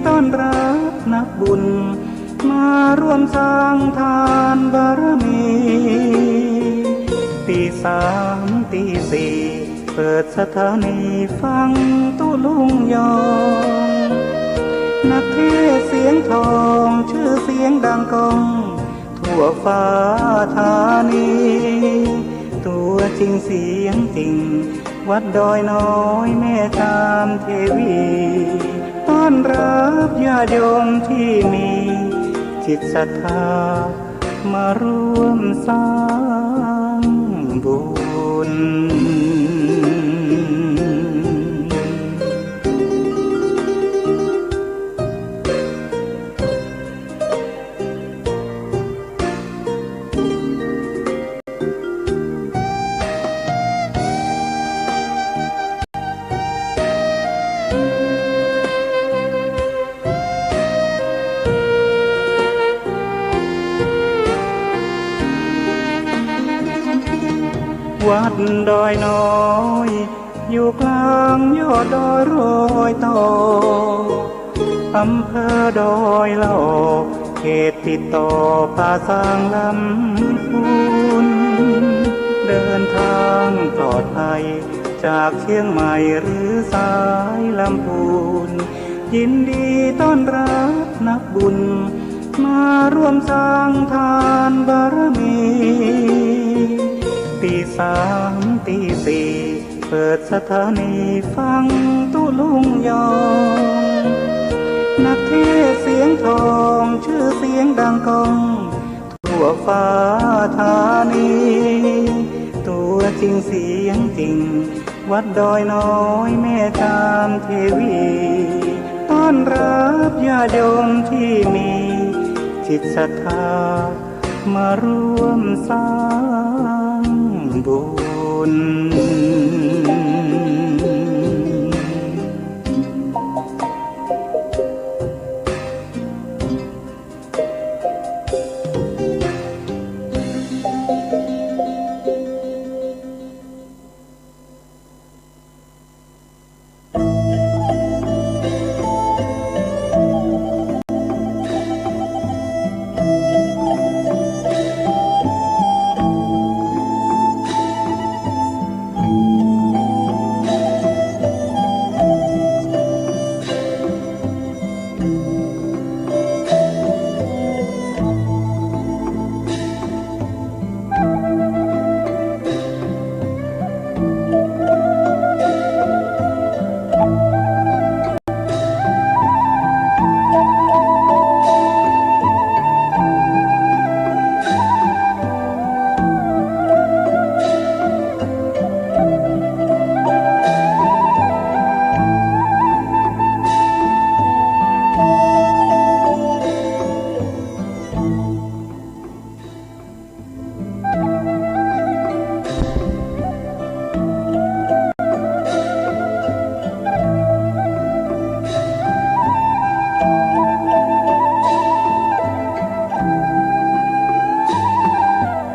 ต้อนรับนักบุญมาร่วมสร้างทานบารมีตีสามตีสี่เปิดสถานีฟังตุลุงยองนักเทศเสียงทองชื่อเสียงดังก้องทั่วฟ้าธานีตัวจริงเสียงจริงวัดดอยน้อยแม่ตามเทวีต้อนรับญาติโยมที่มีจิตศรัทธามาร่วมสร้างบุญวัดดอยน้อยอยู่กลางยอดดอยโรยต่ออำเภอดอยละออเขตติดต่อป่าสร้างลำพูนเดินทางปลอดภัยจากเชียงใหม่หรือสายลำพูนยินดีต้อนรับนักบุญมาร่วมสร้างทานบารมีตีสามตีสี่เปิดสถานีฟังตุลุงยองนักเทศเสียงทองชื่อเสียงดังก้องทั่วฟ้าธานีตัวจริงเสียงจริงวัดดอยน้อยแม่ตามเทวีต้อนรับญาติโยมที่มีจิตศรัทธามาร่วมสร้างบุญ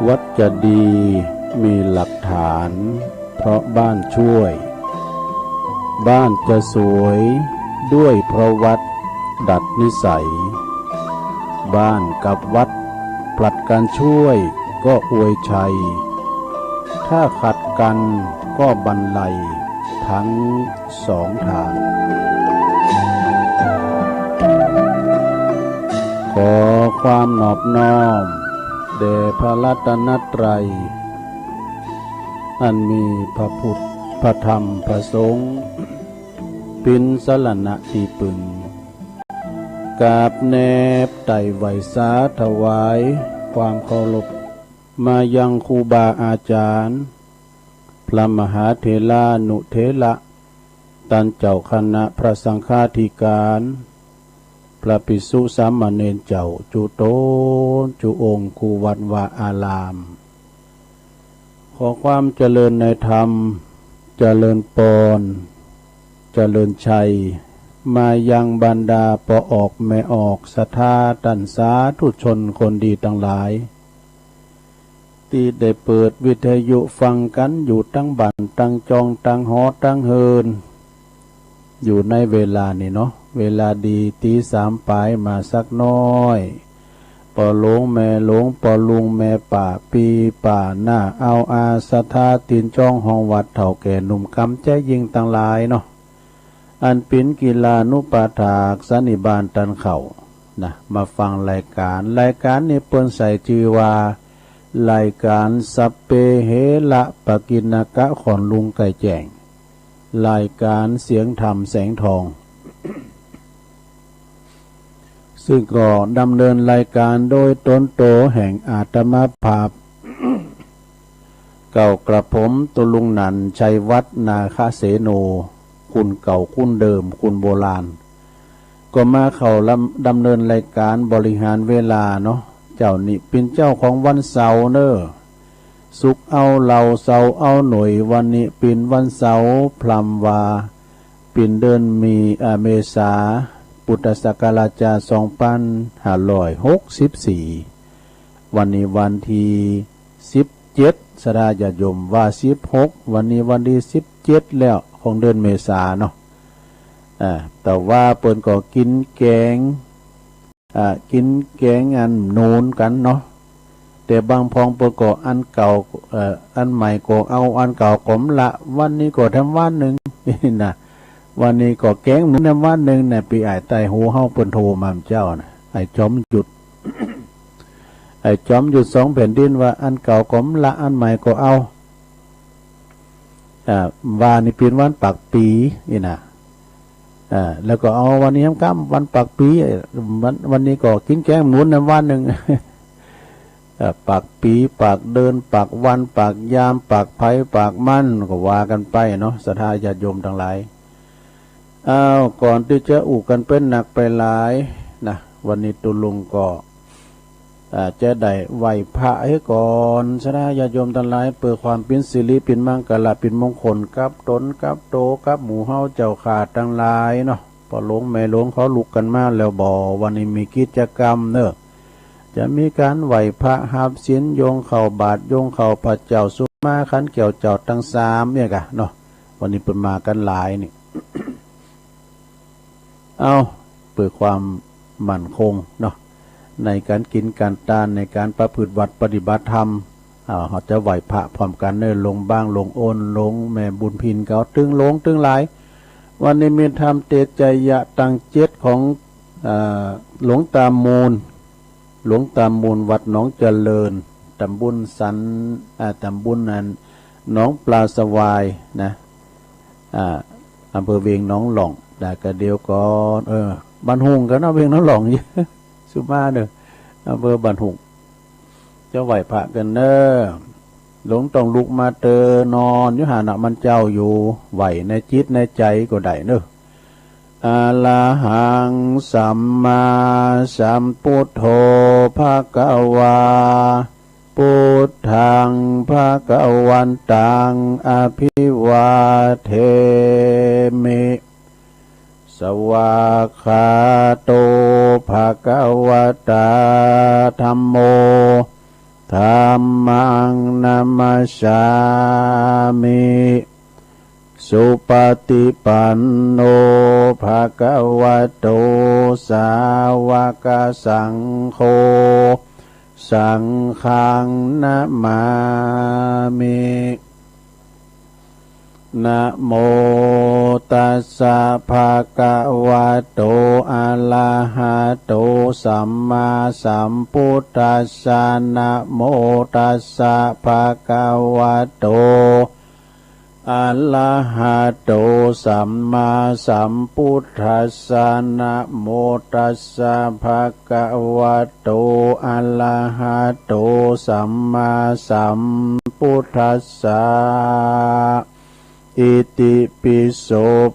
วัดจะดีมีหลักฐานเพราะบ้านช่วยบ้านจะสวยด้วยเพราะวัดดัดนิสัยบ้านกับวัดผลัดกันช่วยก็อวยชัยถ้าขัดกันก็บรรลัยทั้งสองทางขอความนอบน้อมแด่พระรัตนตรัยอันมีพระพุทธพระธรรมพระสงฆ์เป็นสรณะที่พึ่งกราบแนบไต่ไหวสาถวายความเคารพมายังครูบาอาจารย์พระมหาเถรานุเถระตันเจ้าคณะพระสังฆาธิการพระภิกษุสามเณรเจ้าจุโตจุองค์คูวัดวาอารามขอความเจริญในธรรมเจริญปรเจริญชัยมายังบรรดาปออกแม่ออกศรัทธาตันสาธุชนคนดีทั้งหลายที่ได้เปิดวิทยุฟังกันอยู่ตั้งบันตั้งจองตั้งหอตั้งเฮินอยู่ในเวลานี่เนาะ เวลาดีตีสามปลายมาสักน้อยปอหลงแม่หลงปอลุงแม่ป่าปีป่าหน้าเอาอาสทาตีนจ้องห้องวัดเถ่าแก่หนุ่มกำแจ้ยิงต่างหลายเนาะอันเป็นกีฬานุปาถากสันนิบาตตันเข่านะมาฟังรายการนี้เปิ้นใส่ชื่อว่ารายการสัพเพเหระปกิณกะขอนลุงไก่แจ้งรายการเสียงธรรมแสงทอง ซึ่งก็ดำเนินรายการโดยตนโตแห่งอาตมาภาพ เก่ากระผมตุลุงนันชัยวัฒนาคเสโนคุณเก่าคุณเดิมคุณโบราณก็มาเข้าดำเนินรายการบริหารเวลาเนาะเจ้านี่เป็นเจ้าของวันเสาร์เนอะสุกเอาเหล่าเสาเอาหน่วยวันนี้เป็นวันเสาร์พลัมวาเป็นเดือนมีเมษาพุทธศักราช2564วันนี้วันที่17สราญาติโยมว่า16วันนี้วันที่17แล้วของเดือนเมษาเนาะแต่ว่าเปิ้นก็กินแกงอันนูนกันเนาะแต่บางพองเปิ้นก็อันเก่าอันใหม่ก็เอาอันเก่าขมละวันนี้ก็ทำวันหนึ่งนี่นะวันนี้ก็แกงหนูนำวันหนึ่งเนี่ยปีไอ้ไต้หูเฮาเปิ้นโทรมาเจ้านะไอ้จอมหยุด ไอ้จอมหยุด2แผ่นดินว่าอันเก่าขมละอันใหม่ก็เอาว่านี่เป็นวันปักปีนี่นะแล้วก็เอาวันนี้ค่ำวันปักปีวันนี้ก็กินแกงหนูนำวันหนึ่ง ปักปีปักเดินปักวันปักยามปักไผ่ปักมั่นก็ว่ากันไปเนาะศรัทธาญาติโยมทั้งหลายก่อนที่จะอุกันเป็นหนักไปหลายนะวันนี้ตุลุงก็จะได้ไหวพระให้ก่อนศรัทธาญาติโยมทั้งหลายเพื่อความเป็นสิริเป็นมังกรเป็นมงคลกับตนกับโตกับหมู่เฮาเจ้าขาดทั้งหลายเนาะพอหลวงแม่หลวงเขาลุกกันมาแล้วบ่วันนี้มีกิจกรรมเนอะจะมีการไหวพระหาบศีลโยงเข่าบาทโยงเข่าพระเจ้าสุมาขันเกี่ยวเจ้าทั้ง3เนี่ยกะเนาะวันนี้เปิดมากันหลายนี่ เอาเพื่อความมั่นคงเนาะในการกินการทานในการประพฤติวัดปฏิบัติธรรมเขาจะไหวพระพร้อมกันเนลงบ้างลงโอนลงแม่บุญพินเขาตึงลงตึงหลายวันนี้มีธรรมเตจยะตัง7ของหลวงตามูลวัดหนองเจริญตำบลตำบลนั้นหนองปลาสวายนะอำเภอเวียงหนองหล่องได้กระเดียวก่อนบ้านหุงกันเนาะเวียงหนองหล่องเยอะสุมาเด้ออำเภอบ้านหุงจะไหวพระกันเนอะหลวงต้องลุกมาเตอนอนยุหานะมันเจ้าอยู่ไหวในจิตในใจก็ได้เนอะอะระหังสัมมาสัมพุทโธภะคะวาพุทธังภะคะวันตังอภิวาเทมิสวากขาโตภะคะวะตาธัมโมธัมมังนัมมัสสามิสุปฏิปันโนภะคะวะโตสาวกสังโฆสังฆังนะมามินะโมตัสสะภะคะวะโตอะระหะโตสัมมาสัมพุทธัสสะนะโมตัสสะภะคะวะโตอะระหะโตสัมมาสัมพุทธัสสะนะโมตัสสะภะคะวะโตอะระหะโตสัมมาสัมพุทธัสสะอิติปิโส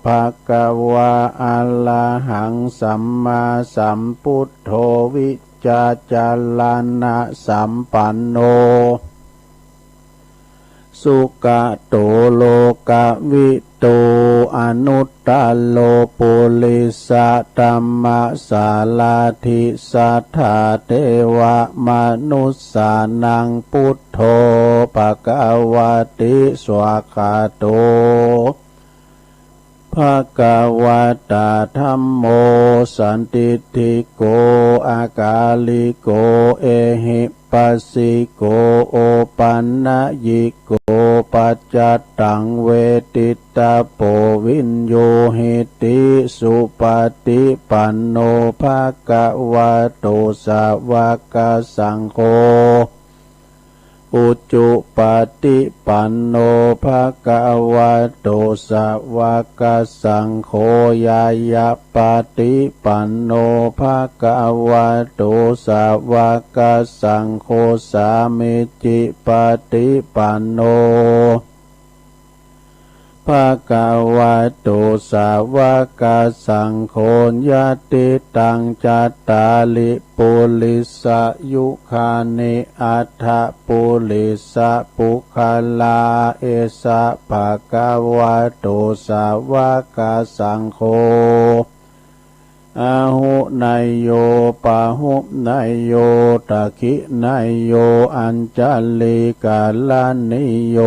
ภะคะวะอะระหังสัมมาสัมพุทโธวิจาจารณะสัมปันโนสุกะโตโลกะวิโตอนุตตโลปุริสตัมมะสาลาธิสัทธาเทวะมนุสสานังพุทโธภะคะวะติสวากาโต ภะคะวะตาธัมโมสันติติโกอากาลิโกเอหิปัสสิโกโอปันนะยิโกปัจจัตตังเวทิตาโปวินโยหิติสุปฏิปันโนภะคะวะโตสาวกสังโฆอุจุปฏิปันโนภะคะวะโตสาวกสังโฆยายะปฏิปันโนภะคะวะโตสาวกสังโฆสามิจิปฏิปันโนภะคะวะโตสาวกสังโฆญาติตังจัตตาลิปุลิสยุคานิอัฏฐปุลิสปุคลาเอสะภะคะวะโตสาวกสังโฆอาหุนายโยปะหุนายโยตะคินายโยอัญจลิกาลานิโย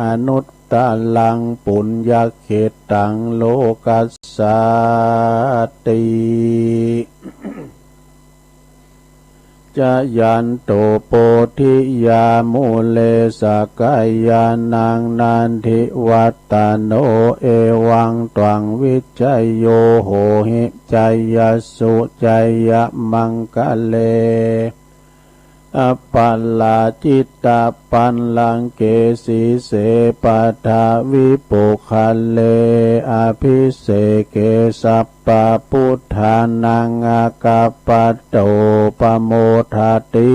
อนุตตะลังปุญญเขตังโลกัสสาติจะยันโตโปธิยามุเลสกายานังนันทิวัตตโนเอวังตวังวิจัยโยโหหิจัยยสุจัยยมังคะเลอปัลลาจิตตาปันลังเกสีเสปัทาวิปุคัลเลอภิเสเกสัพปะพุทธานังอากาปะโตปโมทาติ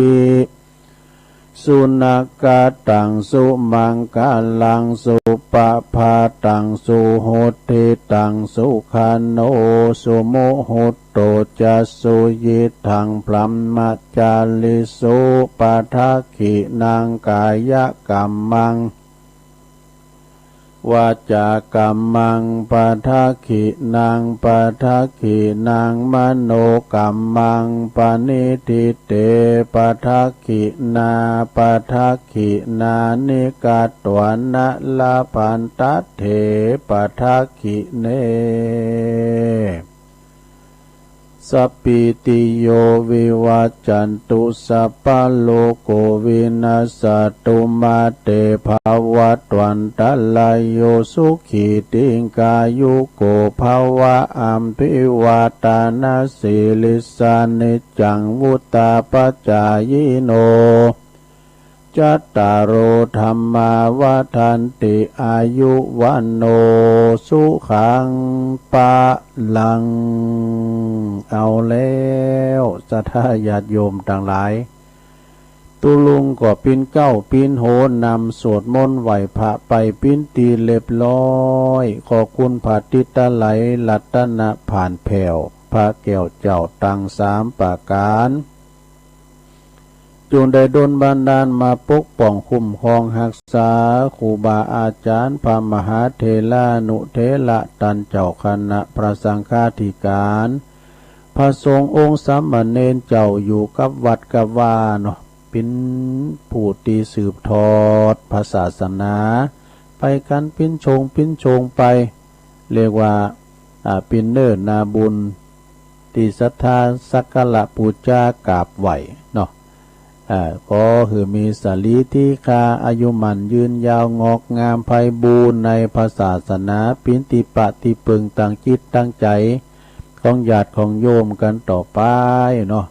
สุนักกตังสุมังกลังสุปะพาตังสุโหติตังสุขันโนสุโมโหโตจัสสุยิทังพลัมมัจจาลิสุปะทักขินางกายกัมมังวาจากัมมังปะทักขินางปะทักขินางมโนกัมมังปานิทิเตปะทักขินาปะทักขินานิกาตวนะลาปันตัตเถปะทักขิเนสัพพิติโยวิวัจจันตุสัพพะโลกโควินัสสตุมาเตภวัตวันตลายโยสุขีติงกายุโกภวะอัมภิวาตานาสิลิสานิจังวุตตาปัจจายโนจัตตารโอธรรมาวาทันติอายุวันโนสุขังปะลังเอาแล้วสัทธาญาติโยมต่างหลายตุลุงก็ปีนเก้าปีนโหนนำสวดมนต์ไหวพระไปปีนตีเรียบร้อยขอคุณพระติตะไหลลัตนะผ่านแผ่วพระแก้วเจ้าตังสามประการจงได้ดลบันดาลมาปกป้องคุ้มครองรักษาครูบาอาจารย์พระมหาเถรานุเถระตันเจ้าคณะพระสังฆาธิการพระสงฆ์องค์สามเณรเจ้าอยู่กับวัดกับว่าเนาะเป็นผู้ที่สืบทอดพระศาสนาไปกันปิ้นชงไปเรียกว่าปินเนินนาบุญที่ศรัทธาสักการะบูชากราบไหวเนาะก็คือมีสลีที่คาอายุมันยืนยาวงอกงามไพบูรณ์ในพระศาสนาปินติปะติปึงตั้งจิตตั้งใจของญาติของโยมกันต่อไปเนาะ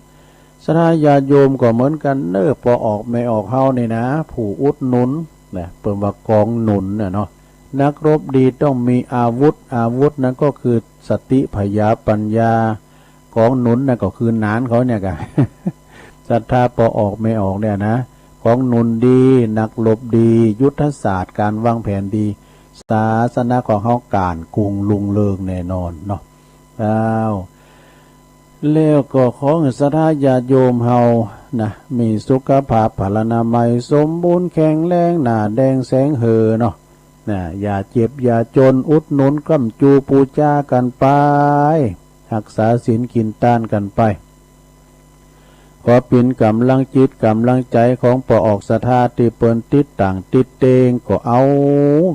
สถาญาติโยมก็เหมือนกันเนอพอออกไม่ออกเฮานี่นะผู้อุดหนุนนะเปิ่นว่ากองหนุนเนาะนักรบดีต้องมีอาวุธนั้นก็คือสติพยาปัญญากองหนุนนั่นก็คือหนานเขาเนี่ยกันศรัทธาพอออกไม่ออกเนี่ยนะของหนุนดีนักรบดียุทธศาสตร์การวางแผนดีศาสนาของเฮาการกุงลุงเลิงแน่นอนเนาะแล้วก็ของศรัทธาญาติโยมเฮานะมีสุขภาพพลานามัยสมบูรณ์แข็งแรงหน้าแดงแสงเฮอเนาะอย่าเจ็บอย่าจนอุดหนุนกำจูปูจากันไปรักษาศีลกินทานกันไปขอเป็นกำลังจิตกำลังใจของปออกศรัทธาที่เปิ้นติดต่างติดเตงก็เอา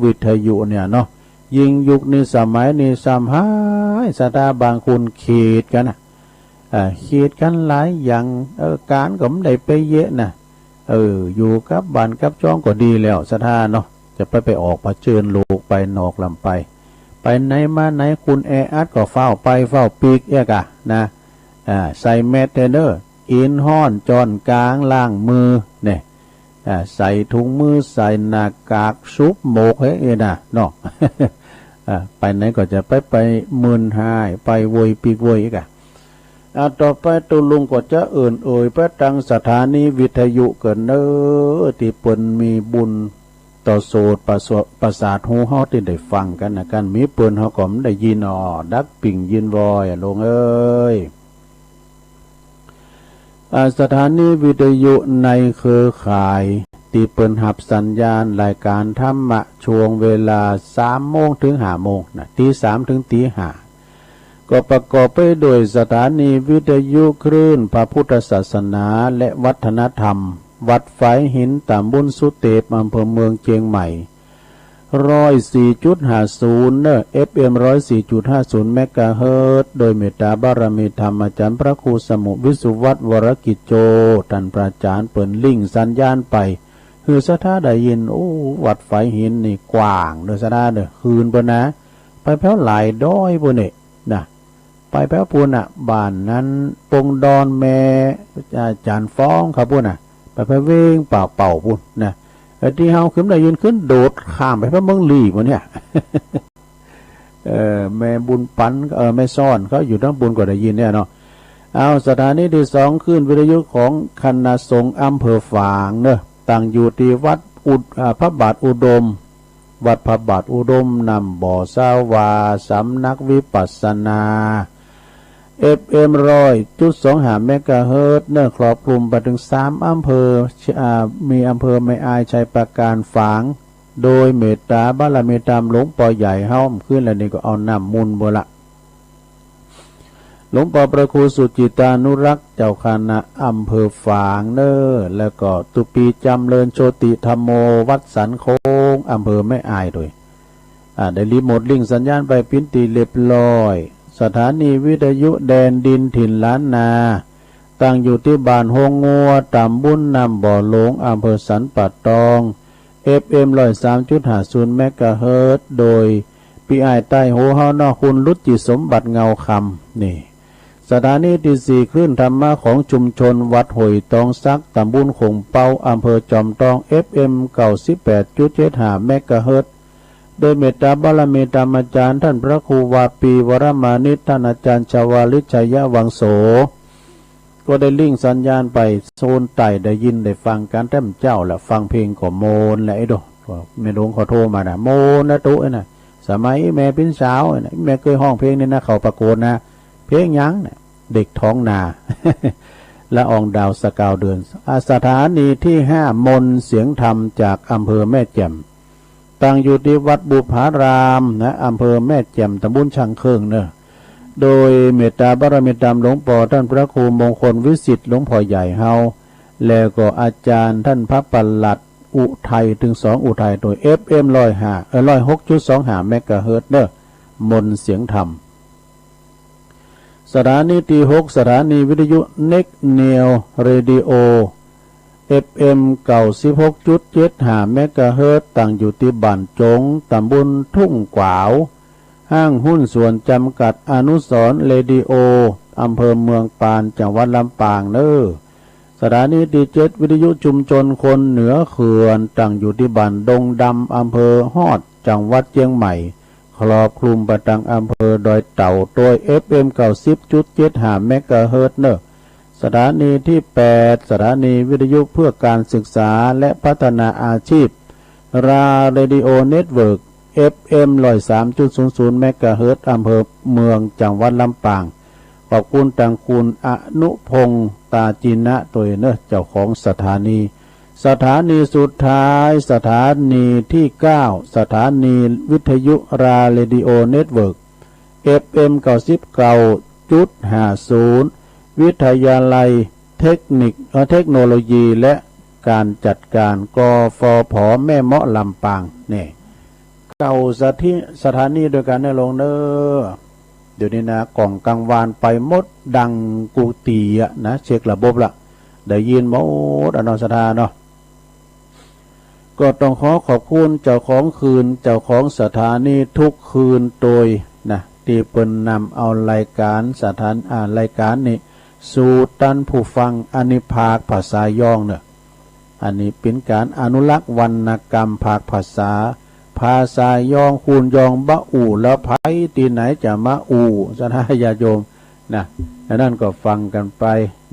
วิทยุเนี่ยเนาะ ยิงยุคนี้สมัยนี้สามหายสตาบางคุณขีดกันนะขีดกันหลายอย่างการก็ไม่ได้ไปเยอะนะอยู่กับบ้านกับจ้องก็ดีแล้วสถานเนาะจะไปออกมาเชิญลูกไปนอกลำไปไหนมาไหนคุณแออัดก็เฝ้าไปเฝ้าปีกเอกะนะใส่แมสเนอร์อินห้อนจอนกลางล่างมือเนี่ยใส่ถุงมือใส่หน้ากากซุปหมกเฮ้ยนะเนาะ ไปไหนก็จะไปมืนหายไปโวยปีกโวยอีกอะต่อไปตุลุงก็จะไปตั้งสถานีวิทยุเกินที่เปิ้นมีบุญต่อโสดประสาทหูเฮาที่ได้ฟังกันนะกันมีเปิ้นเฮาก็ไม่ได้ยินดักปิ่งยินวอยลงสถานีวิทยุในเครือข่ายที่เปิ้นหับสัญญาณรายการธรรมะช่วงเวลา3 โมงถึง5 โมงนะตี 3 ถึงตี 5ก็ประกอบไปโดยสถานีวิทยุคลื่นพระพุทธศาสนาและวัฒนธรรมวัดฝายหินตำบลสุเทพอำเภอเมืองเชียงใหม่104.50 FM 104.50 เมกะเฮิรตซ์โดยเมตตาบารมีธรรมอาจารย์พระครูสมุวิสุวัฒน์วรกิจโจท่านพระอาจารย์เปิดลิงก์สัญญาณไปคือสถาได้ยินวัดฝายหินนี่กว้างเด้อสถาเด้อคืนเพิ่นนะไปแพ้วหลายด้อยพุ่นนี่นะไปแพ้วพุ่นน่ะบ้านนั้นปงดอนแม่อาจารย์ฟ้องครับพุ่นน่ะไปแพ้วเว้งเป่าพุ่นนะที่เฮาขึ้นได้ยินขึ้นโดดข้ามไปแพ้วเมืองลีพุ่นเนี่ย แม่บุญปันแม่ซ่อนเขาอยู่ทั้งบุญก็ได้ยินเนี่ยเนาะเอาสถานีที่2ขึ้นวิทยุของคณะสงฆ์อำเภอฝางเนอะตั้งอยู่ที่วัดพระบาทอุดมวัดพระบาทอุดมนำบ่อสาวาสำนักวิปัสสนา FM 100.25 เมกะเฮิรตซ์เนอะครอบคลุมไปถึง3 อำเภอมีอำเภอแม่อายชัยปราการฝางโดยเมตตาบารมีธรรมหลวงพ่อใหญ่เฮาขึ้นแล้วนี่ก็เอาน้ำมุนบ่ละหลวงพ่อพระครูสุจิตานุรักษ์เจ้าคณะอำเภอฝางเนอแล้วก็ตุปีจำเริญโชติธรรมโมวัดสันโค้งอำเภอแม่อายโดยได้รีโมทลิงก์สัญญาณไปพินตีเรียบร้อยสถานีวิทยุแดนดินถิ่นล้านนาตั้งอยู่ที่บ้านโฮงงัวตำบลนำบ่อหลงอำเภอสันป่าตอง FM 103.50 เมกะเฮิรตซ์โดยพี่อ้ายใต้โหเฮานอคุณรุจิสมบัติเงาคำนี่สถานีที่4คลื่นธรรมะของชุมชนวัดหอยตองซักตำบลคงเปาอำเภอจอมทอง FM 98.75 เมกะเฮิรตซ์โดยเมตตาบารมีธรรมอาจารย์ท่านพระครูวาปีวรมานิท่านอาจารย์ชวาลิชัยวังโสก็ได้ลิงก์สัญญาณไปโซนไต่ได้ยินได้ฟังการแต้มเจ้าและฟังเพลงของโมนและไอ้ดอกแม่หลวงขอโทรมานะโมนนะตุ๊นะสมัยแม่เป็นสาวนะแม่เคยห้องเพลงนี่นะเขาประกวดนะเพลงยังนะเด็กท้องนา ละอองดาวสกาวเดือนสถานีที่5มนเสียงธรรมจากอำเภอแม่แจ่มตั้งอยู่ที่วัดบุพารามนะอำเภอแม่แจ่มตำบลช่างเคิงเนอะโดยเมตตาบารมีธรรมหลวงพ่อท่านพระครูมงคลวิสิทธิ์หลวงพ่อใหญ่เฮาแล้วก็อาจารย์ท่านพระปลัดอุทัยถึง2อุทัยโดย FM 106.25 เมกะเฮิรตซ์เนอะมนเสียงธรรมสถานีที่6สถานีวิทยุเน็กเนียวเรดิโอ FM 96.75 เมกะเฮิรตซ์ตั้งอยู่ที่บ้านจงตำบลทุ่งกวาวห้างหุ้นส่วนจำกัดอนุสรณ์เรดิโออำเภอเมืองปานจังหวัดลำปางเนอสถานีที่7วิทยุชุมชนคนเหนือเขื่อนตั้งอยู่ที่บ้านดงดำอำเภอฮอดจังหวัดเชียงใหม่ครอบคลุมไปทางอำเภอดอยเต่าโดย FM 90.75 เมกะเฮิรตซ์เนอสถานีที่8สถานีวิทยุเพื่อการศึกษาและพัฒนาอาชีพราเรดิโอเน็ตเวิร์ก FM 103.00 เมกะเฮิรตซ์อำเภอเมืองจังหวัดลำปางขอบคุณทางคุณอนุพงษ์ตาจินะตัวเนอะเจ้าของสถานีสุดท้ายสถานีที่9สถานีวิทยุราเรดิโอเน็ตเวิร์ก FM 99.50 วิทยาลัยเทคโนโลยีและการจัดการกฟผ.แม่เมาะลำปางเนี่ย เก่าสถานีโดยการได้ลงเนอเดี๋ยวนี้นะกล่องกังวานไปมดดังกูตีอะนะเช็คระบบละได้ยินหมดอนสถาเนาะก็ต้องขอบคุณเจ้าของคืนเจ้าของสถานีทุกคืนโดยนะที่เปิ้นนำเอารายการรายการนี้สู่ตันผู้ฟังอันนี้ภาคภาษาย่องเนี่ยอันนี้เป็นการอนุรักษ์วรรณกรรมภาคภาษาย่องคูณยองบะอู่แล้วไผตีไหนจะมาอู่สถาญาโยมนะนั่นก็ฟังกันไป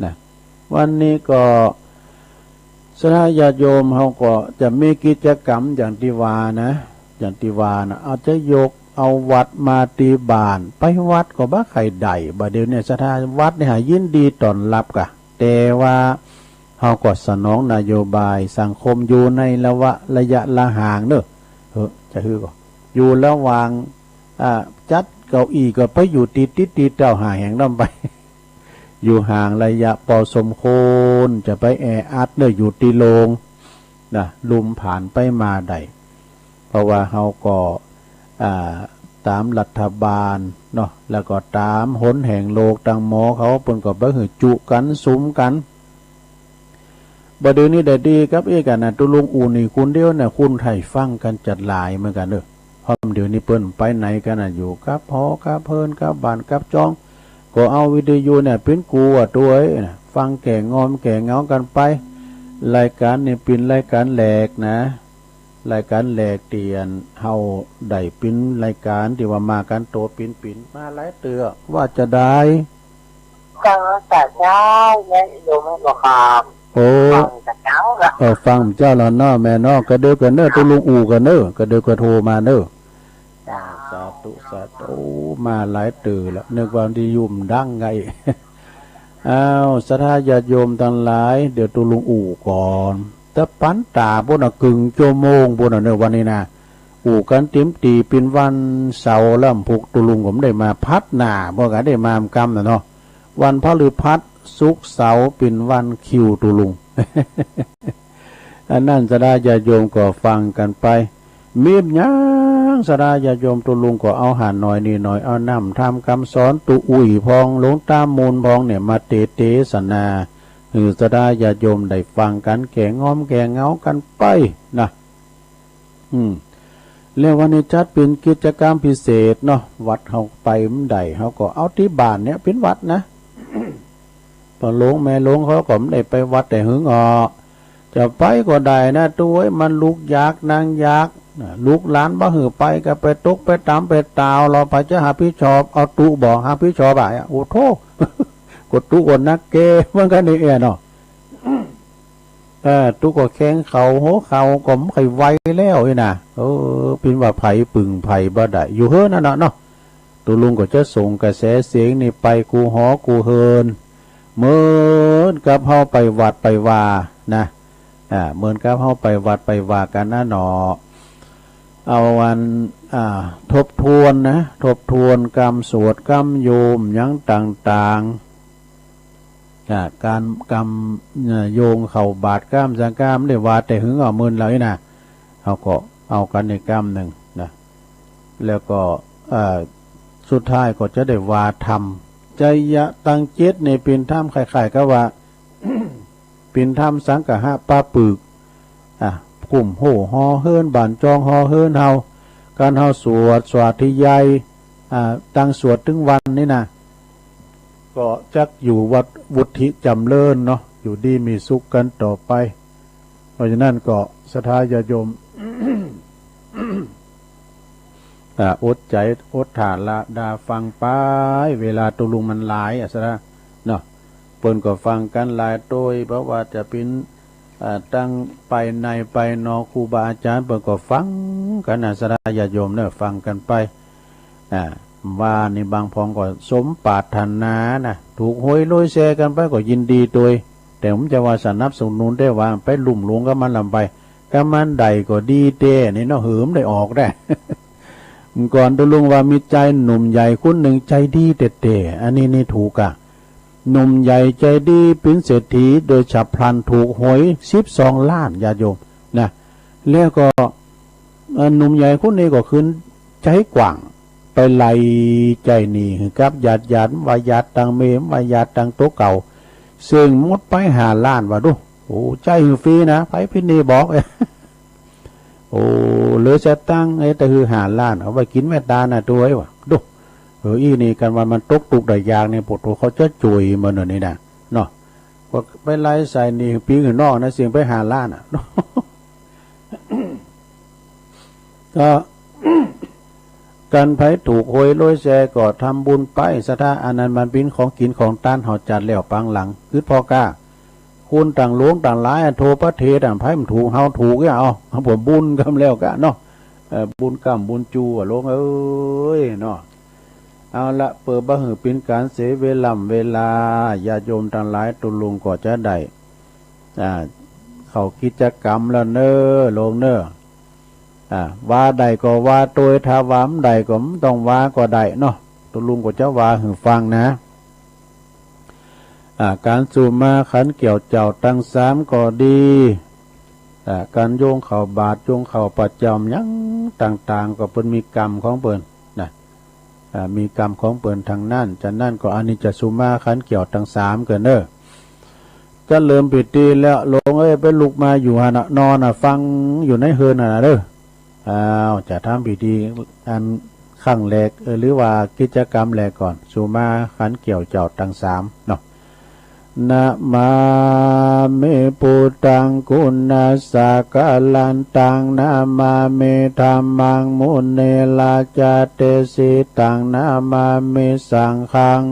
นะวันนี้ก็สถาญาโยมเขาก็จะมีกิจกรรมอย่างที่ว่านะอาจจะยกเอาวัดมาตีบานไปวัดก็บ้าไข่ใดบ่เดี๋ยวเนี่ยสถานวัดเนี่ยยินดีต้อนรับกะแต่ว่าเขาก็สนองนโยบายสังคมอยู่ในระยะละห่างเนอะจะคือก็อยู่ระหว่างจัดเก้าอี้ก็ไปอยู่ติดเจ้าห่างแห่งน้ำไป อยู่ห่างระยะพอสมควรจะไปแออัดเนอะอยู่ตีโลงนะลุมผ่านไปมาได้เพราะว่าเขาก็ตามรัฐบาลเนาะแล้วก็ตามหนแห่งโลกตังหมอเขาเพิ่นก็บ่หือจุกันสุมกันบ่เดี๋ยวนี้ได้ดีครับกันนะตุลุงอูนี่คุณเดียวน่ะคุณไทยฟังกันจัดหลายเหมือนกันเด้อเพราะเดี๋ยวนี้เพิ่นไปไหนกันน่ะอยู่กับพอกับเพิ่นกับบ้านกับจองก็เอาวิทยุเนี่ยเป็นกูตัวนะฟังแก่งอมแก่เงากันไปรายการนี่เป็นรายการแหลกนะรายการแหลกเตียนเฮาได้เป็นรายการที่ว่ามากันโตปินมาหลายเตือว่าจะได้ฟังแต่เช้าเนี่ยโยมก็ครับโอ้ฟังเจ้าแล้วเนาะแม่เนาะก็เด้อกันเด้อตุลุงอูกันเด้อก็เด้อก็โทรมาเด้อสาธุมาหลายเตือแล้วนึกว่าที่ยุ่มดังไงอ้าวศรัทธาญาติโยมทั้งหลายเดี๋ยวตุลุงอูก่อนแต่ปันตาพวกน่ะกึ่งชั่วโมงพวกน่ะเนี่ยวันนี้นะอู่กันติมตีเป็นวันเสาร์แล้วพุกตุลุงผมได้มาพัดหน้าพวกกันได้มากำนะเนาะวันพฤหัสศุกร์เสาร์เป็นวันคิวตุลุง อันนั้นศรัทธาญาติโยมก็ฟังกันไปมีบยังศรัทธาญาติโยมตุลุงก็เอาหานหน่อยนี่หน่อยเอาน้ำทำคำสอนตุอุ่ยพองหลวงตามูลพองเนี่ยมาเตสนาศรัทธาญาติโยมได้ฟังกันแก่ง้อมแก่เงากันไปนะแล้ววันนี้จัดเป็นกิจกรรมพิเศษเนาะวัดเขาไปมันใดเขาก็เอาที่บ้านเนี่ยเป็นวัดนะ พอหลวงแม่หลวงเขาก็ไม่ได้ไปวัดแต่หึงจะไปก็ได้นะตัวมันลูกยากนางยากลูกหลานบ่หือไปก็ไปตกไปตามไปตาวเราไปจะหาพี่ชอบเอาตุบอกหาพี่ชอบอ่ะโอ้โธ่กดตุกนักเกเหมือนกันนี่เนาะตุก็แข้งเขาโหเขาก็ไม่เคยไวแล้วนะเป็นว่าไผ่ปึ่งไผ่บ่ได้อยู่เฮือนั่นเนาะตุลุงก็จะส่งกระแสเสียงนี่ไปกูหอกูเฮินเหมือนกับเฮาไปวัดไปว่านะเหมือนกับเฮาไปวัดไปว่ากันนะเนาะเอาวันทบทวนกรรมสวดกรรมโยมยังต่างๆการกรรมโยงเข่าบาดกรรมสังกรรมได้ว่าแต่หึงเอามือเลยนะเขาก็เอากันในกรรมหนึ่งนะแล้วก็สุดท้ายก็จะได้ว่าทำใจยะตังเจตในเป็นถ้ำไข่ๆก็ว่า เป็นถ้ำสังกะหะป้าปึกกลุ่มโห่ฮอเฮินบานจองฮอเฮินเฮาการเฮาสวดสวาธิยายตั้งสวดถึงวันนี่นะก็จักอยู่วัดวุฒิจำเริญเนาะอยู่ดีมีสุขกันต่อไปเพราะฉะนั้นก็ศรัทธาญาติโยม อดใจอดฐานละดาฟังไปเวลาตุลุงมันหลายซะนะเนาะเปิ้นก็ฟังกันหลายโดยเพราะว่าจะเป็นตั้งไปในไปนอครูบาอาจารย์เปิ้นก็ฟังกันศรัทธาญาติโยมเนี่ยฟังกันไปว่านี่บางพองก็สมปรารถนานะถูกหวยลอยแชร์กันไปก็ยินดีโดยแต่ผมจะว่าสนับสนุนได้ว่าไปลุ่มหลวงก็มันลำไปก็มันใดก็ดีเต้นี่เนาะหืมได้ออกได้ ก่อนตุลุงว่ามีใจหนุ่มใหญ่คนหนึ่งใจดีเต่ๆอันนี้นี่ถูกอ่ะหนุ่มใหญ่ใจดีเป็นเศรษฐีโดยฉับพลันถูกหวย12 ล้านญาติโยมนะแล้วก็ หนุ่มใหญ่คนนี้ก็ขึ้นใจกว้างไปไล่ใจนี่กับญาติว่าญาติต่างเมมว่าญาติต่างโตเก่าซึ่งมดไปหาล้านว่าดูโอ้ใจฟรีนะไปพี่นี่บอกโอ้เหลือจะตั้งแต่คือหาล้านเอาไปกินแม่ตาน่ะตัวไอ้วะดูอีนี่กันวันมันตกตุกได้ยางเนี่ยปวดเขาจะจุยมันนี่นะเนาะก็ไปไล่ใส่นี่ปีข้างนอกนะเสียงไปหาล้านก็กันไผถูกโอยลอยแซก็ทำบุญไปสถาอันนั้นมันเป็นของกินของต้านหอจัดแล้วปังหลังคือพอกล้าคุณต่างหลวงต่างหลายโทประเทศต่างไผมันถูกเฮาถูกเอาผมบุญกำแล้วกะเนาะบุญกำบุญจูลงเอ้ยเนาะเอาละเปิดบ่หือเป็นการเสียเวลาญาโยมต่างหลายตุลุงก็จะได้เข้ากิจกรรมแล้วเน้อลงเน้อว่าใดก็ว่าโดยถ้าว่าใดก็ต้องว่าก็ได้เนาะตุลุงก็จะว่าหือฟังนะการสู่มาขันเกี่ยวเจ้าตั้งสามก็ดีการโยงเข่าบาทโยงเข่าประจำยังต่างๆก็เป็นมีกรรมของเปิ่นนะมีกรรมของเปิ่นทางนั่นจะนั่นก็อันนี้จะสู่มาขันเกี่ยวตั้งสามเกินเด้อจะเริ่มปิดตีแล้วลงไปลุกมาอยู่หนอนฟังอยู่ในเฮือนเด้อจะทำพิธีอันข้างแรกหรือว่ากิจกรรมแรกก่อนสู่มาขันเกี่ยวเจ้าตั้งสามเนาะนะมาเมปุตังกุณาสากาลันตังนะมาเมธรรมังมุเนลาจาเตสิตังนะมาเมสังฆัง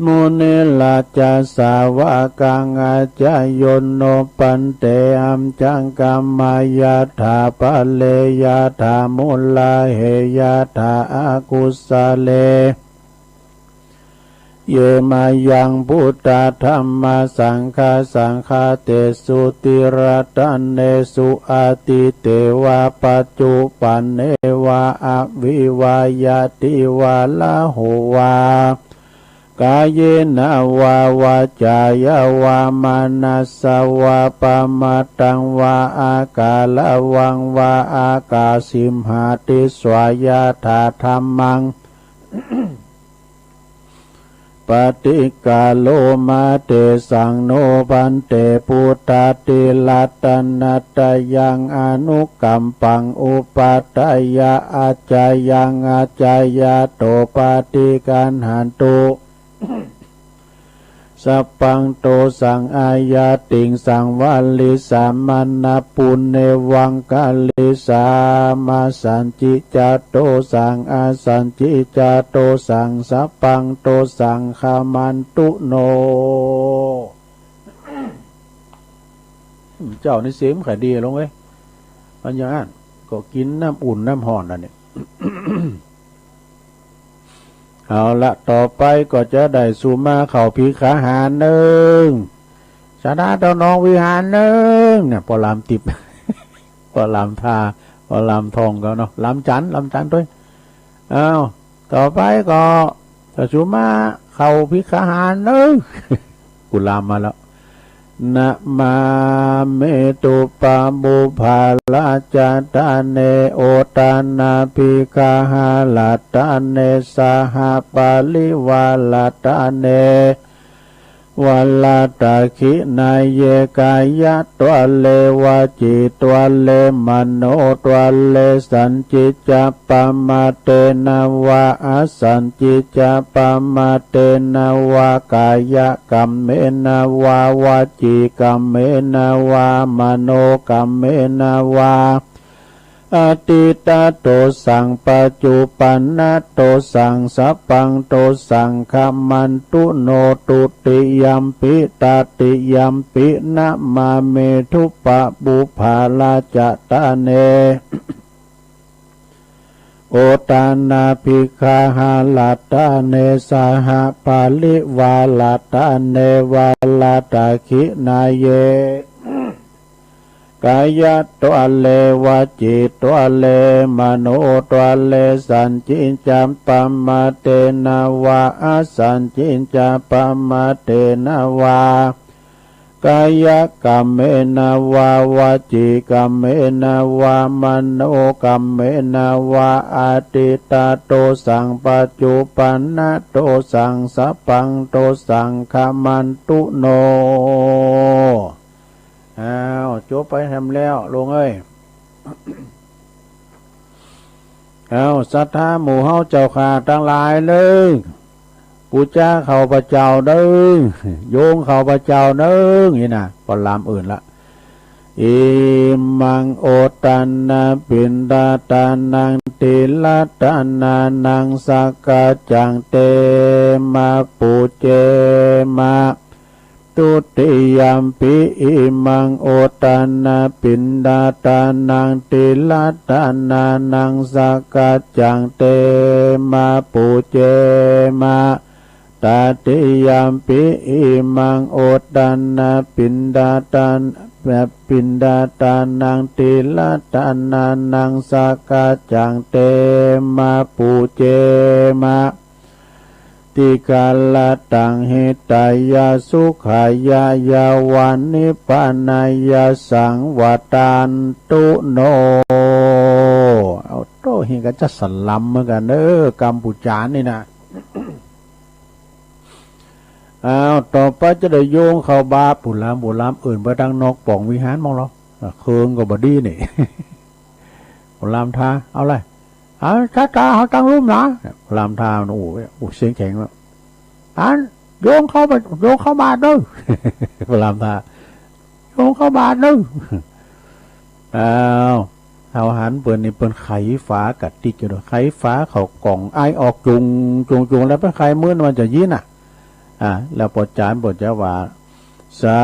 มุเนลาจาสาวกังอาจายโนปันเตอัมจังกัมมายาถาปะเลยาถามุลาเหยาถาอากุสะเลเยมายังพุทธธรรมสังฆาเตสุติระตันเนสุอาติเตวะปัจจุปันเนวะอวิวายติวะละโหวากายเยนะวาวาจายาวามานัสสวะปะมาตังวาอากาลวังวาอากาสิมหาติสวายาถาธรรมังปฏิกาโลมาเตสังโนปันเตปุตตติลัตตนัตยังอนุกัมปังอุปัตตยาอาจายังอาจายาโตปฏิกันหันตุสัพพังโตสังอายาติงสังวัลลิสามัณนปุณเนวังกาลิสามาสันจิจโตสังอาสันจิจโตสังสัพพังโตสังฆามันตุโนเจ้านี่เสียมขายดีลงเว้ยปัญญาอ่านก็กินน้ำอุ่นน้ำห่อนอันนี้ เอาละต่อไปก็จะได้สุมาเข่าพิขาหารหนึ่งชนะเจ้าน้องวิหารหนึ่งเนี่ยพอลำติบ พอลำทาพอลำทองก็เนาะลำจันด้วยเอาต่อไปก็จะสุมาเข่าพิขาหารหนึ่ง กุลามมาแล้วนะมาเมตุปาบุภาลาจาตาเนโอตานาภิกาหาลาตาเนสหปาลิวาลาตาเนวาลาตาคินายเยกายะตัวเลวาจิตัวเลมโนตัวเลสันจิจปะมาเตนะวะอสันจิจปะมาเตนะวะกายะกัมเมนะวะวาจิกัมเมนะวะมโนกัมเมนะวะอติตาโตสังปัจจุปันนโตสังสัพพังโตสังฆมันตุโนตุติยัมปิตาติยัมปินะมาเมทุปะบุภาลาจตาเน โอตานาภิกขาหาลาตาเนสหปาลิวาลาตาเนวาลาตาคินาเยกายะตัวเลวาจิตัวเลมโนตัวเลสันจิจัมปะมาเตนะวะอสันจิจัมปะมาเตนะวะ กายกรรมเมนะวาวาจิกรรมเมนะวามโนกรรมเมนะวาอาติตาโตสังปัจจุปันนะโตสังสัพพังโตสังฆมันตุโนจบไปทำแล้วลงเอ้ยศรัทธาหมู่เฮาเจ้าข้าทั้งหลายเลยปูจ้าเขาพระเจ้าเด้อโยงเขาพระเจ้าเด้อนี่นะปลามอื่นละอิมังโอตันนาปินดาตานังติลาตานานังสักกะจังเตมาปูเจมาตุติยมปิอิมังโอตันนาปินดาตานังติลาตานานังสักกะจังเตมาปูเจมาตาติยมปิอิมังโอตันนาปินดาตาปินดาตานังติลาตานานังสักกะจังเตมาปูเจมาติกาลตังหิตายาสุขายายาวันนิพพานายาสังวตานตุโนเอาโตเฮก็จะสลัมเหมือนกันกัมพูชานี่นะต่อไปจะได้โยงเข้าบาปุลามอื่นไปดังนอกป่องวิหารมองเราเคืองกับบดีนี่ปุลามทาเอาเลยช้าเขาตั้งรุ่มนะลามทาโอ้เสียงแข็งแล้วโยงเข้าบาทด้วยลามทาโยงเข้าบาทด้วยเอาหันเปิดนี่เปิดไขฟ้ากัดติกอยู่ด้วยไขฟ้าเขากล่องไอออกจุงแล้วเป็นไขมืดมันจะยินแล้วปวดจานปวดจะว่าสา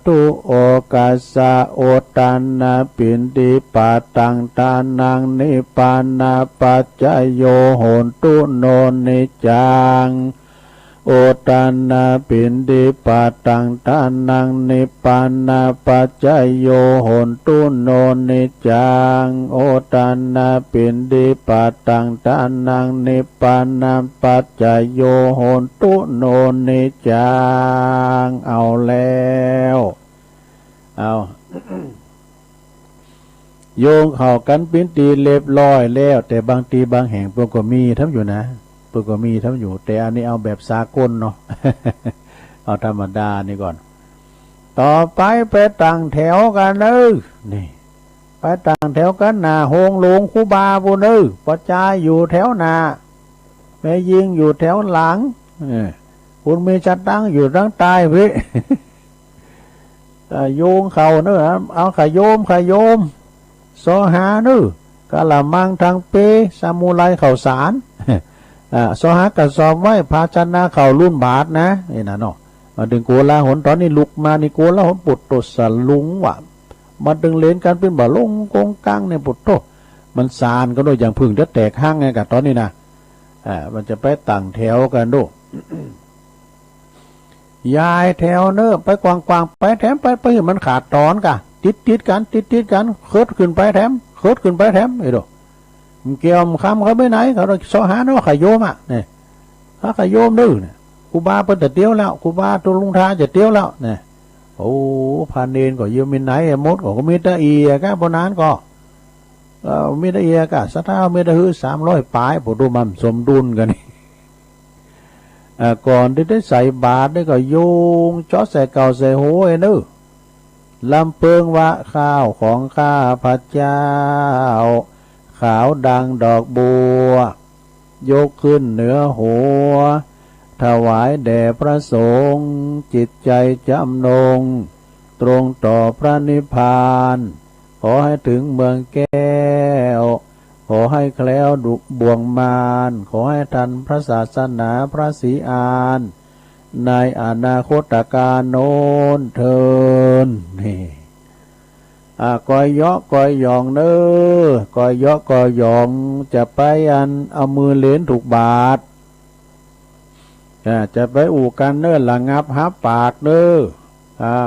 ธุโอกาสะโอตันนาปินติปาตังตานังนิปานาปัจจโยโหนตุโนนิจังโอตันนาปินติปาตังตานังนิปานาปัจจโยโหนตุโนนิจังโอตันนาปินติปาตังตานังนิปานาปัจจโยโหนตุโนนิจังเอาแล้วโยงเข้ากันเป็นตีเรียบร้อยแล้วแต่บางทีบางแห่งพวกก็มีทำอยู่นะพวกก็มีทำอยู่แต่อันนี้เอาแบบสากลเนาะ เอาธรรมดานี่ก่อนต่อไปไปตั้งแถวกันนี่ไปตั้งแถวกันหน้าโฮงหลวงคูบาบุญปัจจายอยู่แถวหน้าแม่ยิงอยู่แถวหลังคุณมีชัดตั้งอยู่ตั้งใต้พี่ โยงเข่าเอาขยโยมโซหากะละมังทางเปซามูไรเข่าสารโซหากระสอบไว้ภาชนะเข่ารุ่นบาทนะนี่นะเนาะมาดึงโกลาหนตอนนี้ลุกมานี่โกลาหนปุตโตสลุงว่ะมาดึงเลนกันเป็นบ่ลงกงกังเนี่ยปุตโตมันสารก็โดยอย่างพึ่งจะแตกห้างไงกับตอนนี้นะมันจะไปตั้งแถวกันดู ยายแถวไปกวางไปแถมไปมันขาดตอนกะติดกันเคิดขึ้นไปแถมไอ้ดูมันเกี่ยวคำเขาไปไหนเขาโซหาว่าขยโยมเนี่ยถ้าขยโยมเนี่ยครูบาเปิดแต่เตี้ยวแล้วครูบาตัวลุงทาจะเตี้ยวแล้วเนี่ยโอ้พานเนนก็ยืมมินไหนมดก็มีตะเอียก็บนนั้นก็มีตะเอียก็สถามีตะหือ300ปลายผมดูมันสมดุลกันนี่ก่อนที่ได้ใส่บาตรได้ก็โยงจอใส่เก่าใส่โหยลำเปิงว่าข้าวของข้าพระเจ้าขาวดังดอกบัวยกขึ้นเหนือหัวถวายแด่พระสงฆ์จิตใจจำนงตรงต่อพระนิพพานขอให้ถึงเมืองแก้วขอให้แคล้วดุบ่วงมารขอให้ทันพระศาสนาพระศรีอานในอนาคตการโน้นเทินนี่กอยยอกอยยองกอยยอกอยยองจะไปเอามือเลี้ยนถูกบาทจะไปอู่กันละงับหับปาก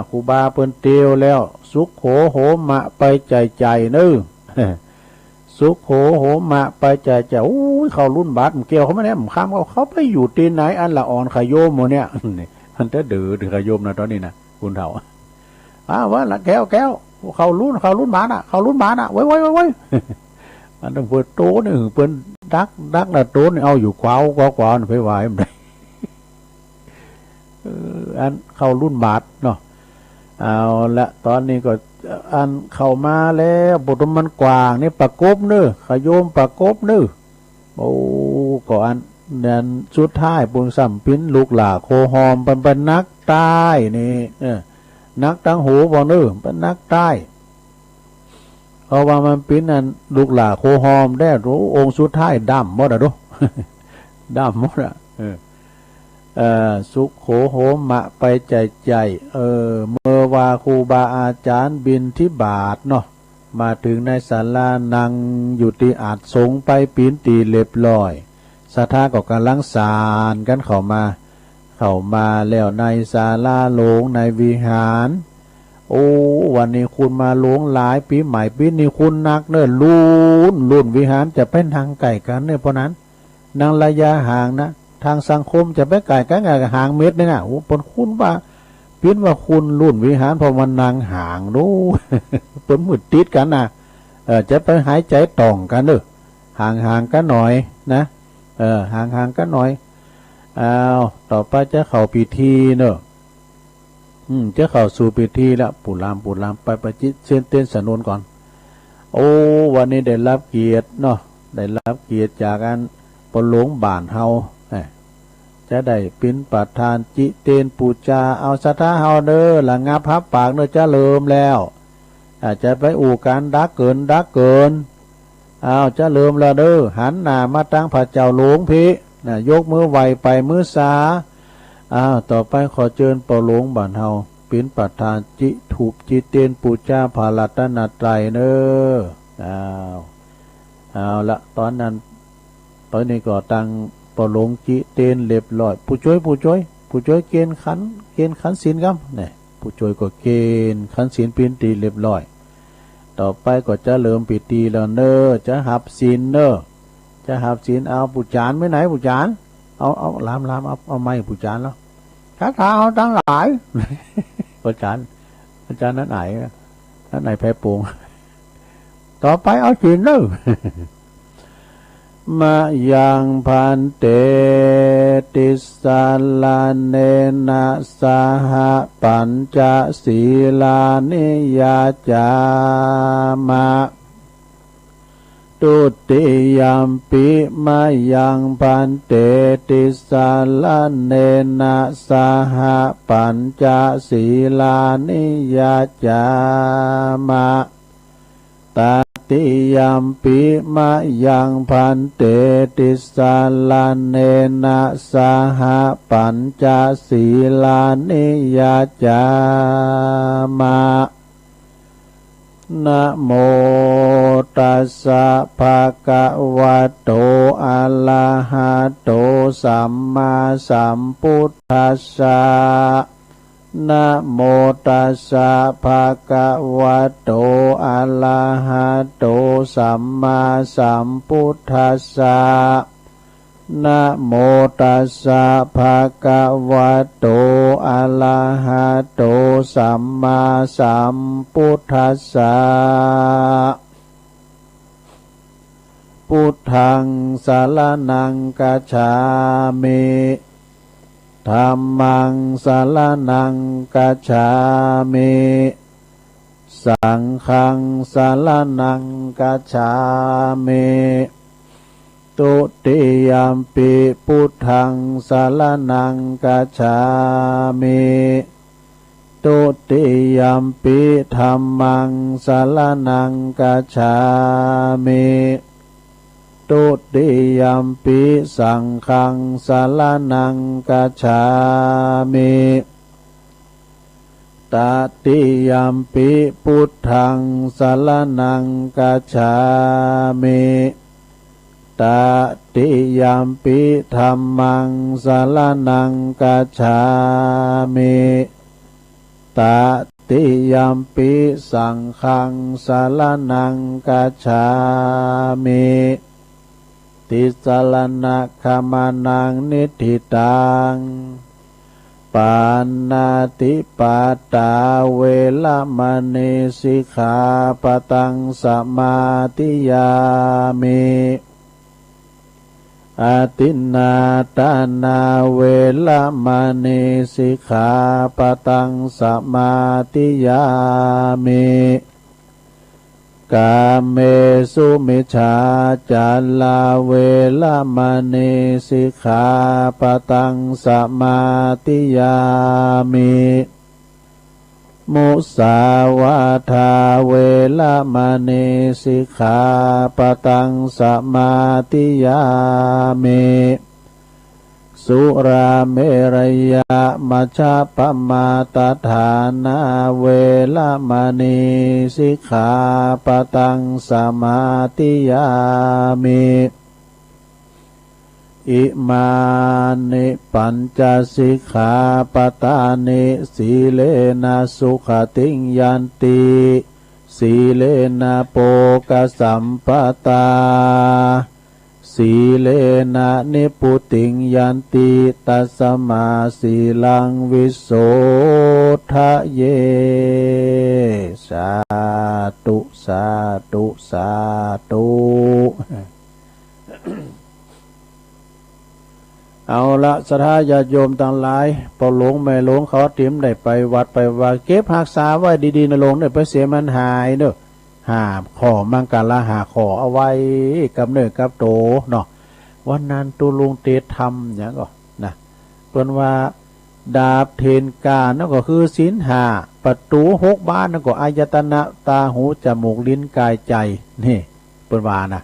ครูบาเปิ้นเตียวแล้วสุขโหมะไปใจสุขโหมะไปใจเขารุ่นบาทเกี่ยวเขาไม่แน่เขาไปอยู่ตีไหนอันละอ่อนขยโยมโมเนี่ยมันจะดื้อขยโยมนะตอนนี้นะ คุณเฒ่าว่าละแก้วเขารุ่นหมาน่ะเขารุ่นหมาน่ะไว้อันนั้นเปิดโตนี่เปิ้นดักน่ะโตนี่เอาอยู่กวาวไปไหวมันได้อันเข้ารุ่นบาทเนาะเอาละตอนนี้ก็อันเข้ามาแล้วบทมันกว้างนี่ประกบเน้อขโยมประกบเน้อโอ้ก็อันนั้นสุดท้ายปุงสัมพินลูกหล่าโคหอมเป็นนักใต้นี่นักตั้งหูบ่เน้อเป็นนักใต้เพราะว่ามันเป็นอันลูกหล่าโคหอมได้รู้องค์สุดท้ายดำหมดอ่ะดู ดำหมดอ่ะสุขโขโหมะไปใจเมื่อว่าครูบาอาจารย์บินที่บาทเนาะมาถึงในศาลานั่งอยู่ที่อาจสงไปปีนตีเรียบร้อยศรัทธาก็กำลังสานกันเข้ามาแล้วในศาลาโลงในวิหารโอ้วันนี้คุณมาหลวงหลายปีใหม่ปีนี้คุณนักเนิ่นรุ่นวิหารจะเป็นทางไก่กันเนี่ยเพราะนั้นนางระยะห่างนะทางสังคมจะไปไก่กันห่างเม็ดนึงโอ้ปนคุณว่าพินว่าคุณรุ่นวิหารพอมันนางห่างดูปนมืดติดกันนะจะไปหายใจต่องกันเด้อห่างกันหน่อยนะห่างกันหน่อยต่อไปจะเข้าพิธีเนอะจะเข้าสู่พิธีแล้วปุรามไปประจิตเส้นเต้นสนุนก่อนโอ้วันนี้ได้รับเกียรติเนาะได้รับเกียรติจากการปหลวงบ้านเฮาจะได้เป็นประธานจิเตนปูจาเอาศรัทธาเฮาเด้อละงับพับปากเด้อจะเริ่มแล้วอาจจะไปอู่การดักเกินเอาจะเริ่มแล้วเด้อหันหน้ามาตั้งพระเจ้าหลวงพี่ยกมือไหวไปมือสาต่อไปขอเชิญปหลวงบ้านเฮาเป็นประธานจิถูกจิเตนปูจาภารัตนตรัยเด้อเอาละตอนนี้ก็ตั้งปหลวงจิเตนเรียบร้อยผู้ช่วยเกณฑ์ขันศีลครับเนี่ยผู้ช่วยก็เกณฑ์ขันศีลปีนตีเรียบร้อยต่อไปก็จะเริ่มพิธีแล้วเนอจะหับศีลเนอจะหับศีลเอาผู้จานไม่ไหนผู้จานเอาลามเอาไม้ผู้จานแล้วคาถาเอาตั้งหลายผู้จานนั้นไหนแพ้ปวงต่อไปเอาศีลเนอมายังพันเตติสาลาเนนะสหปัญจศีลานิยาจามะตุติยัมปิมายังพันเตติสาลาเนนะสหปัญจศีลานิยาจามะตติยัมปิมะยังพันเตติสาลาเนนะสหปัญจศีลานิยาจามะนะโมตัสสะภะคะวะโตอะระหะโตสัมมาสัมพุทธัสสะนะโมตัสสะภะคะวะโตอะระหะโตสัมมาสัมพุทธัสสะนะโมตัสสะภะคะวะโตอะระหะโตสัมมาสัมพุทธัสสะพุทธังสรณังคัจฉามิธัมมังสรณังคัจฉามิสังฆังสรณังคัจฉามิตุติยัมปิพุทธังสรณังคัจฉามิตุติยัมปิธัมมังสรณังคัจฉามิตุติยัมปิสังฆังสรณังคัจฉามิตติยัมปิพุทธังสรณังคัจฉามิตติยัมปิธัมมังสรณังคัจฉามิตติยัมปิสังฆังสรณังคัจฉามิติสรณะขมานังนิธิตัง ปานาติปาตาเวรมณีสิกขาปะทังสมาธิยามิอาทินนาทานาเวรมณีสิกขาปะทังสมาธิยามิกาเมสุมิจฉาจาราเวรมณีสิกขาปะทังสมาธิยามิมุสาวาทาเวรมณีสิกขาปะทังสมาธิยามิสุราเมรยะมัชฌัปมาตฐานาเวรมณีสิกขาปะทังสมาธิยามิอิมานิปัญจสิกขาปทานิสีเลนะสุขติงยันติสีเลนะโภคสัมปตาสีเลนะนิพุติงยันติตัสมาสีลังวิโสทะเยสาธุสาธุสาธุเอาละศรัทธาญาติโยมต่างหลายพอหลงไม่หลงเขาติ๋มได้ไปวัดไปว่าเก็บรักษาไว้ดีๆนะหลงได้ไปเสียมันหายเด้อหาขอมังกรละหาขอเอาไว้กับเนื้อกับโตเนาะวันนั้นตุลุงเตทำอย่างก็นะเพิ่นว่าดาบเทนกานั่นก็คือศีลห้าประตู6บ้านนั่นก็อายตนะตาหูจมูกลิ้นกายใจนี่เพิ่นว่านะ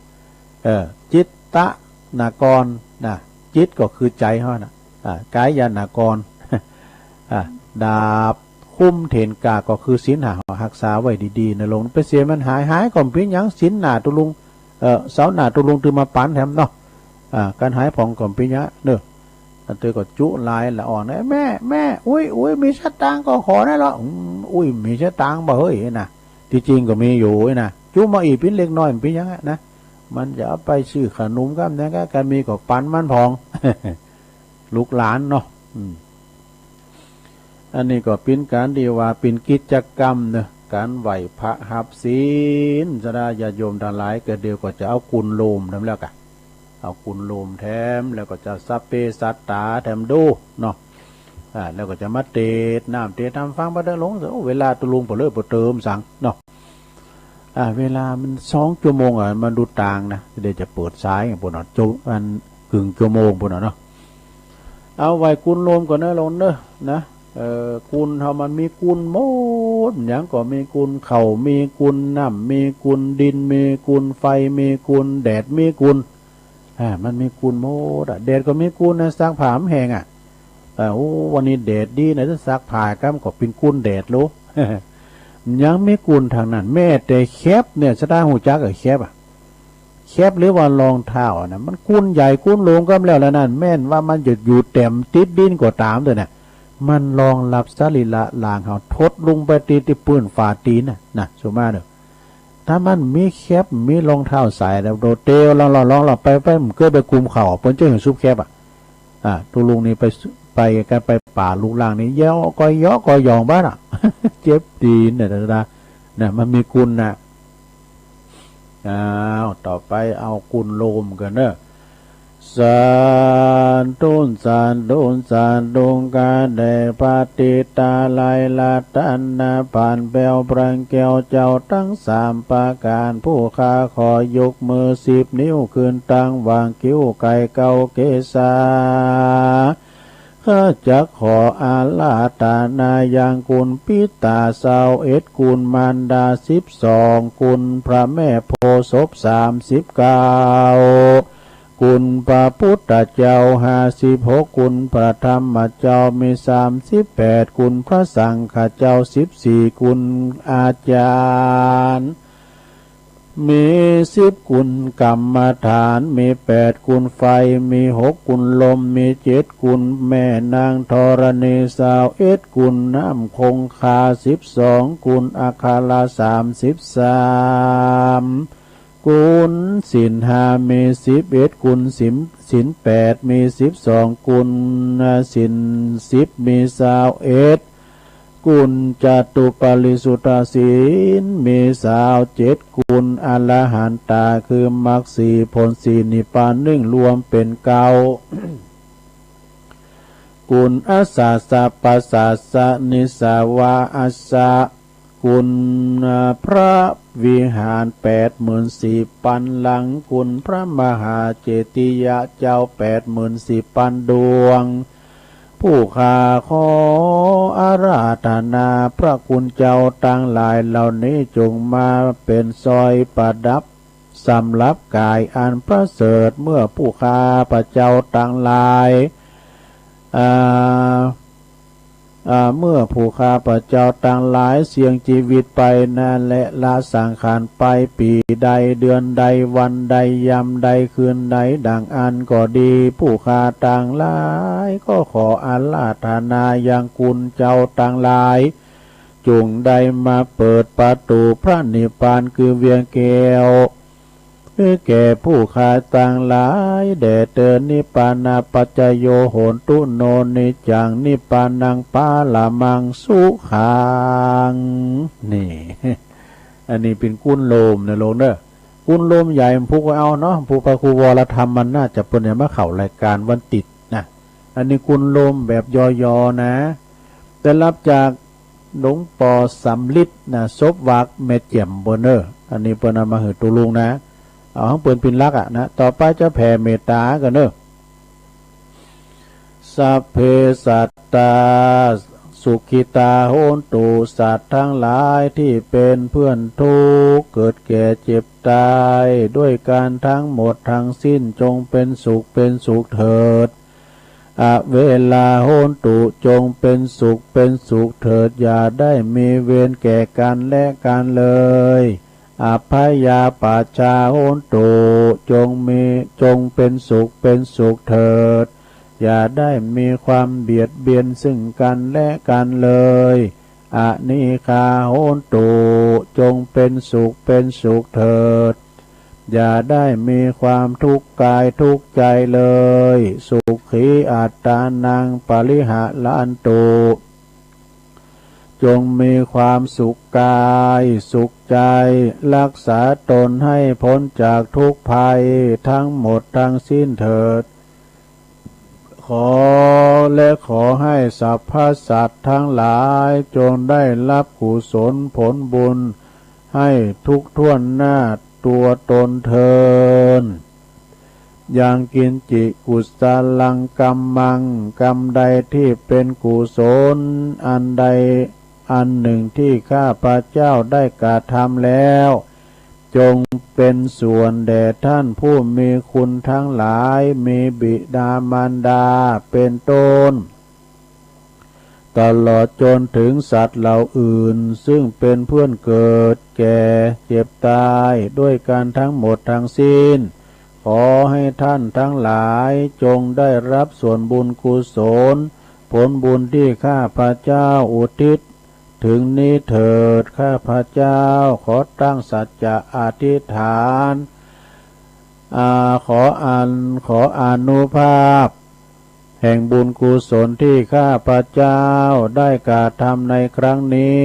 จิตตะนากรนะจิตก็คือใจเฮานะกายญาณากรดาบคุ้มเถนกาก็คือศีลหารักษาไว้ดีๆนะลงไปเสียมันหายก่อนเพียงหยังศีลหนาตุลุงเสาหนาตุลุงตือมาปันแถมเนาะการหายผ่องก่อนเพียงหยังเด้ออันเตอก็จุลายละอ่อนแม่อุ้ยมีสตางค์ก็ขอได้หรออุ้ยมีสตางค์บ่เฮ้ยนะที่จริงก็มีอยู่นะจุมาอีกเป็นเล็กน้อยเพียงหยังนะมันจะเอาไปซื้อขนมกันนะก็การมีก็ปันมันพอง ลูกหลานเนาะอันนี้ก็เป็นการดีว่าเป็นกิจกรรมเนาะการไหวพระหับศีลจะได้ญาติโยมทั้งหลายก็เดียวก็จะเอากุลโลมทำแล้วกันเอากุลโลมแถมแล้วก็จะสัพเพสัตตาแถมดูเนาะแล้วก็จะมาเตดน้ำเตดทำฟังพระเดชหลงเวลาตุลุงปเลิกปเติมสั่งเนาะเวลามัน2 ชั่วโมงมันดูต่างนะเดี๋ยวจะเปิดสายปุ่นอ่ะจุมันครึ่งชั่วโมงปุ่นอ่ะเนาะเอาไว้กุลโลมก่อนนะลงเนอะนะกุลเขามันมีกุลหมดอย่างก็มีกุลเข่ามีกุลน้ำมีกุลดินมีกุลไฟมีกุลแดดมีกุลมันมีกุลหมดแดดก็มีกุลนะซักผ้าแห้งวันนี้แดดดีนะถ้าซักผ้าก็เป็นกุลแดดรู้ ยังไม่กุลทางนั้นแม่แต่แคบเนี่ยสตาหูจักแคบแคบหรือว่ารองเท้านะมันกุลใหญ่กุลโลงก็แล้วนั่นแม่นว่ามันจะอยู่เต็มติดดินกว่าตามเลยเนี่ยมันรองรับสรีระลางเขาทดลงไปตีที่ปืนฝ่าตีนนะสุมาเด้อถ้ามันมีแคบมีรองเท้าใส่แล้วโดเตลลองเราไปมันเกิดไปคุมเข่าเปิ้นเจ้าเห็นซุปแคบตัวลุงนี่ไปกันไปป่าลูกลางนี่เยาะก็เยาะก็ยองบ้านเจ็บตีนเนี่ยมันมีกุลนะต่อไปเอากุลโลมกันเนอะสานตุนกาเดปฏิตาลายลาตันนาผ่านแปวปรังแก้วเจ้าทั้ง3 ประการผู้ข้าขอยกมือ10 นิ้วขึ้นตั้งวางคิ้วไก่เกาเกษาข้าจะขออาลาตานายังกุลปิตา21 กุลมารดา12 กุลพระแม่โพธิ์ศพ39 กุลพระพุทธเจ้า56 กุลพระธรรมเจ้ามี38 กุลพระสังฆเจ้า14 กุลอาจารย์มี10 กุลกรรมฐานมี8 กุลไฟมี6 กุลลมมี7 กุลแม่นางธรณี21 กุลน้ำคงคา12 กุลอาคาลา33 กุลศีลห้ามี11กุลศีล8มี12กุลศีล10มี21กุลจตุปาริสุทธศีลมี27กุลอรหันตาคือมรรคสี่ผลสี่นิพพาน1รวมเป็น9กุลอาสาสะปัสสะสะนิสาวาอาสะกุลพระวิหาร84,000ปันหลังกุลพระมหาเจติยะเจ้า84,000ปันดวงผู้ข้าขออาราธนาพระคุณเจ้าตั้งหลายเหล่านี้จงมาเป็นซอยประดับสำหรับกายอันประเสริฐเมื่อผู้ข้าพระเจ้าตั้งหลายเมื่อผู้ข้าพเจ้าต่างหลายเสี่ยงชีวิตไปนั่นและละสังขารไปปีใดเดือนใดวันใดยามใดคืนใดดังอันก็ดีผู้ข้าต่างหลายก็ขออาราธนาอย่างคุณเจ้าต่างหลายจงได้มาเปิดประตูพระนิพพานคือเวียงแก้วแก่ผู้ข้าต่างหลายแด่เตินนิพพานาปัจจโยโหนตุโนนิจังนิพพานังปาลามังสุขังนี่อันนี้เป็นกุนโลมนะโลงเนอะกุนโลมใหญ่ผูกไว้เอาเนาะผู้พระครูวรธรรมมันน่าจะเป็นอย่างมาเข่ารายการวันติดนะอันนี้กุนโลมแบบยอๆนะแต่รับจากหลวงปอสำลิดนะซบวักเมเจียมบนเนอร์อันนี้เปิ้นเอามาหือตุลุงนะเอาข้างเปิ่นปินลักนะต่อไปจะแผ่เมตตากันเนอะสัพเพสัตตาสุขิตาโหนตุสัตว์ทั้งหลายที่เป็นเพื่อนทุกข์เกิดแก่เจ็บตายด้วยการทั้งหมดทั้งสิ้นจงเป็นสุขเถิดเวลาโหนตุจงเป็นสุขเถิดอย่าได้มีเวรแก่กันและกันเลยอภัยยาปัจจาโหนตุจงเป็นสุขเถิดอย่าได้มีความเบียดเบียนซึ่งกันและกันเลยอนิฆาโหนตุจงเป็นสุขเถิดอย่าได้มีความทุกข์กายทุกข์ใจเลยสุขีอัตตานังปริหะลันตุจงมีความสุขกายสุขใจรักษาตนให้พ้นจากทุกภัยทั้งหมดทั้งสิ้นเถิดขอให้สรรพสัตว์ทั้งหลายจงได้รับกุศลผลบุญให้ทุกท่วนหน้าตัวตนเทินอย่างกินจิกุศลังกัมมังกรรมใดที่เป็นกุศลอันใดอันหนึ่งที่ข้าพระเจ้าได้กระทำแล้วจงเป็นส่วนแด่ท่านผู้มีคุณทั้งหลายมีบิดามารดาเป็นต้นตลอดจนถึงสัตว์เหล่าอื่นซึ่งเป็นเพื่อนเกิดแก่เจ็บตายด้วยกันทั้งหมดทั้งสิ้นขอให้ท่านทั้งหลายจงได้รับส่วนบุญกุศลผลบุญที่ข้าพระเจ้าอุทิศถึงนี้เถิดข้าพระเจ้าขอตั้งสัจจะอธิษฐานขออานุภาพแห่งบุญกุศลที่ข้าพระเจ้าได้กระทำในครั้งนี้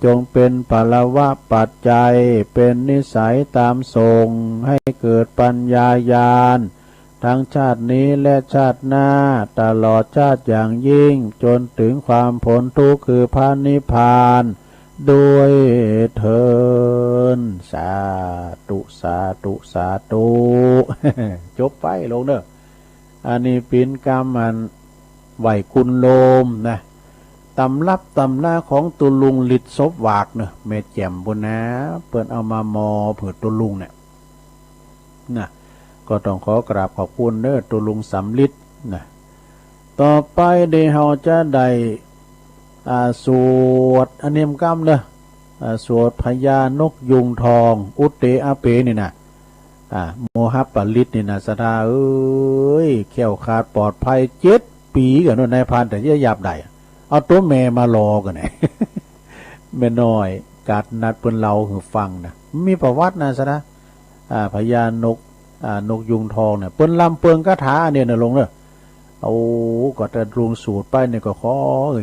จงเป็นภลวะปัจจัยเป็นนิสัยตามส่งให้เกิดปัญญาญาณทั้งชาตินี้และชาติหน้าตลอดชาติอย่างยิ่งจนถึงความพ้นทุกข์คือพระนิพพานด้วยเถิดสาธุ จบไปลงเนอะอันนี้เป็นกรรมอันไหวคุณโลมนะตำรับตำราของตุลุงลิดซบวากเนอะเมแจ่มบนนะเปิดเอามามอเผื่อตุลุงเนี่ยนะก็ต้องขอกราบขอบคุณเด้อตุลุงสำลิดนะต่อไปเดี๋ยวเราจะได้สวดอเนมกรรมเด้อสวดพญานกยุงทองอุตเตอาเปนี่นะโมหัปปลิตนี่นะสตาเอ้ยแขวขาดปลอดภัย7 ปีกันนายพานแต่เยอะหยาบใดเอาตัวแม่มารอกันไหน แม่น้อยกัดนัดเปิ้นเราคือฟังนะมีประวัตินะสตา พญานกนกยุงทองเนี่ยเปิ้นลำเปิงคาถาเนี่ยนะลงเนอะเอาก็จะรุงสูตรไปเนี่ยก็ขอ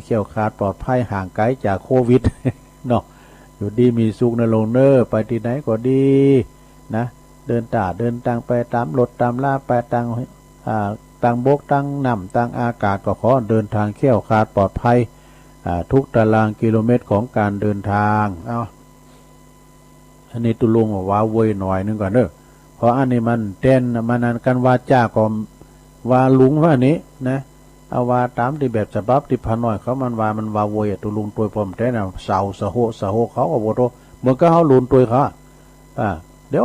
เขี่ยวขาดปลอดภัยห่างไกลจากโควิด เนาะอยู่ดีมีสุขนะลงเนอไปที่ไหนก็ดีนะเดินทางไปตามรถตามลาไปต่างบกต่างน้ำต่างอากาศก็ขอเดินทางเขี่ยวขาดปลอดภัยทุกตารางกิโลเมตรของการเดินทางอันนี้ตุลุงว่าเวยหน่อยนึงก่อนเนอะเพราะอันนี้มันเต้นมันนันกันว่าจ้าก็ว่าลุงว่านี้นะเอาว่าตามที่แบบฉบับที่พาน้อยเขามันว่าเวยตุลุงตัวผมเต้นเสาสะโหเขาก็บ่โตเหมือนก็เฮาลุนตัวเขาเดี๋ยว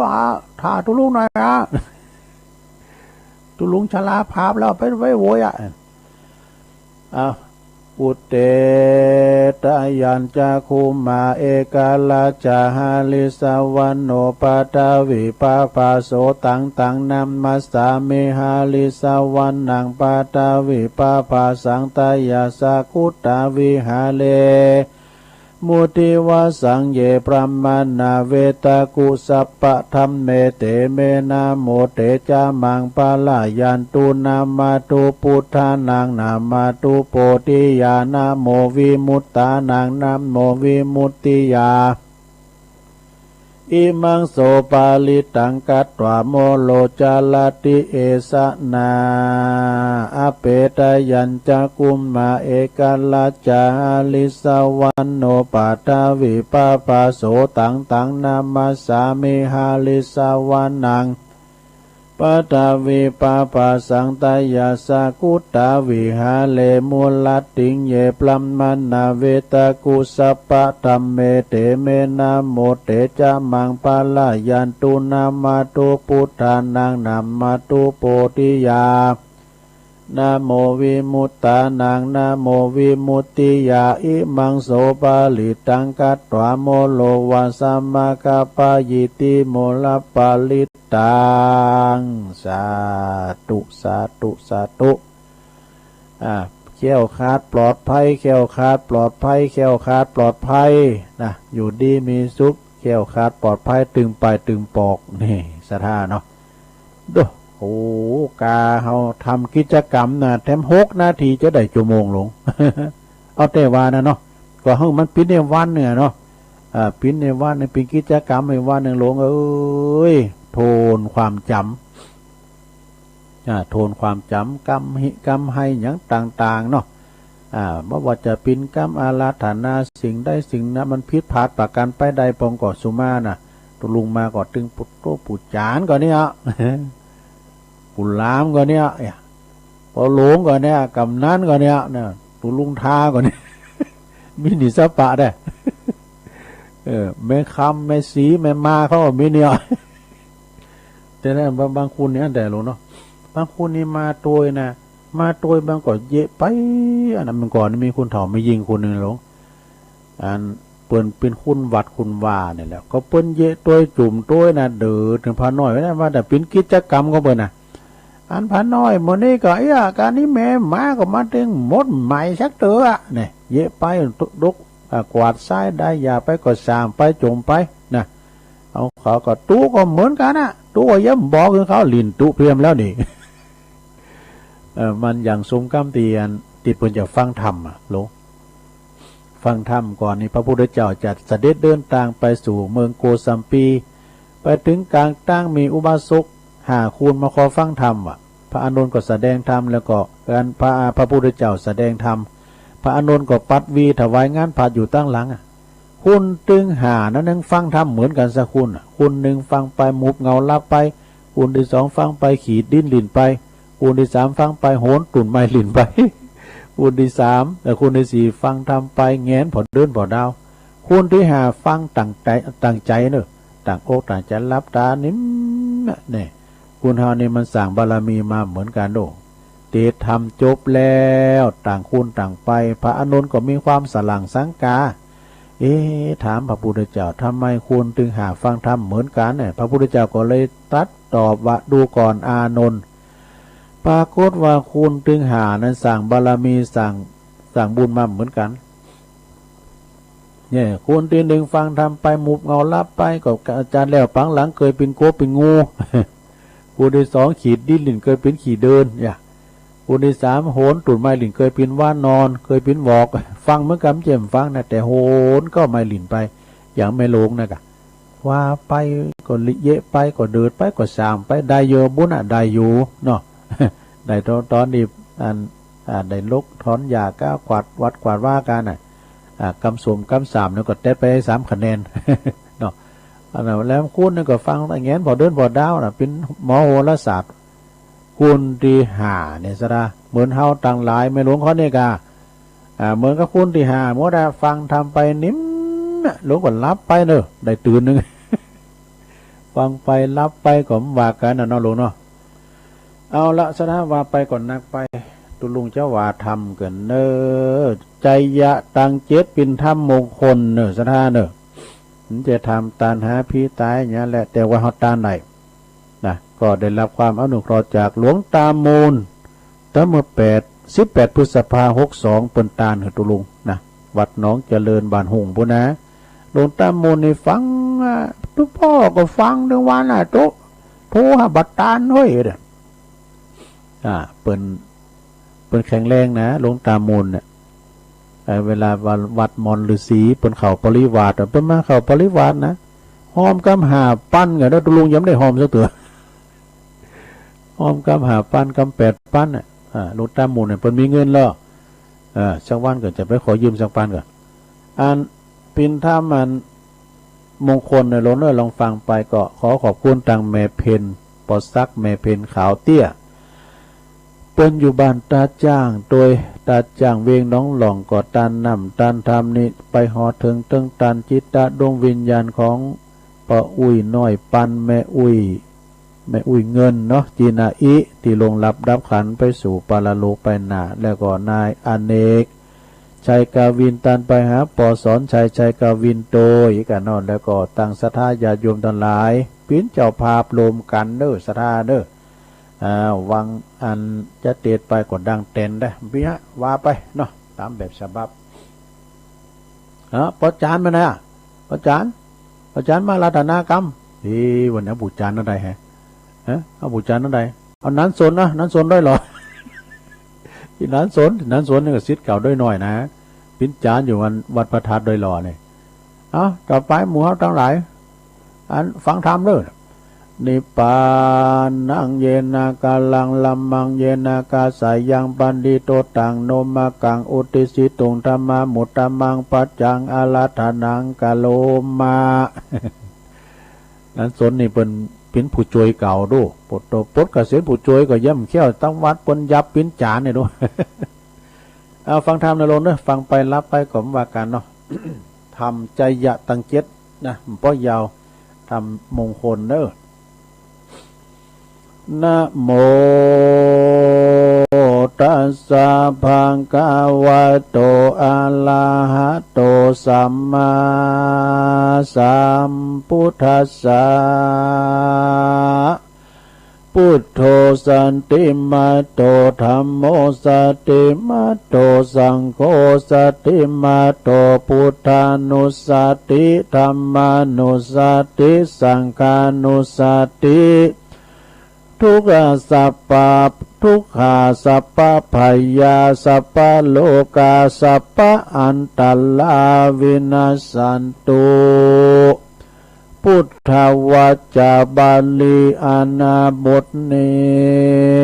ท่าตุลุงหน่อยตุลุงชลาภาพแล้วไปไว้โวยอุเตตยัญจะคุมาเอกาลาจาหาลิสวันโนปาตาวิปาปาโสตังนัมมัสสามิหาลิสวันนังปาตาวิปาปาสังตายาสากุตาวิหาเลมุติวาสังเยปรัมมานาเวตากุสัพพะธรรมเมเตเมนาโมเตจามังปาลายันตุนามาตุพุทธานังนามาตุโพธิญาณโมวิมุตตานังนามโมวิมุตติยาอิมังโสปาลิตังกัตถวโมโลจาลติเอสนาอเปตยัญจะกุมมาเอกาลาจาลิสวันโนปาตาวิปาปาโสตังนามัสสามิหาลิสวันนังปาตาวิปาปาสังตายาสากุตาวิหาเลมูลติงเยปลัมมันนาเวตากุสัพพะธัมเมเตเมนาโมเตจามังปาลายันตุนามาตุพุทธานังนามาตุโพธิยานะโมวิมุตตานังนะโมวิมุตติยาอิมังโสปาลิตังกัตถวโมโลวาสัมมาคปายิติโมลปาลิตังสาธุเขี้ยวขาดปลอดภัยเขี้ยวขาดปลอดภัยนะอยู่ดีมีสุขเขี้ยวขาดปลอดภัยตึงไปตึงปอกนี่สถานเนาะดูโอ้กาเฮาทำกิจกรรมนะแถม6 นาทีจะได้ชั่วโมงลง เอาแต่ว่านะเนาะก็เฮามันปิดในวันเนี่ยเนาะปิดในวันในเป็นกิจกรรมในวันหนึ่งลงโทนความจำโทนความจำกรรมหิกรรมให้อย่างต่างๆเนาะไม่ว่าจะเป็นกรรมอาราธนาสิ่งใดสิ่งนั้นมันผิดพลาดประการไปใดปองกอดสุมาน่ะตุลุงมาก่อตึงปุตโตปุจานก่อนเนี่ยปุลามก่อนเนี่ยพอหลงก่อนเนี่ยกำนันก่อนเนี่ยตุลุงท่าก่อนเนี่ยมินิสปะได้แม่คำแม่สีแม่มาเขามีเนี่ยแต่นั้นบางคนเนี่ยแต่หลงเนาะบางคนนี่มาโดยนะมาโดยบางก็เยะไปอันนั้นมันก่อนมีคนเฒ่าไม่ยิงคนหนึ่งหลงอันเปิ้นเป็นคุณวัดคุณว่าเนี่ยแหละก็เปิ้นเยะตัวจุ่มตัวนะเดือถึงพาน้อยนะว่าแต่เป็นกิจกรรมก็เปิ้นนะอันพาน้อยมื้อนี้ก็การนี้แม่มาก็มาถึงหมดใหม่ชักเตือเนี่ยเยะไปดุกกวาดซ้ายได้อย่าไปก็สามไปจมไปนะเอาเขาก็ตู้ก็เหมือนกันนะตู้ก็ย้ำบอกคือเขาลินตู้เพียมแล้วนี่มันอย่างสมกำเตียนติดเพิ่นจะฟังธรรมหลงฟังธรรมก่อนนี่พระพุทธเจ้าจะเสด็จเดินทางไปสู่เมืองโกสัมปีไปถึงกลางตั้งมีอุบาสก5 คูณมาขอฟังธรรมพระอานนท์ก็แสดงธรรมแล้วก็การพระพุทธเจ้าแสดงธรรมพระอานนท์ก็ปัดวีถวายงานผัดอยู่ตั้งหลังคุณตึงหานั้นนึงฟังธรรมเหมือนกันสักคุณหนึ่งฟังไปมุบเงาลับไปคุณที่2ฟังไปขีดดิ้นลิ่นไปคุณที่3ฟังไปโหนตุ่นไม้ลิ่นไปคุณที่3แต่คุณที่4ฟังธรรมไปแงนผอเดินผอดาวคุณที่5ฟังตั้งใจเนอะต่างอกต่างใจรับตานิ่มเนี่ยคุณเฮานี่มันสั่งบารมีมาเหมือนกันโดเตธรรมจบแล้วต่างคุณต่างไปพระอานนท์ก็มีความสลั่งสังกาถามพระพุทธเจ้าทำไมคุณถึงหาฟังธรรมเหมือนกันเนี่ยพระพุทธเจ้าก็เลยตรัสตอบว่าดูก่อนอานนท์ปรากฏว่าคุณถึงหานั้นสั่งบารมีสั่งบุญมาเหมือนกัน เนี่ยคนที่หนึ่งฟังทำไปหมุบเงาลับไปกับอาจารย์แล้วปังหลังเคยเป็นโกเป็นงูคนที่สองขีดดิ้นหลินเคยเป็นขี่เดินอย่าคนที่สามโหนตุ่นไม้หลินเคยเป็นว่านนอนเคยเป็นวอกฟังเมื่อกำเจมฟังนะแต่โหนก็ไม้หลินไปอย่างไม่ลงนะกะว่าไปก็ลิเยะไปก็เดินไปก็สามไปได้เยอะบุญอ่ะได้อยู่เนาะได้ตอนนี้ได้ลกถอนยาก้าวกวาดวัดกวาดว่ากันกำสมกำสามเนี่ยก็เต็ดไป3 คะแนนเนาะแล้วคุณเนี่ยก็ฟังอย่างเงี้ยพอเดินพอดาวนะเป็นหมอโหราศาสตร์คุณที่5เนี่ยซะนะเหมือนเฮาต่างหลายไม่หลวงเขาเนี่ยกาเหมือนกับคุณที่5เมื่อได้ฟังทำไปนิ่มหลวงก็รับไปเนอะได้ตื่นนึง ฟังไปรับไปก็ว่ากันนะเนาะหลวงเนาะเอาละซะนะว่าไปก่อนนักไปตุลุงเจ้าว่าทำกันเนอใจยะตังเจ็ดเป็นธรรมมงคลเนอสถานเนอจะทำตานหาพี่ตายอย่างนี้แหละแต่ว่าเขาตานไหนนะก็ได้รับความอนุเคราะห์จากหลวงตามูลตั้งเมื่อ18 พฤษภาคม 62เป็นตานเหตุลุงนะวัดหนองเจริญบ้านหงปุ่นนะหลวงตามูลในฟังทุกพ่อก็ฟังทั้งวันโต๊ะโทหบัตตานเฮ้ยเนี่ยเป็นแข็งแรงนะหลวงตามูลเนี่ยเวลาวัดมอนฤาษีเป็นเข่าปริวาสเป็นมาเข่าปริวาสนะหอมกำหาปั้นกันแล้วตุลุงย้ำได้หอมสักตัวหอมกำหาปั้นกำ8 ปั้นหลวงตามูลเนี่ยเป็นมีเงินแล้วสักวันก็จะไปขอยืมสักปั้นก่อนปินท่ามันมงคลในหลวงลองฟังไปก็ขอขอบคุณตังแม่เพนปอซักแม่เพนขาวเตี้ยเปิ้นอยู่บ้านตาจ้างโดยตาจ้างเวงน้องหล่องก่อตานนำตานทำนี่ไปหอถึงตึงตันจิตตะดวงวิญญาณของป้าอุ้ยน้อยปันแม่อุ้ยเงินเนาะจีนาอิที่ลงรับดับขันไปสู่ปาราโลกไปหนาแล้วก็นายอเนกชัยกาวินตันไปหาปอสอนชัยกาวินโตอีกนอนแล้วก็ตั้งศรัทธาญาติโยมทั้งหลายปิ้นเจ้าภาพรวมกันเด้อศรัทธาเด้อวังอันจะเตดไปกดดังเต้นได้พี่ฮะว่าไปเนาะตามแบบฉบับพระจานมาเนี่ยพระจานมารัตนากรรมวันนี้บูจานอะไรฮะเอาบูจานอะไรเอานั้นสนนะนั้นสนด้วยหรอที่นั้นสนนี่ก็ซิดเก่าด้วยหน่อยนะปิ้นจานอยู่วัดพระธาตุโดยหล่อเนี่ยต่อไปหมู่เฮาทั้งหลายฟังธรรมเด้อนิปานังเยนากาลังลัมมังเยนากาสายังปันดิโตตังโนมากังอุติสิตุงธรรมามุตตมังปัจจังอารัธนังกาโลมานั้นสนนี่เป็นผู้ช่วยเก่าดูปดกเสียนผู้ช่วยก็ย่ำเขี้ยวตั้งวัดปนยับปิ้นจานเนี่ยดูเอาฟังธรรมในโลกเนอะฟังไปรับไปก็ว่ากันเนาะ ทำใจยะตังเจ็ดนะป้อยาวทำมงคลเนอะนะโมตัสสะภะคะวะโตอะระหะโตสัมมาสัมพุทธัสสะพุทโธสันติมาโตธัมโมสันติมาโตสังโฆสันติมาโตพุทธานุสันติธัมมานุสันติสังฆานุสันติทุกขสัพพะทุกขาสัพพะพยาสัพพะโลกาสัพพะอันตลาวินาสันตุพุทธวจจาบาลีอานาบทนี้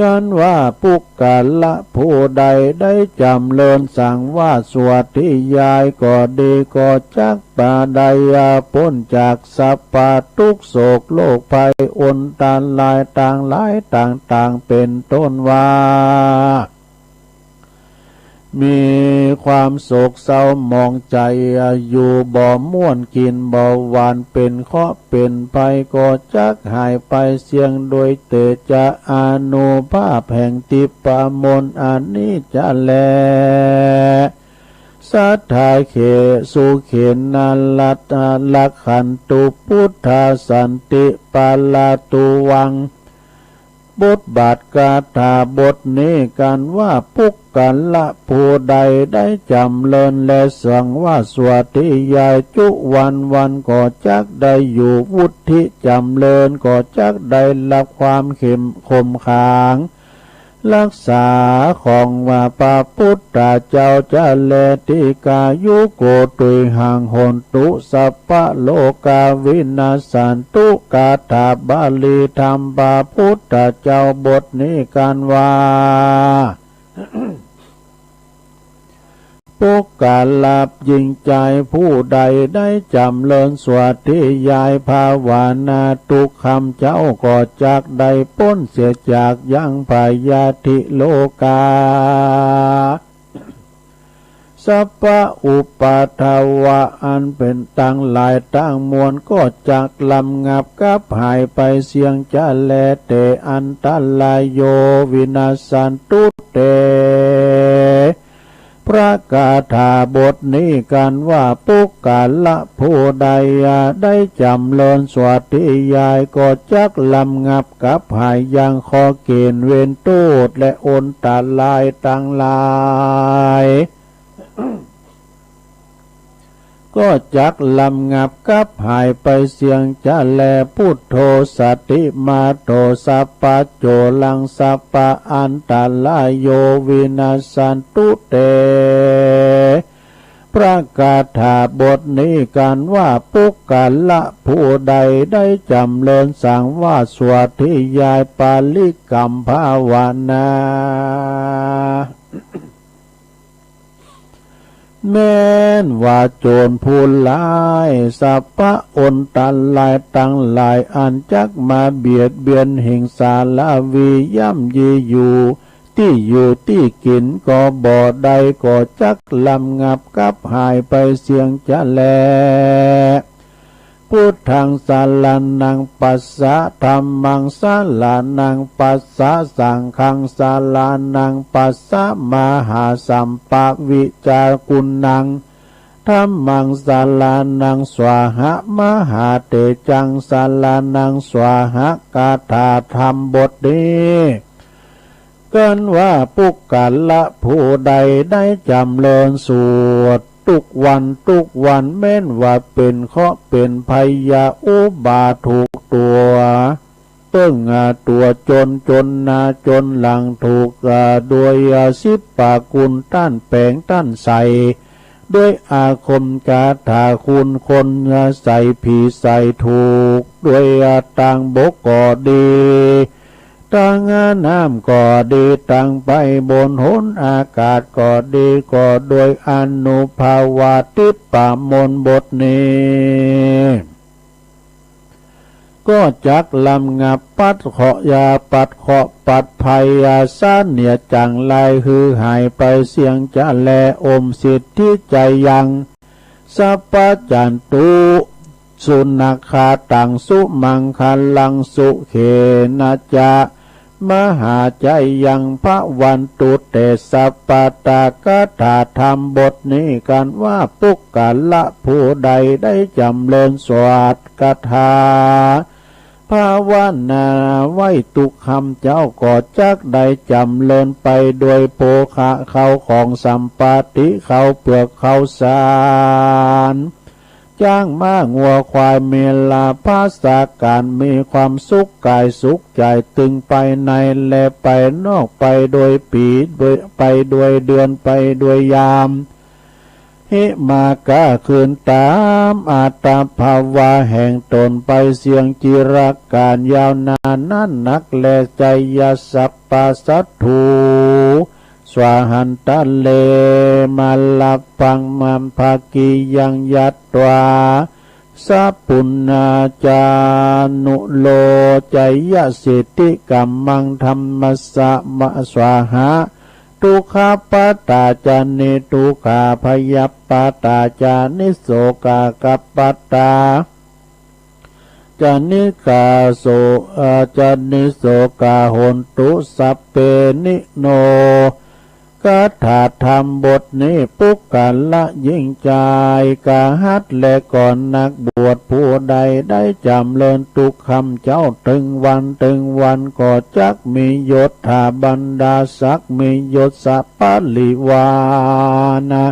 กันว่าปุกกะละผู้ใดได้จำเลินสั่งว่าสวดที่ยายก็ดีก็จักปาใดพ้นจากสัพพะทุกโศกโลกภัยอุนตานลายต่างหลายต่างเป็นต้นว่ามีความโศกเศร้ามองใจอยู่บ่ม่วนกินบ่หวานเป็นเคราะห์เป็นภัยก็จักหายไปเสียงโดยเตจะอานุภาพแห่งติปามนอันนี้จะแลสัทธาเขสุเขนัลลัตลักขันตุพุทธสันติปาลาตุวัง บทบาทกาถาบทนี้กันว่าปุกกันละผู้ใดได้จำเริญและสังว่าสวัสดิยายจุวันก็จักได้อยู่วุฒิจำเริญก็จักได้รับความคมขางรักษาของว่าพระพุทธเจ้าจะเลติกายุโกตุยหังหนตุสัพพะโลกาวินาสันตุกาถาบาลีธรรมพระพุทธเจ้าบทนี้กันว่า ปุกกาลับยิ่งใจผู้ใดได้จำเริญสวัสดิยายภาวนาทุกคำเจ้าก็จักได้พ้นเสียจากยังพยาธิโลกาสัพพะอุปาทวะอันเป็นตั้งหลายตั้งมวลก็จักลำงับกับหายไปเสียงจะแลเตอันตลายโยวินาสันตุเตพระกาถาบทนี้กันว่าปุกกาละผู้ใดได้จำเริญสวัสดิยายก็จักลำงับกับหายยังคอเกณฑ์เวนตูดและอนตาลายตั้งหลายก็จักลำงับกับหายไปเสียงจะแลพุทโธสติมาโตสัพพะโจลังสัพพะอันตาลายโยวินาสันตุเตพระกาถาบทนี้กันว่าปุกกาละผู้ใดได้จำเริญสังว่าสวัสดิยายปาลิกรรมภาวนาแม้นว่าโจรผู้ลายสัพพะอนตันลายตั้งหลายอันจักมาเบียดเบียนหิงสาลาวีย่ำยีอยู่ที่กินก็บ่ใดก็จักลำงับกับหายไปเสียงจะแลพุทธังสาลานังปัสสะธรรมังสาลานังปัสสะสังฆังสาลานังปัสสะมหาสัมปวิจากุนังธัมมังสาลานังสวาหะมหาเตจังสาลานังสวาหะกาถาธรรมบทนี้กันว่าปุกกาละผู้ใดได้จำเริญสวดทุกวันแม้นว่าเป็นเคราะห์เป็นภัยยาอุบาทถูกตัวเติ้งตัวจนนาจนหลังถูกด้วยสิบปากุลต้านแปลงต้านใสด้วยอาคมกาถาคุณคนใส่ผีใส่ถูกด้วยต่างบกก็ดีตั้งน้ำก็ดีตั้งไปบนหนอากาศก็ดีก็โดยอนุภาวาติปามนบทนี้ก็จักลำงับปัดเคาะยาปัดเคาะปัดภัยยาสานเนียจังลายหือหายไปเสียงจะแลอมสิทธิใจยังสัพพจันตุสุนัขาตังสุมังคันลังสุเขนะจะมหาใจยังพระวันตุเตสัปปตากถาธรรมบทนี้กันว่าปุกกาละผู้ใดได้จำเริญสวัสดิกถาภาวนาไว้ตุกคำเจ้าก็จักได้จำเริญไปโดยโภคะเขาของสัมปติเขาเปลือกเขาสารจ้างม้างัวควายเมลาภาษาการมีความสุขกายสุขใจตึงไปในและไปนอกไปโดยปีไปโดยเดือนไปโดยยามหิมากาคืนตามอาตาภาวะแห่งตนไปเสียงจิรักการยาวนานนั้นนักและใจยสัพปะสัตถุสวาหันตะเลมาลาปังมัมภากิยังยัตวาสัพปุณนาจานุโลใจยสิทธิกัมมังธรรมสะมะสวาหะทุกขปตาจานิทุกขาพยัปปตาจานิโสกากัปปตาจานิกาโสจานิโสกาโหนตุสัพเพนิโน กถาธรรมบทนี้ปุกกะละยิ่งใจกะฮัดและก่อนนักบวชผู้ใดได้จำเริญทุกคำเจ้าถึงวันก็จักมียศถาบรรดาศักดิ์มียศสัพพลิวานะ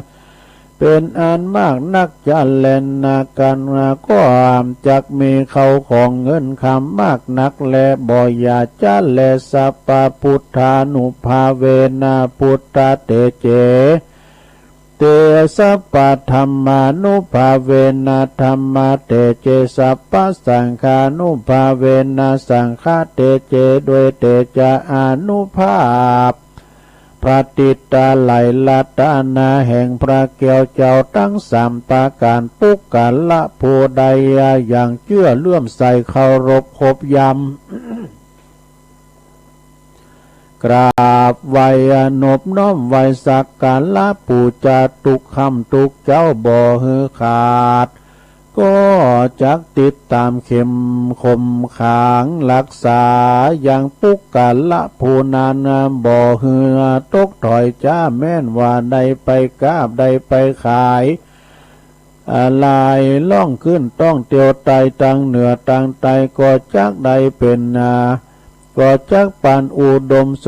เป็นอันมากนักจะเล่นนากันก็อามจักมีเขาของเงินคำมากนักและบ่อยาจะแลสัพพพุทธานุภาเวนะพุทธเตเจเตสัพพธรรมานุภาเวนะธรรมเตเจสัพพสังฆานุภาเวนะสังฆเตเจด้วยเตจะอนุภาพพระติตาไหลลัตนาแห่งพระแก้วเจ้าทั้งสามประการปุกกะละผู้ใดอย่างเชื่อเลื่อมใสเคารพคบยำกราบไหวนบน้อมไหวสักการะปูจาทุกคำทุกเจ้าบ่ฮือขาดก็จักติดตามเข็มคมขางรักษาอย่างปุกกะละผู้นั้นบ่เหือตกถอยจ้าแม่นว่าใดไปกราบใดไปขายลายล่องขึ้นต้องเตียวไตตังเหนือตังไตก็จักใดเป็นก็จักปานอุดมโส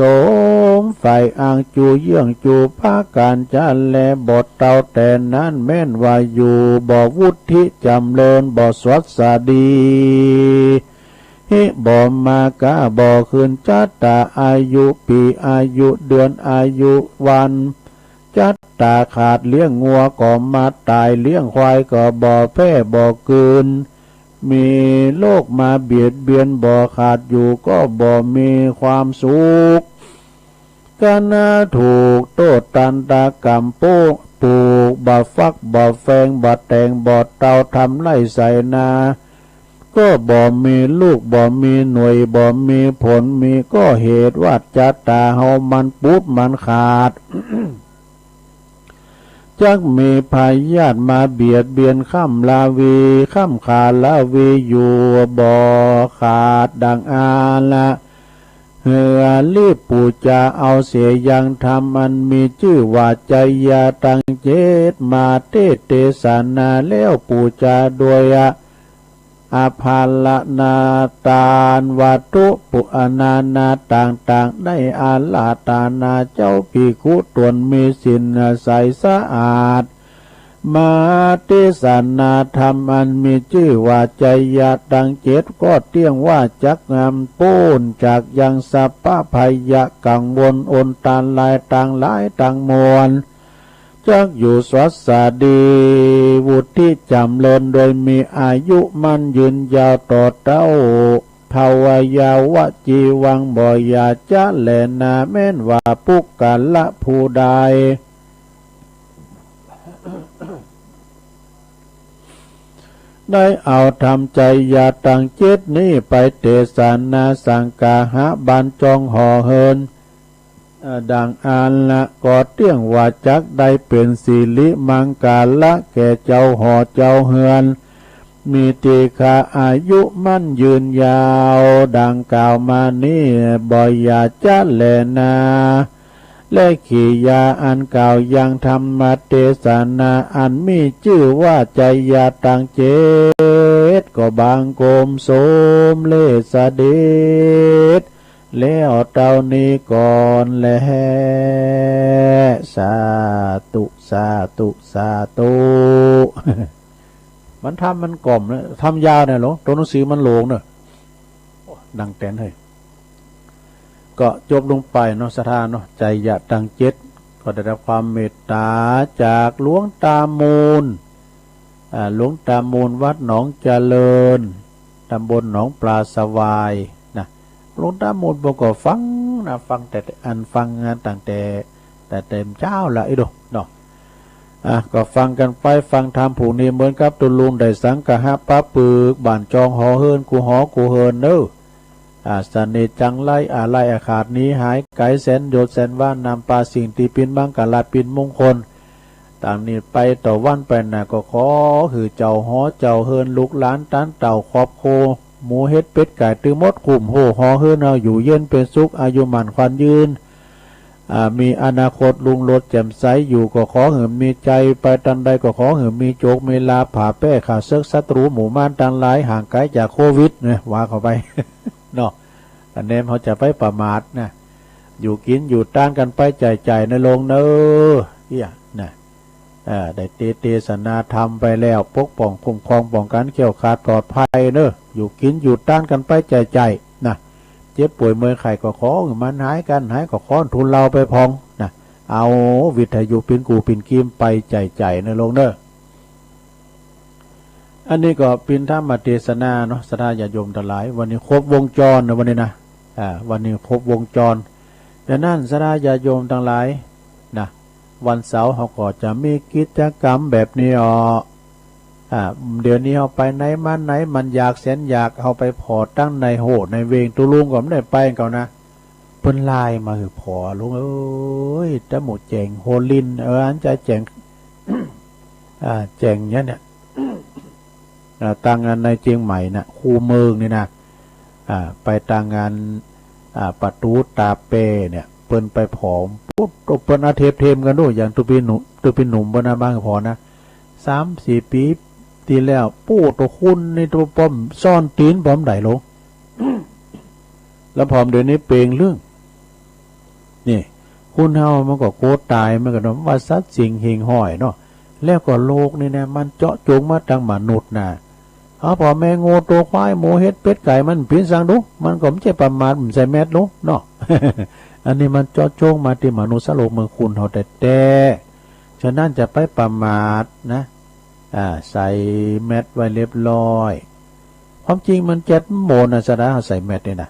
มฝ่ายอ่างจูเยื่องจูภาการจันแลบทเตาแต่นั้นแม่นว่าอยู่บ่วุฒิจำเริญบ่สวัสดีฮิบ่มากะบ่คืนจัตตาอายุปีอายุเดือนอายุวันจัตตาขาดเลี้ยงงัวก็มาตายเลี้ยงควายก็บ่แพ้บ่กืนมีโลกมาเบียดเบียนบ่ขาดอยู่ก็บ่มีความสุขกันถูกโตตันตากรรมโป้ปลูกบ่ฟักบ่แฟงบ่แต่งบ่เตาทำไร่ใส่นาก็บ่มีลูกบ่มีหน่วยบ่มีผลมีก็เหตุว่าจัตตาเฮามันปุดมันขาด จักมีพยาธิมาเบียดเบียนข้ามลาวีข้ามขาลาวีอยู่บ่ขาดดังอาละเหือรีบปูจาเอาเสียยังทำอันมีชื่อว่าใจยาตังเจตมาเตเตสานาแล้วปูจาโดยอาภาลนาตานวัตุปุอนานาต่างๆได้อาลาตานาเจ้าภิกขุตนมีศีลใสสะอาดมาติสานาธรรมอันมีชื่อว่าใจยาตังเจตก็เตี้ยงว่าจักงามปูนจากยังสัพพะภัยยะกังวลอนตาลายต่างหลายต่างมวลจักอยู่สวัสดีวุฒิจำเริญโดยมีอายุมั่นยืนยาวต่อเต้าภาวยาวจีวังบ่อยาจะแลนาแม่นว่าปุกกะละผู้ใดได้เอาทำใจยาตังเจตนี้ไปเตสานาสังกาหะบานจองห่อเฮินดังอ่านละก็เตี้ยงว่าจักได้เป็นสิริมังกาละแก่เจ้าหอเจ้าเฮือนมีติคาอายุมั่นยืนยาวดังกล่าวมานี้บ่อยาจะแลนาและขียาอันกล่าวยังธรรมเทศนาอันมีชื่อว่าใจยาตังเจตก็บางโกมโสมเลสเดชแล้วเต่านี้ก่อนแลสาธุสาธุสาธุมันทำมันกล่อมนะทำยาวเนี่ยหลวงตัวหนังสือมันโหลงเนอะดังแตนเฮ้ยก็จบลงไปเนาะสถานเนาะใจยะตังเจ็ดก็ได้รับความเมตตาจากหลวงตามูลหลวงตามูลวัดหนองเจริญตำบลหนองปลาสวายหลวงตามูลบอกก็ฟังนะฟังแต่อันฟังงานต่างแต่เต็มเจ้าละไอ้ดูเนาะก็ฟังกันไปฟังธรรมผู้นี้เหมือนกับตุลุงได้สังกะหะปะปึกบ้านจองหอเฮินกูหอกูเฮินเนอสนิทจังไล่อะไรอาขาดนี้หายไกลแสนโยดแสนว่านำปลาสิ่งตีปินบังกะลาปินมงคลต่างนี้ไปต่อวันไปน่ะก็ขอคือเจ้าหอเจ้าเฮินลูกหลานตันเต่าครอบโคหมูเฮ็ดเป็ดไก่ตื้อมดขุ่มโหหอเฮินเอาอยู่เย็นเป็นสุขอายุหมันควันยืน มีอนาคตลุงรถแจ่มใสอยู่ก็ขอเหิมมีใจไปตันใดก็ขอเหิมมีโจกมีลาผ่าแป้ขาเซึกศัตรูหมู่ม่านตันหลายห่างไกลจากโควิดเนี่ยว่าเข้าไป เนาะอันนี้เขาจะไปประมาทนะอยู่กินอยู่ต้านกันไปใจในลงเนอเฮียนะได้เทศนาธรรมไปแล้วปกป้องคุ้มครองป้องกันเกี่ยวขาดปลอดภัยเนอะอยู่กินอยู่ต้านกันไปใจนะเจ็บป่วยเมื่อไข้ก็ขอมันหายกันหายก็ขอทุนเราไปพองนะเอาวิทยุปินกูปินกิมไปใจในลงเนอะอันนี้ก็ปินธรรมเทศนาเนาะสถาญาโยมทั้งหลายวันนี้ครบวงจรนะวันนี้นะวันนี้ครบวงจรดังนั้นสถาญาโยมทั้งหลายนะวันเสาร์เขาก็จะมีกิจกรรมแบบนี้เดี๋ยวนี้เอาไปไหนมันอยากแสนอยากเอาไปพอตั้งในโหในเวงตุลุงก็ไม่ได้ไปเก่านะเปิ้นไลน์มาคือพอลุงเอ้ยจะหมดแจงโฮลินอันจะแจง แจงเนี้ยเนี่ยต่างงานในเชียงใหม่นะคูเมืองนี่นะไปต่างงานประตูตาเปเนี่ยเปิ้นไปผอมปุ๊บเปิ้นอาเทมกันด้วยอย่างตัวปีหนุ่มเปิ้นบ้างพอนะ3-4 ปีตีแล้วปู้ตัวคุณในตัวป้อมซ่อนตีนป้อมไหลลง แล้วพร้อมเดี๋ยวนี้เปลงเรื่องนี่คุณเฮามันก็โกรธตายมันก็นว่าสัตว์สิ่งหิ่งห้อยเนาะแล้วก็โลกนี่นะมันเจาะจงมาทางมนุษย์นะพอแม่งูตัวควายหมูเฮ็ดเป็ดไก่มันพินสังดูมันก็ไม่ใช่ประมาทมันใส่แมสลูกเนาะ อันนี้มันเจาะจงมาที่มนุษย์โลกเมืองคุณเฮาแต่ฉะนั้นจะไปประมาทนะใส่แมสไว้เรียบร้อยความจริงมันเจ็ดโมนะสะดาใส่แมสนี่นะ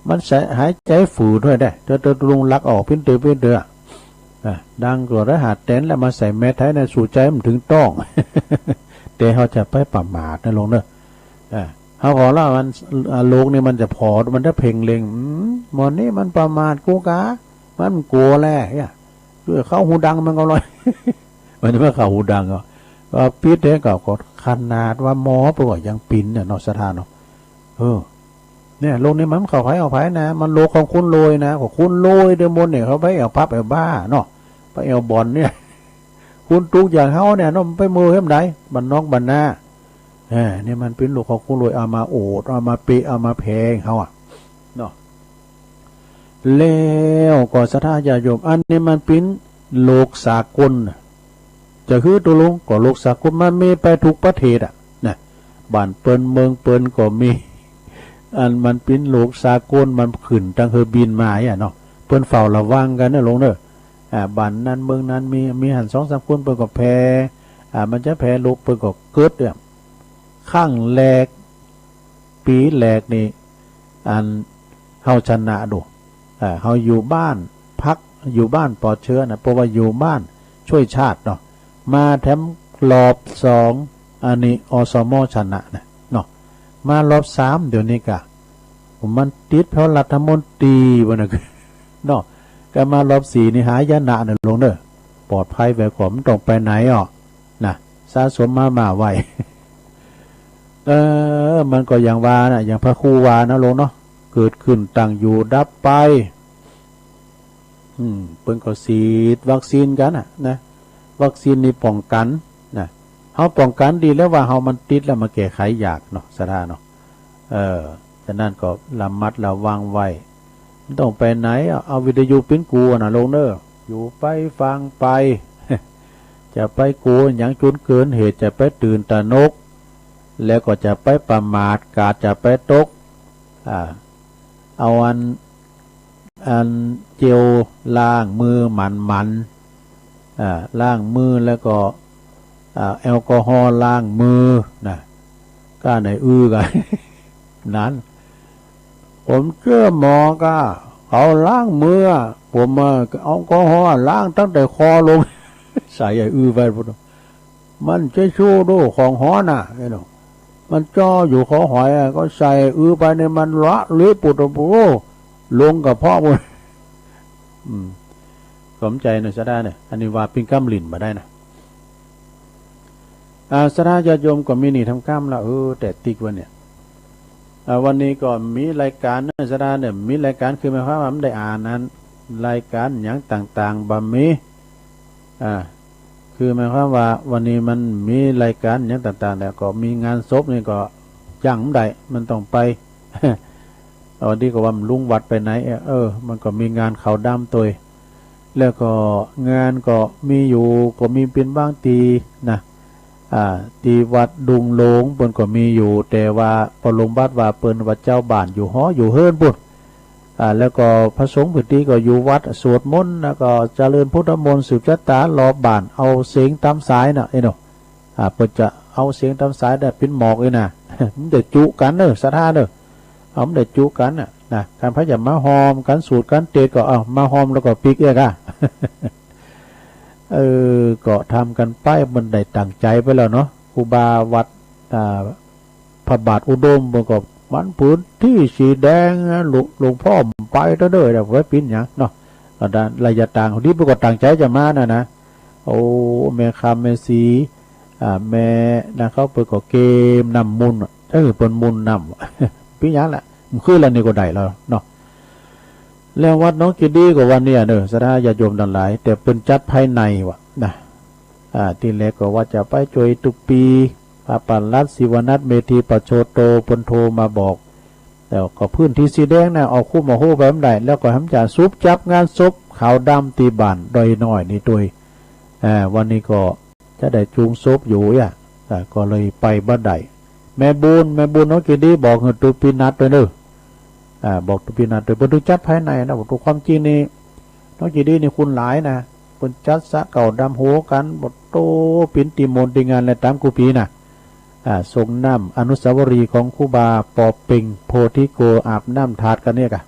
มันใส่หายใจฝืดด้วยได้ตัวลุงลักออกพิ้นเตือดังกว่าระหัดเต้นแล้วมาใส่แมสไทยในสู่ใจมันถึงต้อง แต่เขาจะไปประมาทนะลงเนอะเขาขอเล่ามันโลกนี่มันจะพอมันจะเพ่งเล็งหมอนนี้มันประมาทกูกะมันกลัวแหละด้วยเข้าหูดังมันก็ลอย มันจะไม่เข้าหูดังก็ปิดเด็กก็ขนาดว่าหมอปวดยังปิ่นเนี่ยนอสถานเนาะเนี่ยโลกนี้มันเข้าไผ่เอาไผ่นะมันโลกของคุณโรยนะของคุณโรยเดิมบนเนี่ยเขาไปเอาพับเอาบ้าเนาะไปเอาบอลเนี่ยคุณตุกอย่างเขาเนี่ยน้องไปมือเข้มไหนบันนอกบันหน้าเนี่ยมันเป็นโลกของคุณโรยเอามาโอดเอามาเปเอามาแพงเขาเนาะแล้วก็สถาญาโยมอันนี้มันเป็นโลกสากลจะคือตัวลงก็โลกสากลมันมีไปทุกประเทศนะบ้านเปิ้นเมืองเปิ้นก็มีอันมันเป็นโลกสากลมันขึ้นตั้งบินมาเนาะเปิ้นเฝ้าระวังกันนะลงเด้อบ้านนั้นเมืองนั้นมีหัน2-3 คนเปิ้นก็แพ้มันจะแพ้โลกเปิ้นก็เกิดเนี่ยข้างแรกปีแรกนี่อันเฮาชนะดูเฮาอยู่บ้านพักอยู่บ้านปลอดเชื้อนะเพราะว่าอยู่บ้านช่วยชาติเนาะมาแถมรอบ2อันนี้อสมชนะนะเนาะมารอบ3เดี๋ยวนี้กะมันติดเพราะรัฐมนตรีบ่นะเนาะก็มารอบ4นี่หายนะน่ะลงเด้อปลอดภัยไว้ก่อนมันต้องไปไหนนะสะสมมาไว้ มันก็อย่างว่านะอย่างพระครูวานะลงเนาะเกิดขึ้นตั้งอยู่ดับไปเพิ่นก็ฉีดวัคซีนกันนะวัคซีนนี่ป้องกันนะเฮาป้องกันดีแล้วว่าเฮามันติดแล้วมาแก้ไขยากเนาะสถานเนาะฉะนั้นก็ระมัดระวังไว้ไม่ต้องไปไหนเอาวิทยุปิ้นกูน่ะลงเด้ออยู่ไปฟังไป จะไปกูอย่างจนเกินเหตุจะไปตื่นตระหนกแล้วก็จะไปประมาทกาดจะไปตกเอาอันเจลล้างมือมันล้างมือแล้วก็แอลกอฮอล์ล้างมือนะก้าไหนกัน นั้นผมเชื่อหมอก็เขาล้างมือผมแอลกอฮอล์ล้างตั้งแต่คอลง ใส่ไปพุ่นมันจะชู้ดูของหอน่ะไอ้หนูมันจ่ออยู่คอหอยก็ใส่ไปในมันละหรือปุตโปลงกับพ่อมันสมใจหน่อยซะได้เนี่ยอันนี้ว่าปิ้งก้ามลิ่นมาได้นะสถาญาโยมก็มีนี่ทำก้ามละแต่ติ๊กวันเนี่ยวันนี้ก็มีรายการนะสถาเนี่ยมีรายการคือหมายความว่ามันได้อ่านนั้น รายการอย่างต่างๆบ่มีคือหมายความว่าวันนี้มันมีรายการอย่างต่างๆแต่ก็มีงานศพนี่ก็ยังไม่ได้มันต้องไป วันนี้ก็ว่าลุงวัดไปไหนมันก็มีงานเขาดำตัวแล้วก็งานก็มีอยู่ก็มีเป็นบางทีนะตีวัดดุงโลงเปิ้นก็มีอยู่แต่ว่าพอลงบัดว่าเปิ้นวัดเจ้าบ้านอยู่หออยู่เฮิรนปุ่นแล้วก็พระสงฆ์พื้นที่ก็อยู่วัดสวดมนต์แล้วก็เจริญพุทธมนต์สืบชะตารอบบ้านเอาเสียงตามสายน่ะเนาะเปิ้นจะเอาเสียงตามสายได้เป็นหมอกเลยนะ มันได้จุกันเด้อศรัทธาเด้อเอามันได้จุกันน่ะนะการพระจะมาหอมกันสูตรกันเตะก็เอามาหอมแล้วก็ปิกเอกก็ทำกันไปมันได้ตั้งใจไปแล้วเนาะครูบาวัดพระบาทอุดมมันก็มันพื้นที่สีแดงหลวงพ่อไปเด้อไว้ปิ้นอย่างเนาะระยะต่างคนนี้ปรากฏตั้งใจจะมานะโอ้แม่คำแม่สีแม่นะเขาเปิดก็เกมนำมุนถ้าเกิดเป็นมุนนำปิ้นอย่างแหละมันขึ้นแล้วนี่ก็ได้แล้วเนาะแล้ววัดน้องกิดีก็วันนี้เนอะศรัทธาญาติโยมทั้งหลายแต่เป็นจัดภายในวะนะที่แรกก็ว่าจะไปช่วยตุปีพระปัลลัดศิวนัทเมธีปโชโตปนโทมาบอกแต่ก็พื้นที่สีแดงนะเอาคู่มาโหแบบไหนแล้วก็ทำจากซุปจับงานศพขาวดำตีบันโดยน้อยนี่ตัววันนี้ก็จะได้จูงศพอยู่ก็เลยไปบ้านใดแม่บุญน้องกิดีบอกเงินตุปีนัดไปเนอะบอกตุปีนัดโดยบรรทุจัดภายในนะบอกความจริงนี่น้องกิดีนี่คุณหลายนะคนจัดสะเก่าดำหัวกันบทโตปินติมนติงานและตามกูปีนะทรงน้ำอนุสาวรีย์ของครูบาปอปิงโพธิโกอาบน้ำถาดกันเนี่ยกะ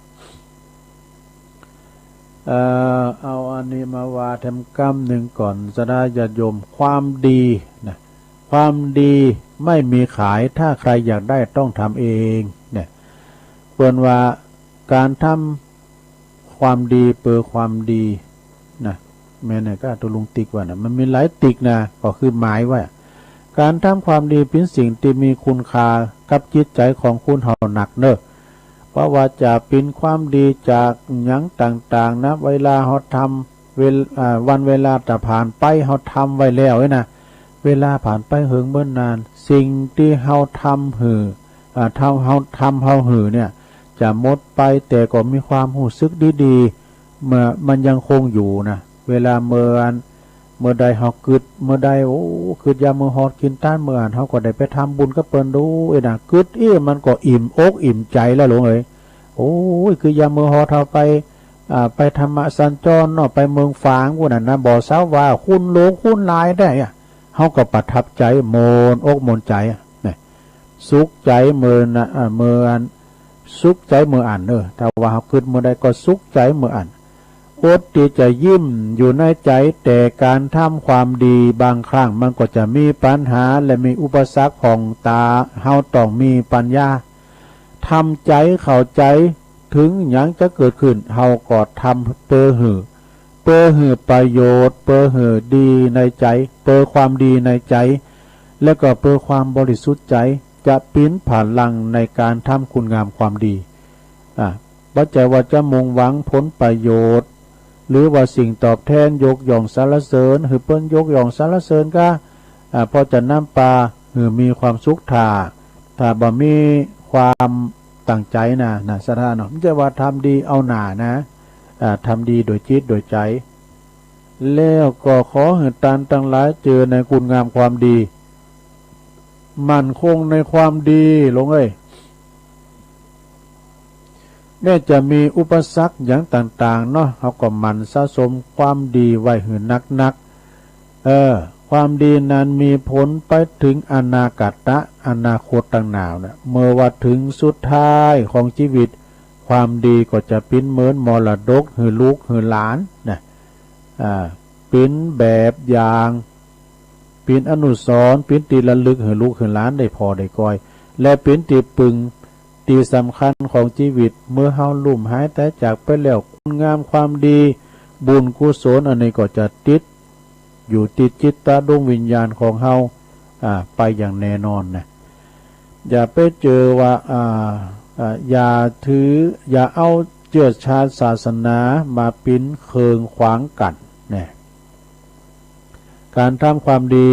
เอาอันนี้มาว่าทำกรรมหนึ่งก่อนสดาญาติโยมความดีนะความดีไม่มีขายถ้าใครอยากได้ต้องทำเองเนี่ยเปิ่นว่าการทำความดีเปิดความดีนะแม่เนี่ยก็ตัวลุงติ๊กว่านะมันมีหลายติ๊กนะก็คือหมายว่าการทำความดีเป็นสิ่งที่มีคุณค่ากับจิตใจของคุณเฮาหนักเนอะเพราะว่าจะเป็นความดีจากหยังต่างๆนะเวลาเฮาทำวันเวลาจะผ่านไปเฮาทำไว้แล้วนะเวลาผ่านไปเหิงเบิ่นนานสิ่งที่เฮาทำเฮาทำเนี่ยจะหมดไปแต่ก็มีความรู้สึกดีๆเมื่อมันยังคงอยู่นะเวลาเมื่อใดเฮาคิดเมื่อใดคิดยามมื้อฮอดกินต้านเมื่อเฮาก็ได้ไปทำบุญกับเปิ้นดูนะคิดมันก็อิ่มอกอิ่มใจแล้วหลวงเอ้ยคือยามมื้อฮอดเฮาไปธรรมสัญจรเนาะไปเมืองฝางพวกนั้นนะบ่ทราบว่าคุณโลกคุณหลายได้เฮาก็ประทับใจโมนอกโมนใจนี่สุขใจเมื่อสุขใจเมื่ออ่านถ้าว่าเฮาคิดเมื่อใดก็สุขใจเมื่ออ่านอดที่จะยิ้มอยู่ในใจแต่การทำความดีบางครั้งมันก็จะมีปัญหาและมีอุปสรรคของตาเฮาต้องมีปัญญาทำใจเข้าใจถึงหยังจะเกิดขึ้นเฮาก็ทำเพื่อหือประโยชน์เพื่อหือดีในใจเพื่อความดีในใจแล้วก็เพื่อความบริสุทธิ์ใจจะปิ้นพลังในการทำคุณงามความดีบ่ใจว่าจะมุ่งหวังผลประโยชน์หรือว่าสิ่งตอบแทนยกย่องสรรเสริญหรือเปิ้นยกย่องสรรเสริญก็พอจะน้ำปลาหรือมีความสุขถ้าบ่มีความตั้งใจนะสถานเนาะไม่ใช่ว่าทำดีเอาหน่านะทำดีโดยจิตโดยใจแล้วก็ขอให้ตานทั้งหลายเจอในคุณงามความดีมั่นคงในความดีลงแม้จะมีอุปสรรคอย่างต่างๆเนาะเขาก็มันสะสมความดีไว้หือนักความดีนั้นมีผลไปถึงอนาคตต่างหนาวนะเมื่อว่าถึงสุดท้ายของชีวิตความดีก็จะเป็นเหมือนมรดกหือลูกหือหลานนะเป็นแบบอย่างเป็นอนุสรณ์เป็นตีระลึกหือลูกหือหลานได้พอได้ก้อยและเป็นตีปึงตีสำคัญของชีวิตเมื่อเฮาลุ่มหายแต่จากไปแล้วคุณงามความดีบุญกุศลอันนี้ก็จะติดอยู่ติดจิตตาดวงวิญญาณของเฮาไปอย่างแน่นอนนะอย่าไปเจอว่าอย่าเอา จือชาติศาสนามาปิ้นเคืองขวางกันเนี่ยการทำความดี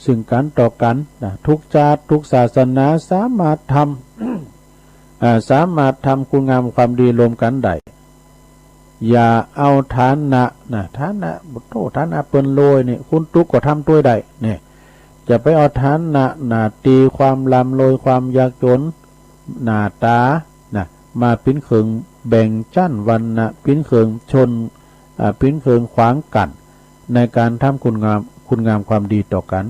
ซึ่งกันต่อกันนะทุกชาติทุกศาสนาสามารถทำสามารถทำคุณงามความดีรวมกันได้อย่าเอาฐานะนะฐานะบุตรฐานะเปิ้นโลยเนี่ยคุณทุกก็ทำตัวได้เนี่ยจะไปเอาฐานะหน้าตีความลำโลยความยากจนหน้าตานะมาปิ้นเคืองแบ่งชั้นวันนะปิ้นเคืองชนปิ้นเคืองขวางกันในการทำคุณงามความดีต่อกัน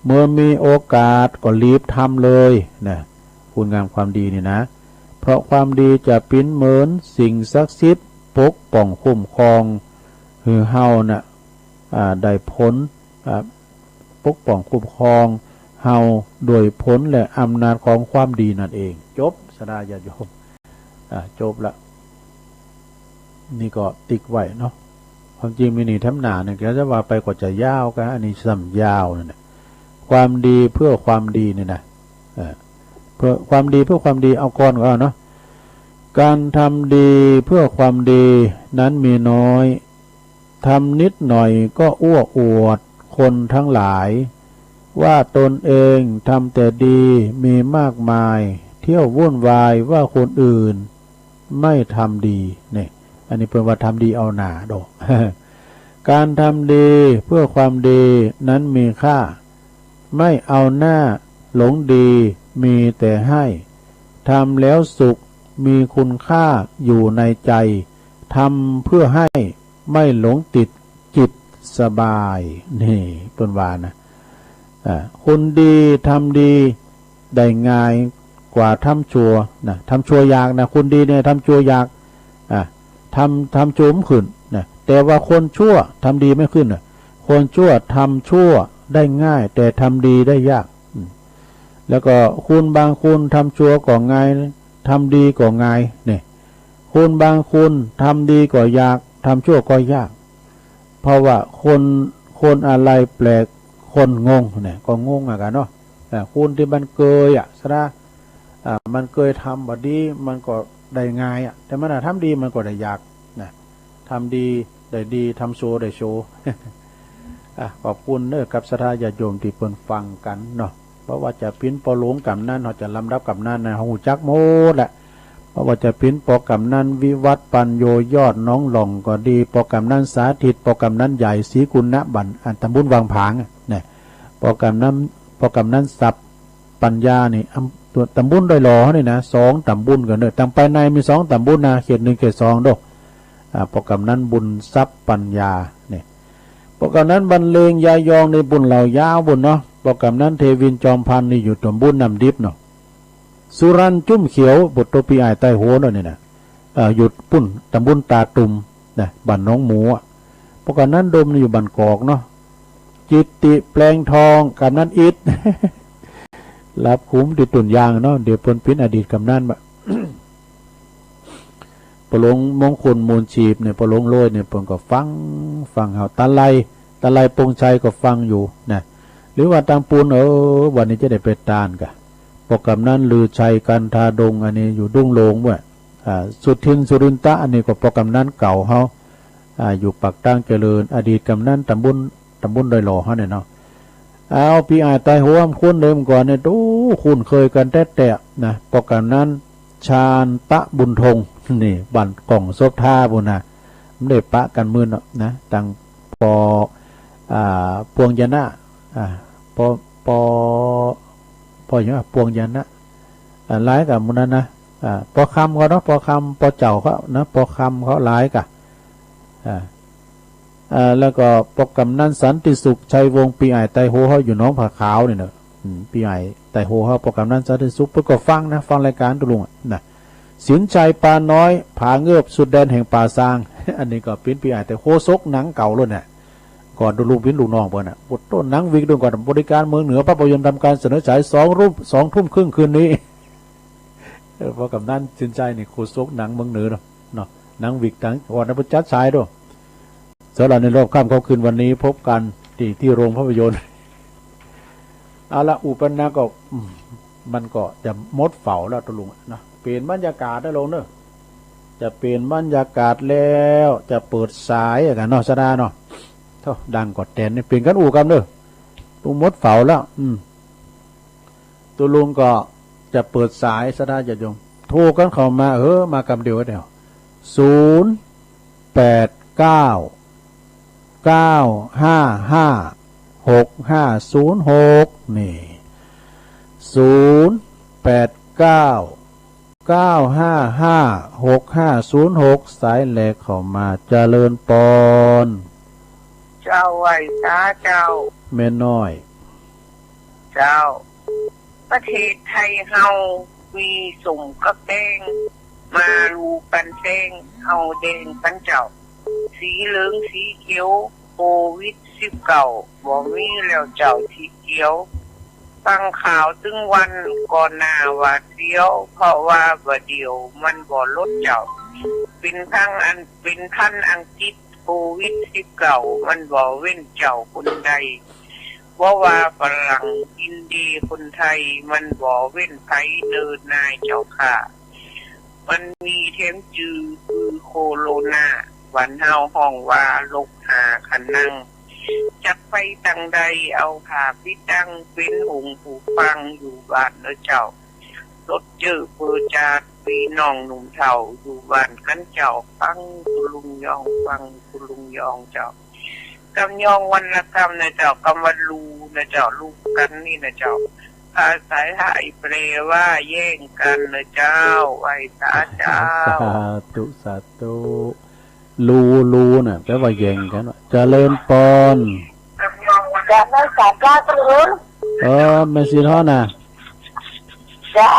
เมื่อมีโอกาสก็รีบทำเลยนะคุณงามความดีนี่นะเพราะความดีจะปิ้นเหมือนสิ่งศักดิ์สิทธิ์ปกป้องคุ้มครองหือเฮานะได้ผลปกป้องคุ้มครองเฮาโดยผลและอำนาจของความดีนั่นเองจบสดาญาติโยมจบละนี่ก็ติ๊กไว้เนาะความจริงมีนี่ทำหนาเนี่ยก็จะว่าไปกว่าจะยาวกันอันนี้ซ้ำยาวเนี่ยความดีเพื่อความดีเนี่ยนะเพื่อความดีเพื่อความดีเอาก่อนก็เอาเนาะการทำดีเพื่อความดีนั้นมีน้อยทำนิดหน่อยก็อ้วกอวดคนทั้งหลายว่าตนเองทำแต่ดีมีมากมายเที่ยววุ่นวายว่าคนอื่นไม่ทำดีเนี่ยอันนี้เป็นว่าทำดีเอาหนาดอก การทำดีเพื่อความดีนั้นมีค่าไม่เอาหน้าหลงดีมีแต่ให้ทำแล้วสุขมีคุณค่าอยู่ในใจทำเพื่อให้ไม่หลงติดจิตสบายนี่เป็นว่านะคนดีทำดีได้ง่ายกว่าทำชั่วนะทำชั่วยากนะคนดีเนี่ยทำชั่วยากทำชั่วมันขึ้นนะแต่ว่าคนชั่วทำดีไม่ขึ้นนะคนชั่วทำชั่วได้ง่ายแต่ทำดีได้ยากแล้วก็คุณบางคุณทำชั่วก็ง่ายทำดีก็ง่ายเนี่ยคุณบางคุณทำดีก็ยากทำชั่วก็ยากเพราะว่าคนอะไรแปลกคนงงเนี่ยก็งงกันเนาะคุณที่มันเกยซะนะมันเคยทำบดีมันก็ได้ง่ายแต่มันทำดีมันก็ได้ยากนะทำดีได้ดีทำโชว์ได้โชว์ ขอบคุณเนอะกับศรัทธาญาติโยมที่เพิ่นฟังกันเนาะเพราะว่าจะปิ้นปอหลงกับนั่นเราจะลำดับกับนั่นนะหูจักโมดแหละเพราะว่าจะปิ้นปอกับนั่นวิวัฒน์ปัญโยยอดน้องหล่องก็ดีปอกับนั่นสาธิตปอกับนั่นใหญ่ศรีกุลณบันอันตำบุญวังผางเนี่ยปอกับนั่นสับปัญญานี่ตัวตำบุญโดยหล่อนี่นะ2ตำบุญกันเนอะตำไปในมี2ตำบุญนะเขต1เขต2ดอกปอกับนั้นบุญทรัพย์ปัญญาเนี่ยปอกับนั้นบรรเลงยายองในบุญเหล่ายาวบุญเนาะปอกับนั้นเทวินจอมพันนี่อยู่ตำบุญนำดิบเนาะสุรันจุ้มเขียวบทโตปีไอใต้หัวเนาะนี่นะหยุดปุ่นตำบุญตาตุ่มนะบ้านน้องหมูปอกับนั้นดมนี่อยู่บ้านกอกเนาะจิตติแปลงทองกับนั้นอิด รับคุ้มติดตุนยางเนาะเดี๋ยวเปิ้นปิ้นอดีตกำนันบะ ปลงมงคลมูลชีพเนี่ยปลงโรยเนี่ยเปิ้นก็ฟังเฮาตะไลปงชัยก็ฟังอยู่นะหรือว่าตังปูนวันนี้จะได้ไปตานกะปกำนั้นลือชัยกันทาดงอันนี้อยู่ดุ้งโลงว่ะสุทินสุรินตะอันนี้ก็ปกำนั้นเก่าเฮาอยู่ปักตั้งเจริญอดีตกำนันตำบุญโดยหล่อเฮาเนี่ยเนาะเอาพี่อาตายหัวคุ้นเดิมก่อนเนี่ยคุ้นเคยกันแต่นะปกกันนั้นชาญตะบุญทงนี่บันกล่องซบท่าบุญนะไม่ได้ปะกันมือเนาะนะตั้งพวงยานะอย่างว่าพวงยานะหลายกับมุนนั้นนะปอคำเขาเนาะปอคำปอเจ้าเขานะปอคำเขาหลายกับแล้วก็ปกกำนันสันติสุขชัยวงศ์ปีไอไตโฮเขาอยู่น้องผาขาวนี่เนอะปีไอไตโฮเขาปกกำนันสันติสุขเพื่อก็ฟังนะฟังรายการตุลุงนะสินชัยปาน้อยผาเงือบสุดแดนแห่งป่าซาง อันนี้ก็เป็นปีไอไตโฮซกหนังเก่าเลยเนี่ยก่อนดูลูกวินลูกน้องเปิ้ลน่ะบทต้นหนังวิกด้วยก่อนบริการเมืองเหนือภาพยนตร์ทำการเสนอฉาย2 ทุ่มครึ่งคืนนี้ เพราะกำนันสินชัยนี่โคซกหนังเมืองเหนือเนาะหนังวิกหนังก่อนนะพุทธจัดฉายด้วยสำหรับในรอบค่ำเขาคืนวันนี้พบกันที่โรงภาพยนตร์เอาละอุปนัยก็มันก็จะมดเฝ้าแล้วตุลุงนะเปลี่ยนบรรยากาศได้ลงเนอะ จะเปลี่ยนบรรยากาศแล้วจะเปิดสายกันเนาะสดาเนาะเท่าดังกอดแตนนี่เปลี่ยนกันอู่กันเด้อลุงมดเฝ้าแล้วตัวลุงก็จะเปิดสายสดาจะยงโทรกันเข้ามามากำเดียวเดียว08995560506นี่08995560506สายแหลกเข้ามาเจริญปอนเจ้าไหวตาเจ้าแม่น้อยเจ้าประเทศไทยเฮามีสมกับแดงมารูกันแดงเฮาแดงกันเจ้าสีเหลืองสีเขียวโควิด19บ่มีแล้วเจ้าสีเขียวฟังข่าวถึงวันก่อนหน้าว่าเสียวเพราะว่าบ่เดียวมันบ่ลดเจ้าเป็นพันอังกฤษโควิด19มันบ่เว้นเจ้าคนใดว่าฝรั่งอินเดียคนไทยมันบ่เว้นไผเดินนายเจ้าค่ะมันมีเทมจือคือโคโรนาวันเฮาห้องว่าลกหาคันนั่งจักไปตังใดเอาผ้าปิดดังเป็นหงผูฟังอยู่บ้านเจ้ารถเจอเปิดจาดพี่น้องหนุ่มเฒ่าอยู่บ้านกันเจ้าฟังคุณลุงยองฟังคุณลุงยองเจ้ากำยองวันละกำนะเจ้ากำวันลูนะเจ้าลูกกันนี่นะเจ้าภาษาไทยแปลว่าแย่งกันนะเจ้าไว้ตาเจ้าสาธุลูน่ะแปลว่าแย่งกันเจริญปอนจะไม่สาดจ้าตุลุงแม่สีทอนน่ะเจ้า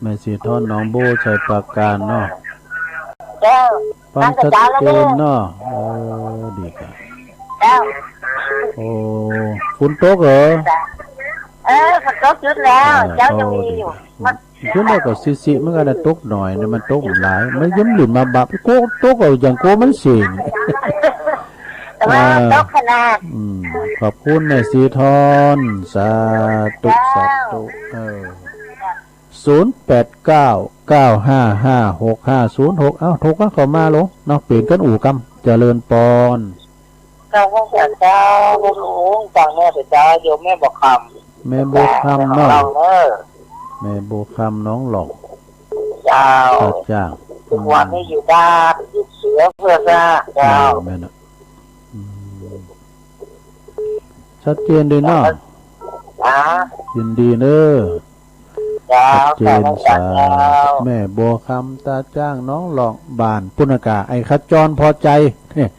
แม่สีทอนน้องโบชัยปราการเนาะเจ้าฟังชัดเจนเนาะดีครับเจ้าโอ้ฝนตกเหรอฝนตกหยุดแล้วเจ้ายังมีอยู่ฝนตกก็ซิๆมันก็ได้ตกหน่อยเนี่ยมันตกหลายมันยิ้มหลุดมาบับโกตกเอาอย่างโกมันเสียงตกขนาดขอบคุณในสีทอนสาธุ0899555656เอ้าโทรกันเข้ามาลงเนาะเปลี่ยนกันอู่กำเจริญปอนเจ้าเจ้าลุงจังแม่เจ้าโยมแม่บอกคำแม่โบคำเนาะแม่โบคำน้องหลอกจ้าวันนี้อยู่บ้านอยู่เสือเพื่อจ้าแม่น่ะชัดเจนเลยเนาะยินดีเนอะชัดเจนสาแม่โบคำตาจ้างน้องหลอกบานปุณกาไอ้ขจรพอใจเนี่ย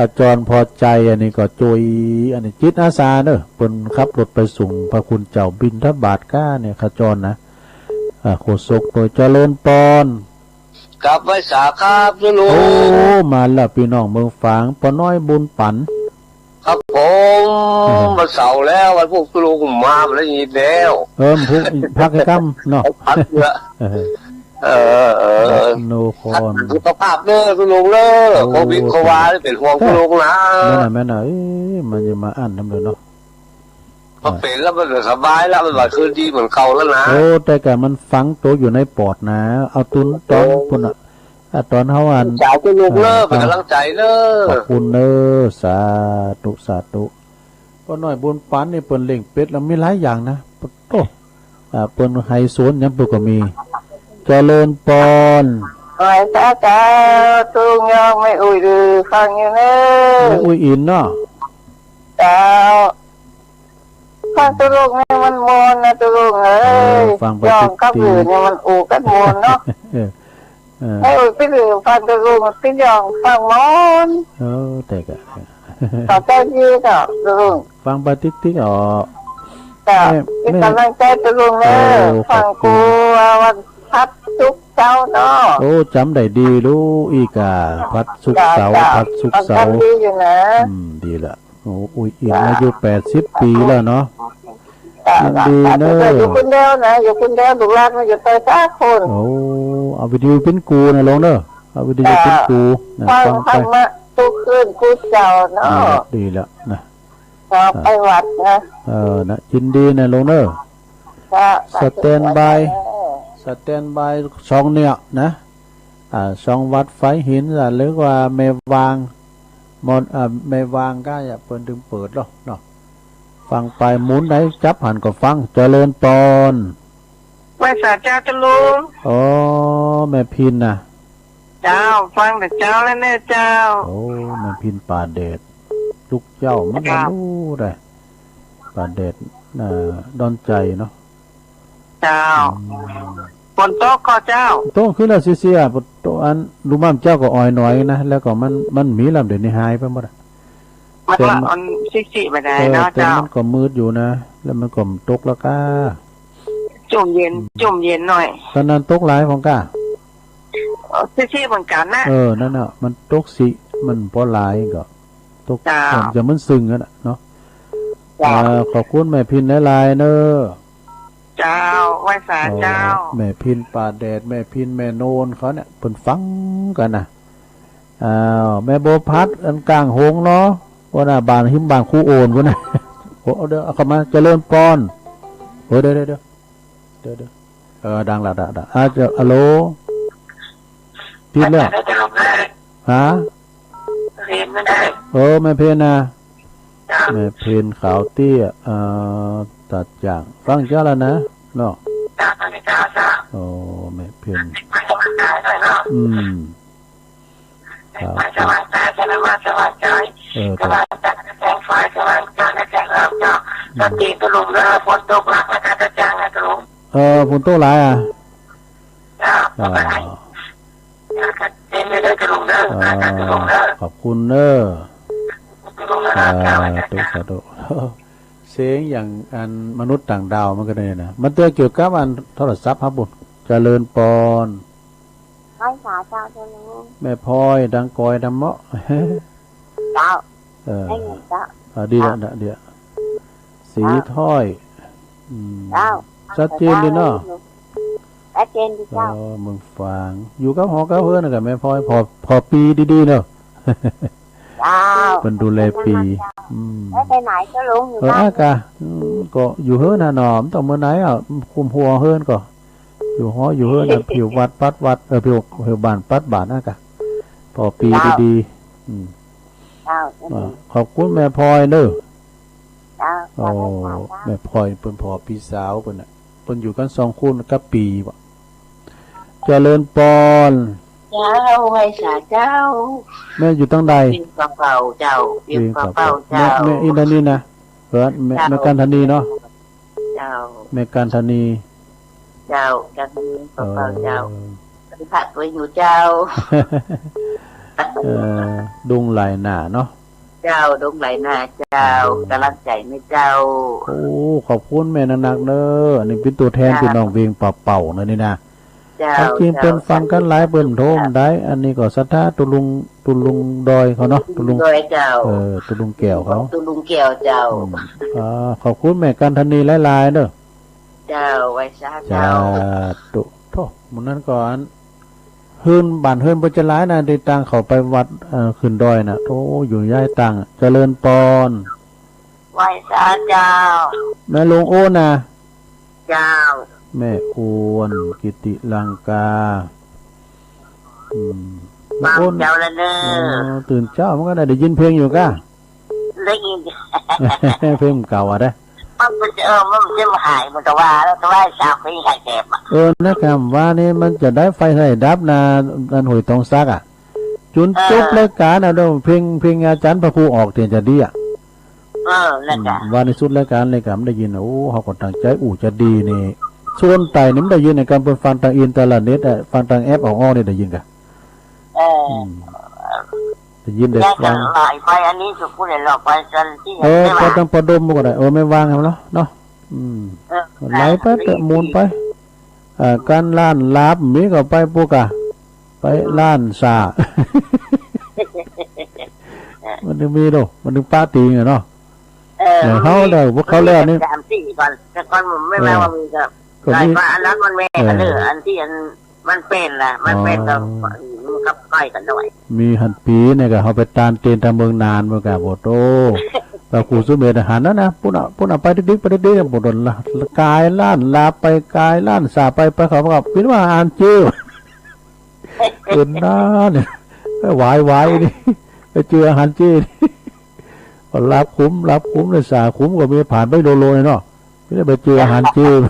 ขจรพอใจอันนี้ก็จุยอันนี้จิตอาสาเนอะเพิ่นขับรถไปส่งพระคุณเจ้าบิณฑบาตก้าเนี่ยขจรนะโคศกโดยเจริญปอนกลับไว้สาครับลุงโอ้มาแล้วพี่น้องเมืองฝางปอน้อยบุญปันครับผมวันเสาร์แล้ววันพวกลุงมาแล้วยีแล้วพวกพักกรรมเนาะพักเยอะโนคอนสุขภาพเด้อคุณลุงเด้อโควิดโควาเป็นห่วงคุณลุงนะแม่น่ะมันจะมาอ่านทำเลยเนาะพอเป็นแล้วมันสบายแล้วมันว่าคืนดีเหมือนเก่าแล้วนะแต่แกมันฝังตัวอยู่ในปอดนะเอาตุนตอนปุ่นตอนเฮาอ่านจ่ายคุณลุงเด้อเป็นกำลังใจเด้อขอบคุณเด้อสาธุก็น้อยบุญปันนี่เปิ้นเล่งเป็ดแล้วมีหลายอย่างนะโตเปิ้นไฮโซนยังเปิ้นก็มีเจริญปอนไอ้ตาตุ้งยังไม่อุ้ยดื้อฟังอยู่เน้อไม่อุ้ยอินเนาะเจ้าฟังตัวลูกเนี่ยมันมนนะตัวลูกเอ้ยยอมกับอื่นเนี่ยมันอูกันมนเนาะไม่อุ้ยไปดื้อฟังตัวลูกมันไปยอมฟังมนแต่ก็ต่อใจดีต่อตัวลูกฟังปาติ๊กอ๋อเป็นกำลังใจตัวลูกเน้อฟังกูวันพัดสุกเสาเนาะโอ้จำได้ดีรู้อีกาพัดสุกเสาดีอยู่นะดีละโอ้อุ้ยอินอายุ80 ปีแล้วเนาะดีเนอะอยู่คนเดียวนะอยู่คนเดียวลูกหลานมันอยู่ไปสักคนโอ้เอาวิดีโอเป็นกูนะลงเด้อเอาวิดีโอเป็นกูฟังมาทุกคืนกูเจ้าเนาะดีแล้วนะไปวัดนะนะยินดีนะลงเด้อสแตนบาย2เนี่ยนะ สองวัดไฟหินหรือว่าเมวางมอนเมวางก็อย่าเปิดถึงเปิดหรอกเนาะฟังไปหมุนไหนจับหันก็ฟังเจริญปอนไหว้สาเจ้าจะลุงอ๋อแม่พินนะเจ้าฟังแต่เจ้าแล้วแน่เจ้าโอ้แม่พินป่าเดชลูกเจ้ามันก็รู้ได้ป่าเดชดอนใจเนาะเจ้าฝนตกก็เจ้าโตขึ้นแล้วเสียๆโตอันรู้มั่มเจ้าก็อ่อยหน่อยนะแล้วก็มันมีลำเดี๋ยวนี้หายไปหมดอ่ะมันว่าอันซิๆไปได้เนาะเจ้ามันก็มืดอยู่นะแล้วมันก็ตกแล้วก้าจุ่มเย็นหน่อยตอนนั้นตกหลายของก้าซิๆเหมือนกันนะนั่นน่ะมันตกสิมันพอหลายก็ตกจะมันซึ้งอ่ะเนาะขอบคุณแม่พินหลายๆเนอะเจ้าไหว้สาเจ้าแม่พินป่าแดดแม่พินแม่โนนเขาเนี่ยเพิ่นฟังกันนะแม่โบพัดอันกลางหงเนาะว่าน่ะบานหิมบานคู่โอนวะนะโอ้เด้อเอาเข้ามาเจริญปอนเดี๋ยวดังละจะฮัลโหลติดแล้วฮะแม่เพนนะแม่เพนขาวเตี้ยตัดจากฟังเจ้าแล้วนะเนาะโอ้แม่เพนสบายใจสบายใจสบายใจแสงไฟสบายใจแสงลำเจ้าสติตลุมแล้วฝนตกหนักนะกระจางนะตลุมฝนตกหลายขอบคุณเนอะตุเสียงอย่างอันมนุษย์ต่างดาวมันก็ได้นะมันเตือนเกี่ยวกับอันโทรศัพท์ครับบุญเจริญปอนไหว้สาเจ้าเจ้าลุงแม่พลอยดังกอยดังเมาะเจ้าเจ้าดีละเดี๋ยวสีถ้อยเจ้าชัดเจนดีเนาะชัดเจนดีเจ้ามึงฟังอยู่กับหอกับเพื่อนกับแม่พลอยพอปีดีๆเนาะเจ้าเป็นดูแลปีแล้วไปไหนก็ลุงอยู่บ้านก็อยู่เฮือนหนอมต้องเมื่อไหนคุมหัวเฮือนก็อยู่หออยู่เฮือนผิววัดปัดวัดผิวบานปัดบานนะกะพอปีดีขอบคุณแม่พลอยเด้อโอ้แม่พลอยเป็นพอพี่สาวเป็นอยู่กัน2คนกับปีวะเจริญปอนเจ้าไหว้สาเจ้าแม่อยู่ตั้งใดวิ่งกระเป๋าเจ้าวิ่งกระเป๋าเจ้าแม่อินทนีนะแม่การธนีเนาะเจ้าแม่การธนีเจ้าการธนีกระเป๋าเจ้าเป็นผักไว้อยู่เจ้าดุงไหลหนาเนาะเจ้าดุงไหลหนาเจ้ากำลังใจไม่เจ้าโอ้ขอบคุณแม่นักเด้ออันนี้เป็นตัวแทนเป็นน้องเวียงเป่าๆนะนี่นะจริงเป็นฟังกันหลายเบิ่นโทมได้อันนี้ก็ศรัทธาตุลุงดอยเขาเนาะตุลุงดอยเจ้าตุลุงแก้วเขาตุลุงแก้วเจ้าขอบคุณแม่กันธนีหลายๆเด้อเจ้าไว้ซะเจ้าตุโธ่มื้อนั้นก่อนฮืนบ้านเฮืนบ่จะหลายนะได้ตังเข้าไปวัดขึ้นดอยน่ะโธ่อยู่ย้ายตังเจริญปอนไว้ซะเจ้าแม่ลุงโอ้น่ะเจ้าแม่อวนกิติลังกาแม่อ้นเจ้าละเนอตื่นเจ้ามันก็ได้ยินเพลงอยู่ก้าได้ยินเพลงเก่าอ่ะได้มันจะหายมันก็ว่าแล้วก็ว่าสาวเพลงใครเจ็บนะครับว่านี่มันจะได้ไฟใส่ดับนะนันหวยตองซักอ่ะจุนจบรายการนะด้วยเพลงอาจารย์พระครูออกเตียนจะดีอ่ะว่าในสุดรายการเลยกับได้ยินโอ้เขาก็ตั้งใจจะดีนี่ส่วนไต่นี่มันได้ยินในการเปิดฟังทางอินเทอร์เน็ตฟังทางแอปของอ้อนี่ได้ยินกันได้ยินเด็กฟังไปอันนี้สุดพูดเลยหลอกไปจนที่พอต้องพอดมก็ได้ไม่วางครับเนาะไหลไปมูลไปการล้านลาบมีก็ไปพวกไปล้านสามันถึงมีดูมันถึงป้าตีเนาะเขาได้พวกเขาแล้วนี่3-4ก่อนแต่ก่อนผมไม่แม้ว่ามีก็ได้ว่าอันนั้นมันแม่กันเด้ออันที่อันมันเป็นล่ะมันเป็นกับก้อยกันด้วยมีหันปีเนี่ยก็เขาไปตานเตนทางเมืองนานเมื่อกับโบโตปากูสุเมธหารนะปุ่นไปดิ๊กบดละกายล้านลาไปกายล้านสาไปเขาบอกพี่ว่าอ่านชื่อ เกินหน้าเนี่ยหวายนี่ไปเจออาหารจีนรับคุ้มเลยสาคุ้มก็มีผ่านไปโลเนาะไม่ได้ไปเจออาหารจีน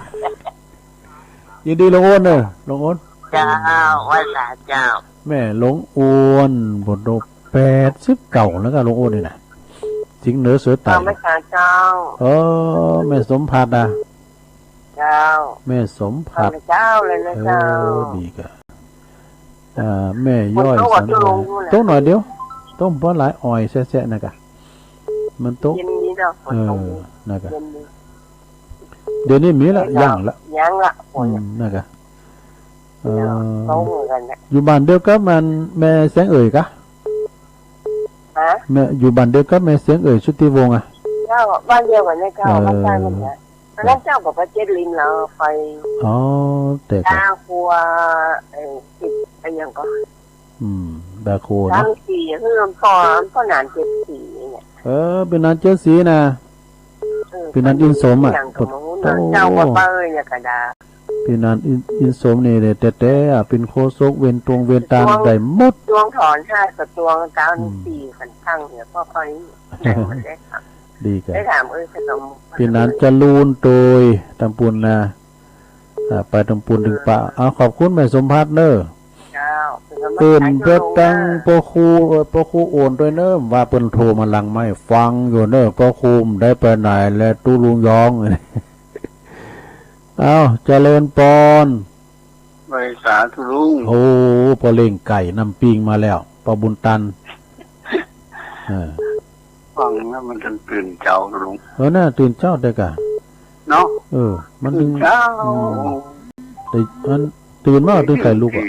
ยินดีหลวงอ้นเลยหลวงอ้นเจ้าว่าสาเจ้าแม่หลวงอ้วนบท80 เก่าแล้วก็หลวงอ้นนี่นะสิงเหนือเสือไต่ไม่สาเจ้าแม่สมผัสอ่ะเจ้าแม่สมผัสเจ้าเลยนะเจ้าดีกะแม่ย่อยสังต้มหน่อยเดียวต้มเพราะหลายอ่อยแซ่ๆนะกะมันโต๊ะนะกะเดี๋ยวนี้มีละย่างละนะกะอยู่บ้านเดียวกับมันแม่แสงเอ่ยกะแม่อยู่บ้านเดียวกับแม่แสงเอ่ยชุติวงศ์อ่ะเจ้าบ้านเดียวกันนะเจ้าบ้านใต้มันนะแล้วเจ้ากับพระเจริญเราไปแต่ดาครัวติดอะไรอย่างก็ดาครัวนะ4คือพ่อนาน74เนี่ยเป็นนาน74นะเป็นนานอินสมอ่ะเจ้าก็ไปเนี่ยกระดาเป็นนานอินสมนี่แต่เป็นโคศกเวนตรงเวนตามได้หมดตวงถอน5กับตวง94ขันตั้งเนี่ยพ่อค่อยได้ครับดีกันได้ถามเป็นนั้นจะลูนโดยตำปุนนะไปตำปุนถึงป่าขอบคุณแม่สมพัฒน์เนอเปิ่นเพื่อตั้งปอคูโอนด้วยเนอว่าเปิ่นโทรมาลังไม่ฟังอยู่เนอปอคูมได้ไปไหนและตู้ลุงยองเจริญปอนใบสาธุลุงโอ้ปอเล่งไก่น้ำปิงมาแล้วปอบุญตันฟังแล้วมันตื่นเจ้าลุงน่ะตื่นเจ้าได้กะเนาะมันตื่นเจ้าแต่มันตื่นมาตื่นไก่ลูกอ่ะ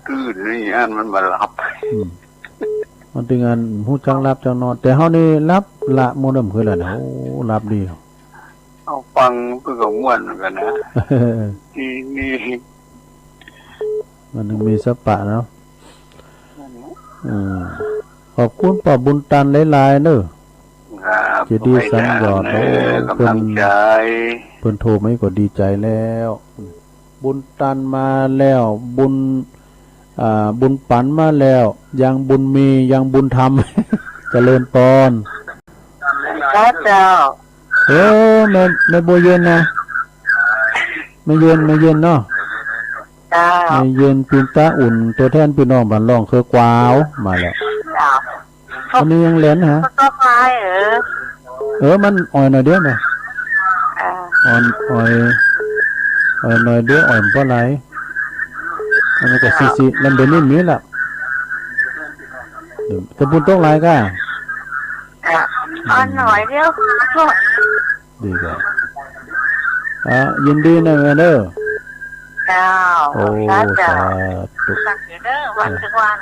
ตื่นนี่อันมันมาหลับมันตื่นงานหูจังรับจังนอนแต่เฮานี่รับละโมนำคือแล้วนะโอ้รับดีเอาฟังเพื่อก็ม่วนเหมือนกันนะนี่มันมีสปะเนาะขอบคุณป้าบุญตันหลายๆเนอะจะดีสังยอดเพิ่นโทรไม่ก็ดีใจแล้วบุญตันมาแล้วบุญปันมาแล้วยังบุญมียังบุญธรรมเจริญปอนเจ้าแม่บัวเย็นนะไม่เย็นเนาะไม่เย็นปีนตาอุ่นตัวแทนพี่น้องบ้านร่องคือกวาวมาแล้วอันนี้ยังเล่นฮะมันอ่อยหน่อยเดียวไหมอ่อยหน่อยเดียวอ่อยเพราะไรอันนี้ก็ซีแล้วเดี๋ยวนี้มีละจะพูดตรงไรก็อ่อนหน่อยเดียวดีกว่ายินดีนะแม่เด้อโอ้สาธุวันทุกวัน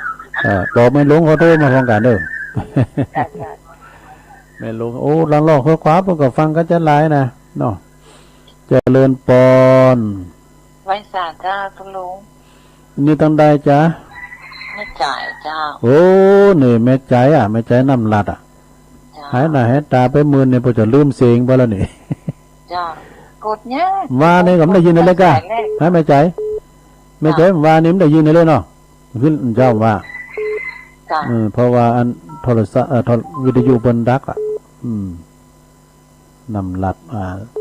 บอกไม่ลงขอโทษมาฟังกันเด้อไม่ลงโอ้ลังลอกข้อความเพิ่นก็ฟังก็จะหลายนะเนาะเจริญปอนไว้สาจ้าคุณลุงนี่ตั้งใดจ้ะแม่จ่ายเจ้าโอ้นี่แม่ใจแม่ใจน้ำลัดหายหน้าหายตาไปมือเนี่ยพอจะลืมเสียงไปแล้วนี่จ้ากดเนี่ยว่านี่ก็ไม่ได้ยินอะไรกันให้แม่ใจว่านี่ไม่ได้ยินอะไรเนาะขึ้นเจ้าว่าเพราะว่าอันโทรศัพท์วิทยุบนดักนำหลัด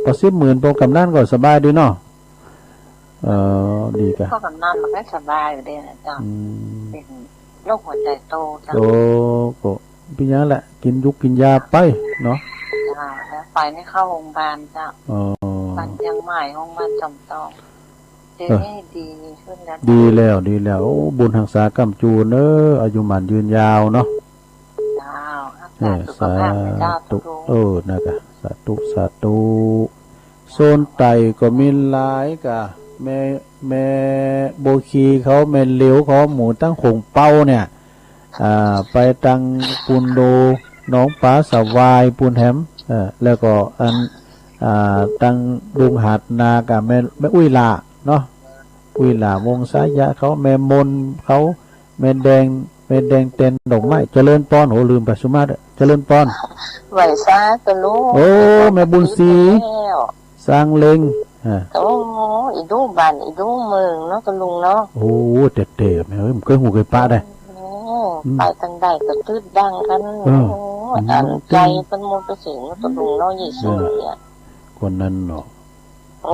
พอ10,000โปรแกรมนั่นก็สบายดีเนาะดีกันโปรแกรมนั่นมันก็สบายอยู่ดีนะเจ้าเป็นโรคหัวใจโตจ้าก็พี่ยังแหละกินยาไปเนาะแล้วไปไม่เข้าโรงพยาบาลจ้าบ้านยังใหม่โรงพยาบาลจำต้องเดี๋ยวนี้ดีขึ้นแล้วดีแล้วบุญหักษากำจูเนออายุหมันยืนยาวเนาะสาธุนะคะสาธุโซนไตก็มีหลายกะแม่โบคีเขาแม่เหลียวเขาหมูตั้งคงเป้าเนี่ยไปตังปุนโดน้องป๋าสวายปุนแฮมแล้วก็อันตังลุงหัดนากับแม่อุ้ยลาเนาะอุ้ยลาวงสายะเขาแม่มนเขาแม่แดงเต็นดอกไม้เจริญปอนโหลืมไปสุมาเด้อเจริญปอนไหวซาตะลูโอ้แม่บุญศรีสร้างเล็ง โอ้อีดูบ้านอีดูเมืองเนาะคุณลุงเนาะโอ้เด็ดๆแม่เอ้ยมันเคยหูเคยปะได้ไปทางใดก็ตืดดังกันอันใจเป็นมนต์ไปสิงคุณลุงเนาะยี่สิบเนี่ยคนนั้นเนาะโอ้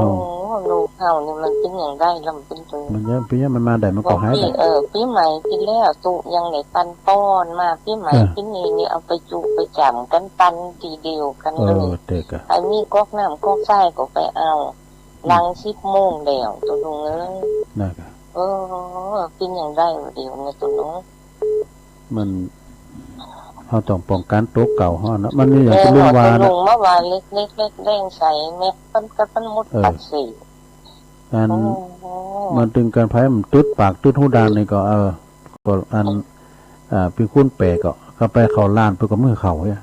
ลูกเฮานี่มันเป็นอย่างไรลำเป็นตัวมันยังปีนี้มันมาได้มันก็หายไปปีใหม่ปีแล้วตุยังไหนปันป้อนมาปีใหม่ปีนี้นี่เอาไปจุไปจำกันปันทีเดียวกันเลยไอ้มีก๊อกน้ำก๊อกไส้ก็ไปเอาลัง10 โมงแล้วตัวลุงเอ้ยนะครับเป็นอย่างไรเดี๋ยวเนี่ยตัวลุงมันเขาต้องป้องกันตัวเก่าเขาเนาะมันนี่อย่างที่ลุงว่านะลุงเมื่อวานเล็กแรงใส่เม็ดปั้นมุดปัดสีมันตึงการไพ่มันตึดปากตึดหูดานนี่ก็ก็อันพี่คุ้นเปะก็ไปเขาล้านไปกับมือเขาเนี่ย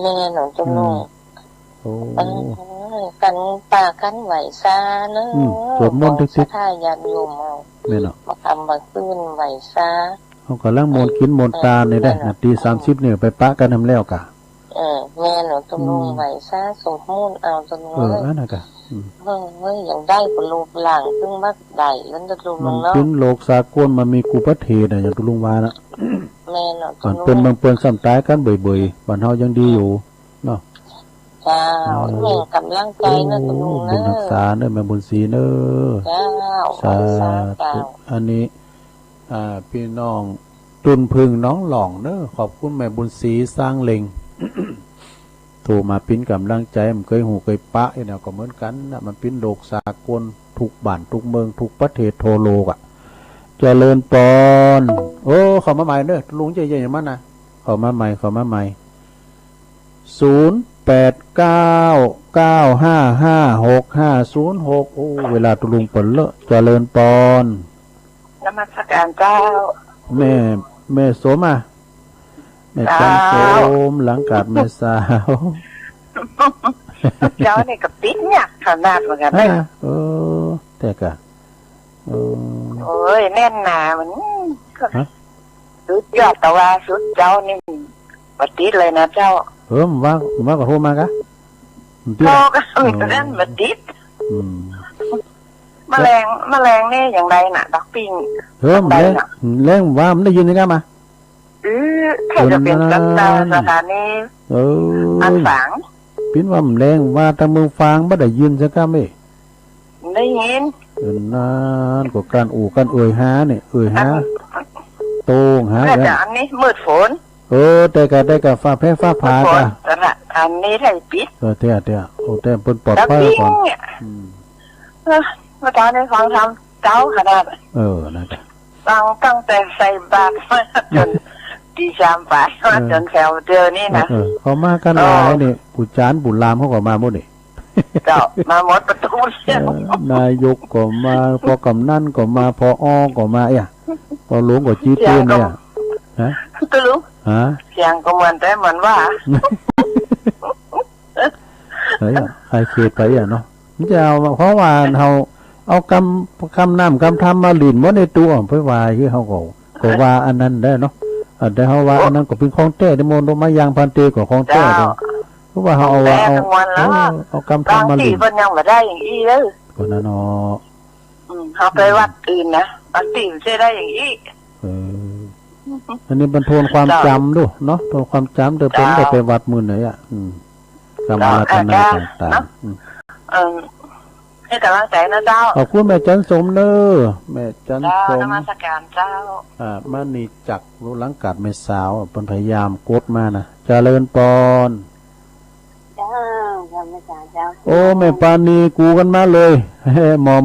นี่หนูจุ่มลุงกันปากันไหวซาเนอะสวดมนต์ทุกทิศถ้าญาติโยมเอาไม่เนาะมาทำมาขึ้นไหวซาเขาก็ล้างมนต์กินมนต์ตาเนี่ยได้ตี30เนี่ยไปปะกันทำแล้วกะแม่หนูจุ่มลุงไหวซาสวดมนต์เอาจุ่มลุงนั่นน่ะกะเฮ้ยอย่างได้กับลูกหลังซึ่งมักได้แล้วจะลุงเนาะถึงโลกสากลมันมีกูประเทศน่ะอย่างตุลุงวานะแม่เนาะก่อนเป็นบางเปิ้นซ้ำตายกันเบื่อๆบ้านเฮายังดีอยู่เนาะเจ้าแม่กำลังใจนะตุลุงเนอะบุญรักษาเนอะแม่บุญศรีเนอะเจ้าสาธุอันนี้พี่น้องตุนพึ่งน้องหล่องเนอะขอบคุณแม่บุญศรีสร้างเล็งโทรมาปิ้นกำลังใจมันเคยหูเคยปะเนี่ยก็เหมือนกันนะมันปิ้นโลกสากลทุกบ้านทุกเมืองทุกประเทศทั่วโลกอ่ะเจริญปอนโอ้เข้ามาใหม่เนอะลุงใจใหญ่ๆมันนะเข้ามาใหม่0899555656โอ้เวลาตุลุงเปิดเลอะเจริญปอนนมัสการเจ้าแม่โสมาแม่จันโสมหลังกาดแม่สาวเจ้าเนี่ยกับปิ๊กเนี่ยขนาดเหมือนกันเลยแต่กะโอ้ยแน่นหนามันสุดยอดแต่ว่าสุดเจ้านี่ปฏิดเลยนะเจ้าว่าก็โทรมากะโทรก็มีเรื่องปฏิดแมลงนี่อย่างไรน่ะดอกปิงแรงว่ามันได้ยินยังไงมาใครจะเป็นกัปตันสถานีอันฝังปิ้นว่ามันแรงว่าทางเมืองฟางบ่ได้ยินซะก็ไม่ได้ยินนั่นก็การกันหาเนี่ยหาโต้งหาแต่อันนี้มืดฝนแต่ก็ฟ้าแพ้ฟ้าผ่าจ้ะอันนี้ไทยปิดเตี้ยโอ้แต่เปิ้นปลอดภัยก่อนเมื่อตอนนี้ฟังทำเจ้าขนาดนั่นแหละตั้งแต่ใส่บาตรจนตี3 ป่ายจนแถวเจอนี่นะเขามากันหลายนี่ปู่จานปู่ลามเขาก็มาหมดนี่เจ้ามาหมดประตูนายกก็มาพอกำนันก็มาพอก็มาพอหลวงก็จี้ตื้นเนี่ยฮะตื้อลุงเสียงก็เหมือนแต่เหมือนว่าเฮ้ยใครเคยไปเนาะมันจะเอาเพราะว่าเอาคำน้ำคำทำมาหลินว่าในตัวเพื่อวายที่เขาก็ว่าอันนั้นได้เนาะแต่เขาว่าอันนั้นก็เป็นของแท้ในโมนมายางพันเตก็ของแท้เพราะว่าเขาเอาคำทำมาหลินบางทียังไม่ได้อย่างอี้เลยคนนั้นเนาะเขาไปวัดอื่นนะบางทีไม่ได้อย่างอี้อันนี้บรรทวนความจำด้วยเนาะทวนความจำเดี๋ยวผมจะไปวัดมือไหนกรรมรัตนาต่างให้กำลังใจนะเจ้าขอบคุณแม่จันสมเนอแม่จันสมนมัสการเจ้ามานี่จักรู้หลังกัดแม่สาวเป็นพยายามกดมานะเจริญปอนเจ้าเจ้าโอ้แม่ปานีกูกันมาเลยมอ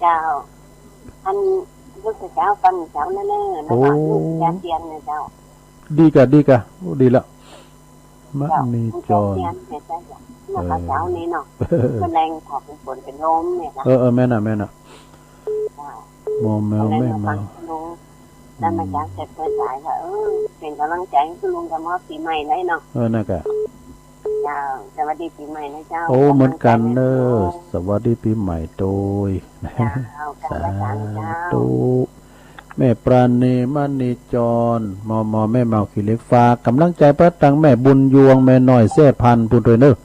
เจ้าอันลูกเจ้าปันเจ้าแน่ๆนะลูกยาเตียนนะเจ้าดีกะดีละมานี่จอนเมื่อเช้านี้เนาะเป็นแรงถอดเป็นฝนเป็นลมเนี่ยนะแม่น่ะมอแมวไม่มาแล้วมาจากเสร็จไปสายว่าเป็นกำลังใจคุณลุงจะมอบปีใหม่ได้เนาะน่ะกะเจ้าสวัสดีปีใหม่นะเจ้าโอ้เหมือนกันเนอะสวัสดีปีใหม่โดยสาธุแม่ปราณีมณีจรมอแม่เมาขี้เล็กฟ้ากำลังใจพระตังแม่บุญยวงแม่น้อยแซ่พันธุ์พูดด้วยเนอะ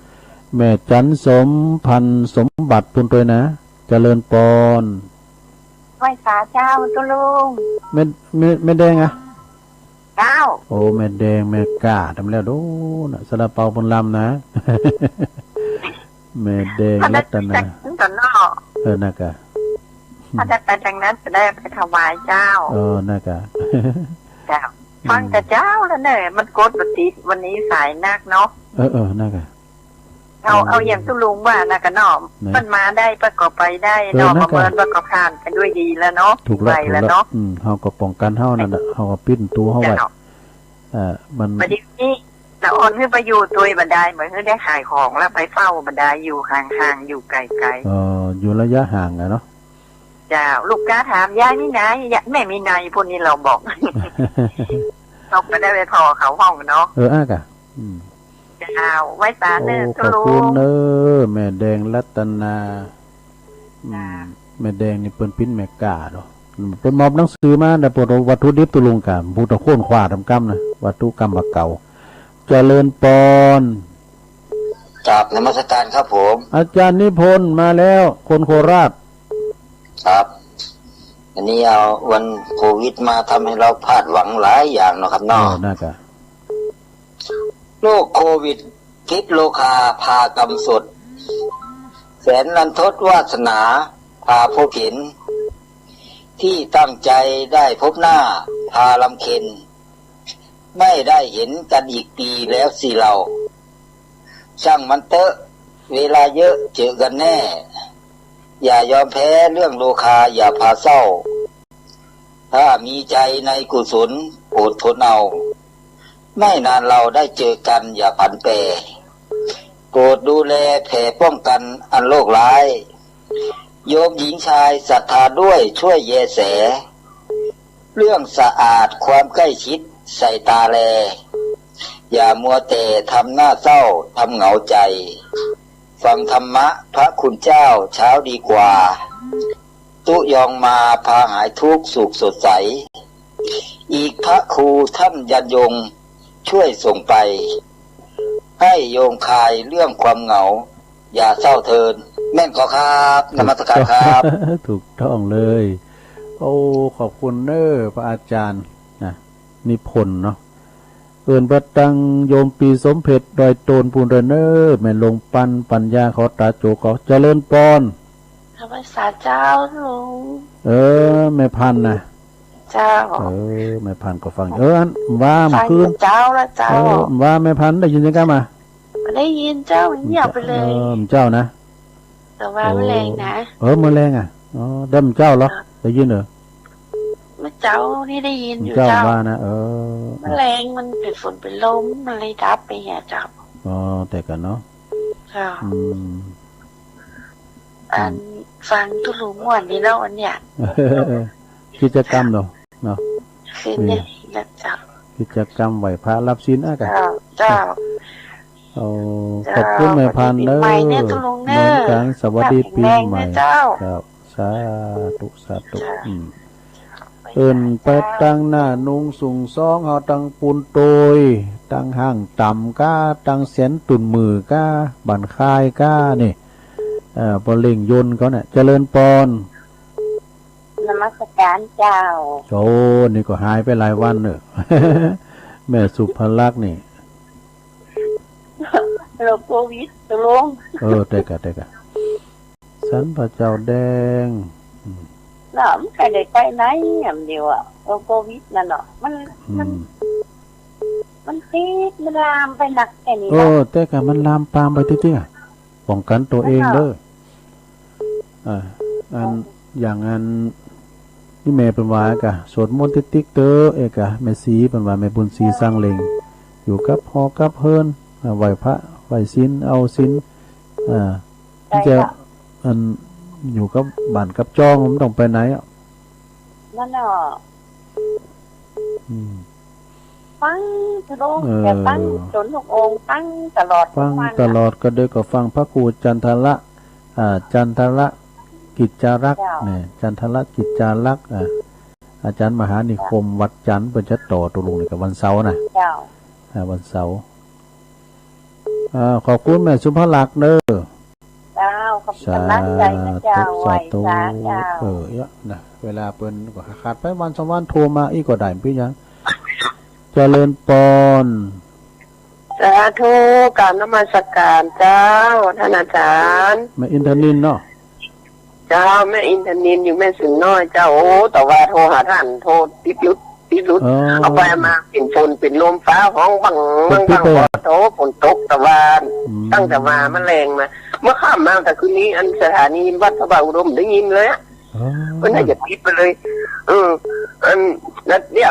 แม่จันสมพันธ์สมบัติปุ่นตัวนะเจริญปอนไหว้สาเจ้าตุลุงแม่แดงอะเจ้าโอ้แม่แดงแม่กล้าทำแล้วดูนะสระเปาบนลำนะแม่แดงรัตนาน่ะกะถ้าได้ไปทางนั้นจะได้ไปถวายเจ้าน่ะกะเจ้าฟังแต่เจ้าแล้วเนี่ยมันกดปฏิวันนี้สายนักเนาะน่ะกะเอาอย่างตุลุงว่านะกันเนาะมันมาได้ประกอบไปได้เนาะประเมินประกอบผ่านกันด้วยดีแล้วเนาะถูกแล้วเนาะเฮาก็ป้องกันเฮานั่นน่ะเฮาก็ปิ้นตัวเฮาไว้มันบัดนี้เราอ่อนขึ้นไปอยู่ตัวบันไดเหมือนได้ขายของแล้วไปเฝ้าบันไดอยู่ห่างๆอยู่ไกลๆอยู่ระยะห่างอะเนาะเจ้าลูกค้าถามยายนี่นายแม่มีนายพวกนี้เราบอกเราไม่ได้ไปพอเขาห้องเนาะอ่ะกะเจ้าไว้ตาเนอขอบคุณเนอแม่แดงรัตนาแม่แดงนี่เปิ้นปิ้นแม่กาเนาะเปิ้นมอบหนังสือมาได้ปวดวัตถุดิบตุลุงกะผู้ตะโค่นขวาทำกรรมนะวัตถุกรรมบักเก่าเจริญปอนกราบนมัสการครับผมอาจารย์นิพนธ์มาแล้วคนโคราชครับอันนี้เอาวันโควิดมาทำให้เราพลาดหวังหลายอย่างเนาะครับน้องน่ากะโรคโควิดพิษโลคาพากำสดแสนลันทดวาสนาพาพบเห็นที่ตั้งใจได้พบหน้าพาลำเค็นไม่ได้เห็นกันอีกปีแล้วสิเราช่างมันเตอะเวลาเยอะเจอกันแน่อย่ายอมแพ้เรื่องโลคาอย่าพาเศร้าถ้ามีใจในกุศลโปรดทนเอาไม่นานเราได้เจอกันอย่าผันแปรโปรดดูแลแผ่ป้องกันอันโรคร้ายโยมหญิงชายศรัทธาด้วยช่วยแยแสเรื่องสะอาดความใกล้ชิดใส่ตาแลอย่ามัวแต่ทำหน้าเศร้าทำเหงาใจฟังธรรมะพระคุณเจ้าเช้าดีกว่าตุยองมาพาหายทุกข์สุขสดใสอีกพระครูท่านยันยงช่วยส่งไปให้โยมคลายเรื่องความเหงาอย่าเศร้าเทินแม่นขอครับนมัสการครับถูกต้องเลยโอ้ขอบคุณเน้อพระอาจารย์นะนิพนธ์เนาะเอิ้นบัดตังโยมปีสมเพชรดอยโตนปูนเรเนอร์แม่ลงปัญญาเขาตาโจเขาเจริญปอนธรรมศาสตร์เจ้าลุงแม่พันนะเจ้าแม่พันก็ฟังอันว่ามันคืนเจ้าละเจ้าว่าแม่พันได้ยินยังไงมาได้ยินเจ้าเงียบไปเลยเจ้านะแต่ว่าแมลงนะแมลงได้มันเจ้าเหรอได้ยินเหรอไม่เจ้านี่ได้ยินอยู่เจ้าว่านะแมลงมันเป็นฝนเป็นลมมันเลยดับไปแห่จับแต่กันเนาะค่ะอันฟังทุลุงวันนี้แล้วอันเนี้ยกิจกรรมเนาะคือเนี่ยนะจ๊ะกิจกรรมไหวพระรับศีลอ่ะกันเจ้าขอบคุณแม่พันเนอเหมือนกันสวัสดีปีใหม่ครับสาธุเอิ้นไปตั้งหน้านุ่งสูงซองเฮาตั้งปูนโตยตั้งห้างต่ำก้าตั้งเสียนตุ่นมือก้าบั่นคายก้านี่ปอเล่งยนต์เขาเนี่ยเจริญปอนนมัสการเจ้าโอ้นี่ก็หายไปหลายวันเนอะแม่สุภลักษณ์นี่โรคโควิดตกลงแต่กะสันพระเจ้าแดงน้ำใครได้ไปไหนอย่างเดียวอ่ะโรคโควิดนั่นเนาะมันติดมันลามไปหนักแค่นี้แต่กะมันลามปามไปจริงๆอ่ะป้องกันตัวเองเด้ออันอย่างอันนี่แม่เป็นว่ากะสวดมนต์ติ๊กเตอเกะแม่สีเป็นว่าแม่บุญศรีสร้างเลงอยู่กับฮอกับเพิ่นไหวพระไหวศีลเอาศีลจะอันอยู่กับบ้านกับจ้องมันต้องไปไหนอ่ะนั่นเนาะฟังทะลุแต่ฟังจนทุกองฟังตลอดก็เด้อก็ฟังพระครูจันทระจันทระกิจจารักษ์เนี่ยจันทระกิจจารักษ์อาจารย์มหานิคมวัดจันทร์เป็นชัดต่อตุลุงนี่กับวันเสาร์นะวันเสาร์ ขอบคุณแม่สุภลักษณ์เด้อเจ้าขอบคุณมากใจนะเจ้าไหวสาเจ้าเยอะนะเวลาเปิ้นก็ขาดไปวัน2วันโทรมาอีกก็ได้พี่ยังเจริญปอนสาธุกราบนมัสการเจ้าท่านอาจารย์แม่อินทนินเนาะเจ้าแม่อินทนินอยู่แม่สิงน้อยเจ้าโอ้แต่ว่าโทรหาท่านโทรติดรุดเอาไปมาเป็นฝนเป็นลมฟ้าห้องบังโตฝนตกแต่ว่าตั้งแต่มามันแรงมาเมื่อข้ามมาแต่คืนนี้อันสถานีวัดพระบาทอุดมได้ยินเลยก็น่าจะปิดไปเลยอันนั้นเนี่ย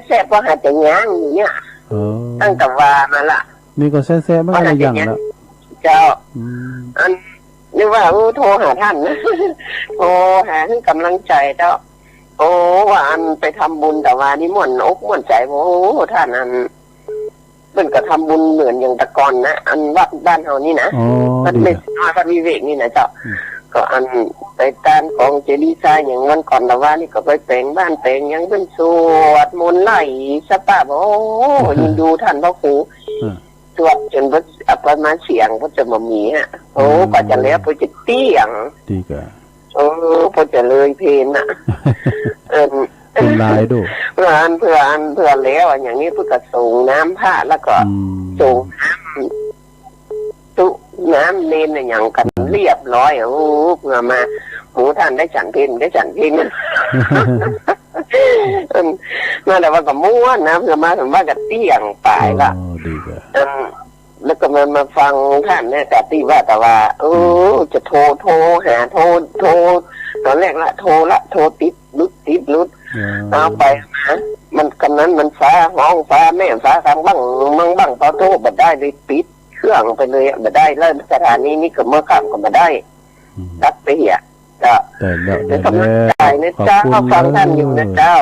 แซ่พอหาแต่ย่างอยู่เนี่ยตั้งแต่ว่ามาละนี่ก็แซ่ไม่อะไรอย่างแล้วเจ้าอันนี่ว่าโทรหาท่านนะโทรหาให้กำลังใจเจ้าโอ้ว่าอันไปทำบุญแต่ว่านี่ม่วนอกม่วนใจโอ้ท่านอันเป็นก็ทำบุญเหมือนอย่างตะกอนนะอันวัดบ้านเฮานี่นะมันไม่มาพระวิเวกนี่นะเจ้าก็อันไปตานของเจดีย์ทรายอย่างวันก่อนแต่ว่านี่ก็ไปแปลงบ้านแปลงยังเป็นสวดมนต์ไล่สปาโอ้ยินดูท่านพระครูสวดจนประมาณเสียงก็จะมามีฮะโอ้ก็จะแล้วพอจะเตี้ยงดีกว่าพอจะเลยเพลนอ่ะเป็นลายดูเพื่อนแล้วอย่างนี้เพื่อส่งน้ำผ้าแล้วก็ส่งน้ำเน้นอย่างกันเรียบร้อยโอ้เพื่อมาหมูท่านได้ฉันเพลมาแต่ว่าก็ม้วนนะเพื่อมาถึงว่ากับเตี้ยงปลายละแล้วก็มาฟังท่านเนี่ยแต่ตีว่าแต่ว่าจะโทรหาโทรตอนแรกละโทรติดรุดเอาไปนะมันกันนั้นมันฟ้าห้องฟ้าแม่ฟ้าทางบ้างพอโทรบัดได้เลยปิดเครื่องไปเลยบัดได้เริ่มสถานีนี้ก็เมื่อข้ามก็มาได้ตัดไปเหี้ยแต่กำลังใจนะเจ้าฟังท่านอยู่นะเจ้า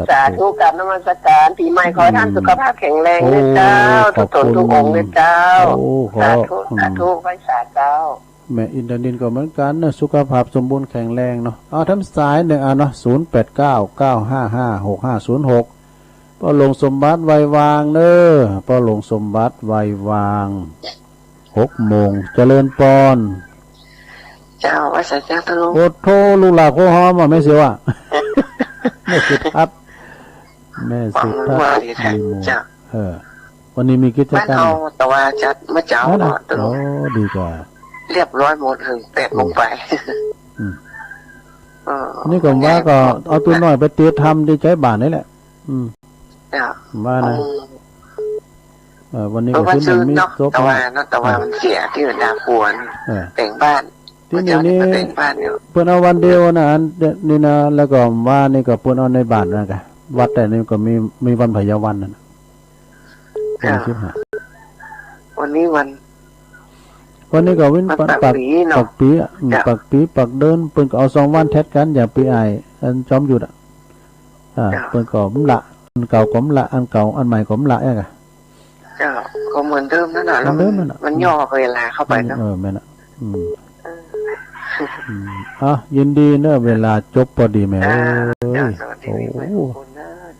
สาธุกับนมัสการปีใหม่ขอท่านสุขภาพแข็งแรงนะเจ้าทุกตนทุกองค์นะเจ้าสาธุไว้สาเจ้าแม่อินทนินก็เหมือนกันนะสุขภาพสมบูรณ์แข็งแรงเนาะเอาทั้งสายหนึ่งเนาะ0899555606พ่อหลวงสมบัติไววางเน้อพ่อหลวงสมบัติไววาง6 โมงเจริญปอนเจ้าว่าสัจจะตะลุงโอ้โธ่ลูกหลานโคหอมไม่เสียว่ะแม่สุทัศน์ดีโมวันนี้มีกิจกรรมแต่ว่าจัดเมื่อเช้าโอ้ดีกว่าเรียบร้อยหมดถึง8 โมงไปนี่ก็ว่าก็เอาตัวน้อยไปเตี้ยทำดีใจบานนี่แหละว่านะวันนี้ก็คือมีแต่ว่ามันเสียที่มันน่ากลัวแต่งบ้านที่นี่เพื่อนเอาวันเดียวนะนี่นะแล้วก็ว่านี่ก็เพื่อนเอาในบ้านนะกันวัดแต่นี่ก็มีวันพยาวันนั่นวันนี้วันนี้ก็วิ่งปักเดินเปิ้นก็เอา2 วันแทดกันอย่าไปอายอันจอมอยู่เปิ้นก็มละอันเก่าก็มละอันเก่าอันใหม่ก็มละแกจ้าก็เหมือนเดิมนั่นแหละแล้วมันย่อเวลาเข้าไปนะแม่น่ะยินดีเนอะเวลาจบพอดีแม่เอ้ยโอ้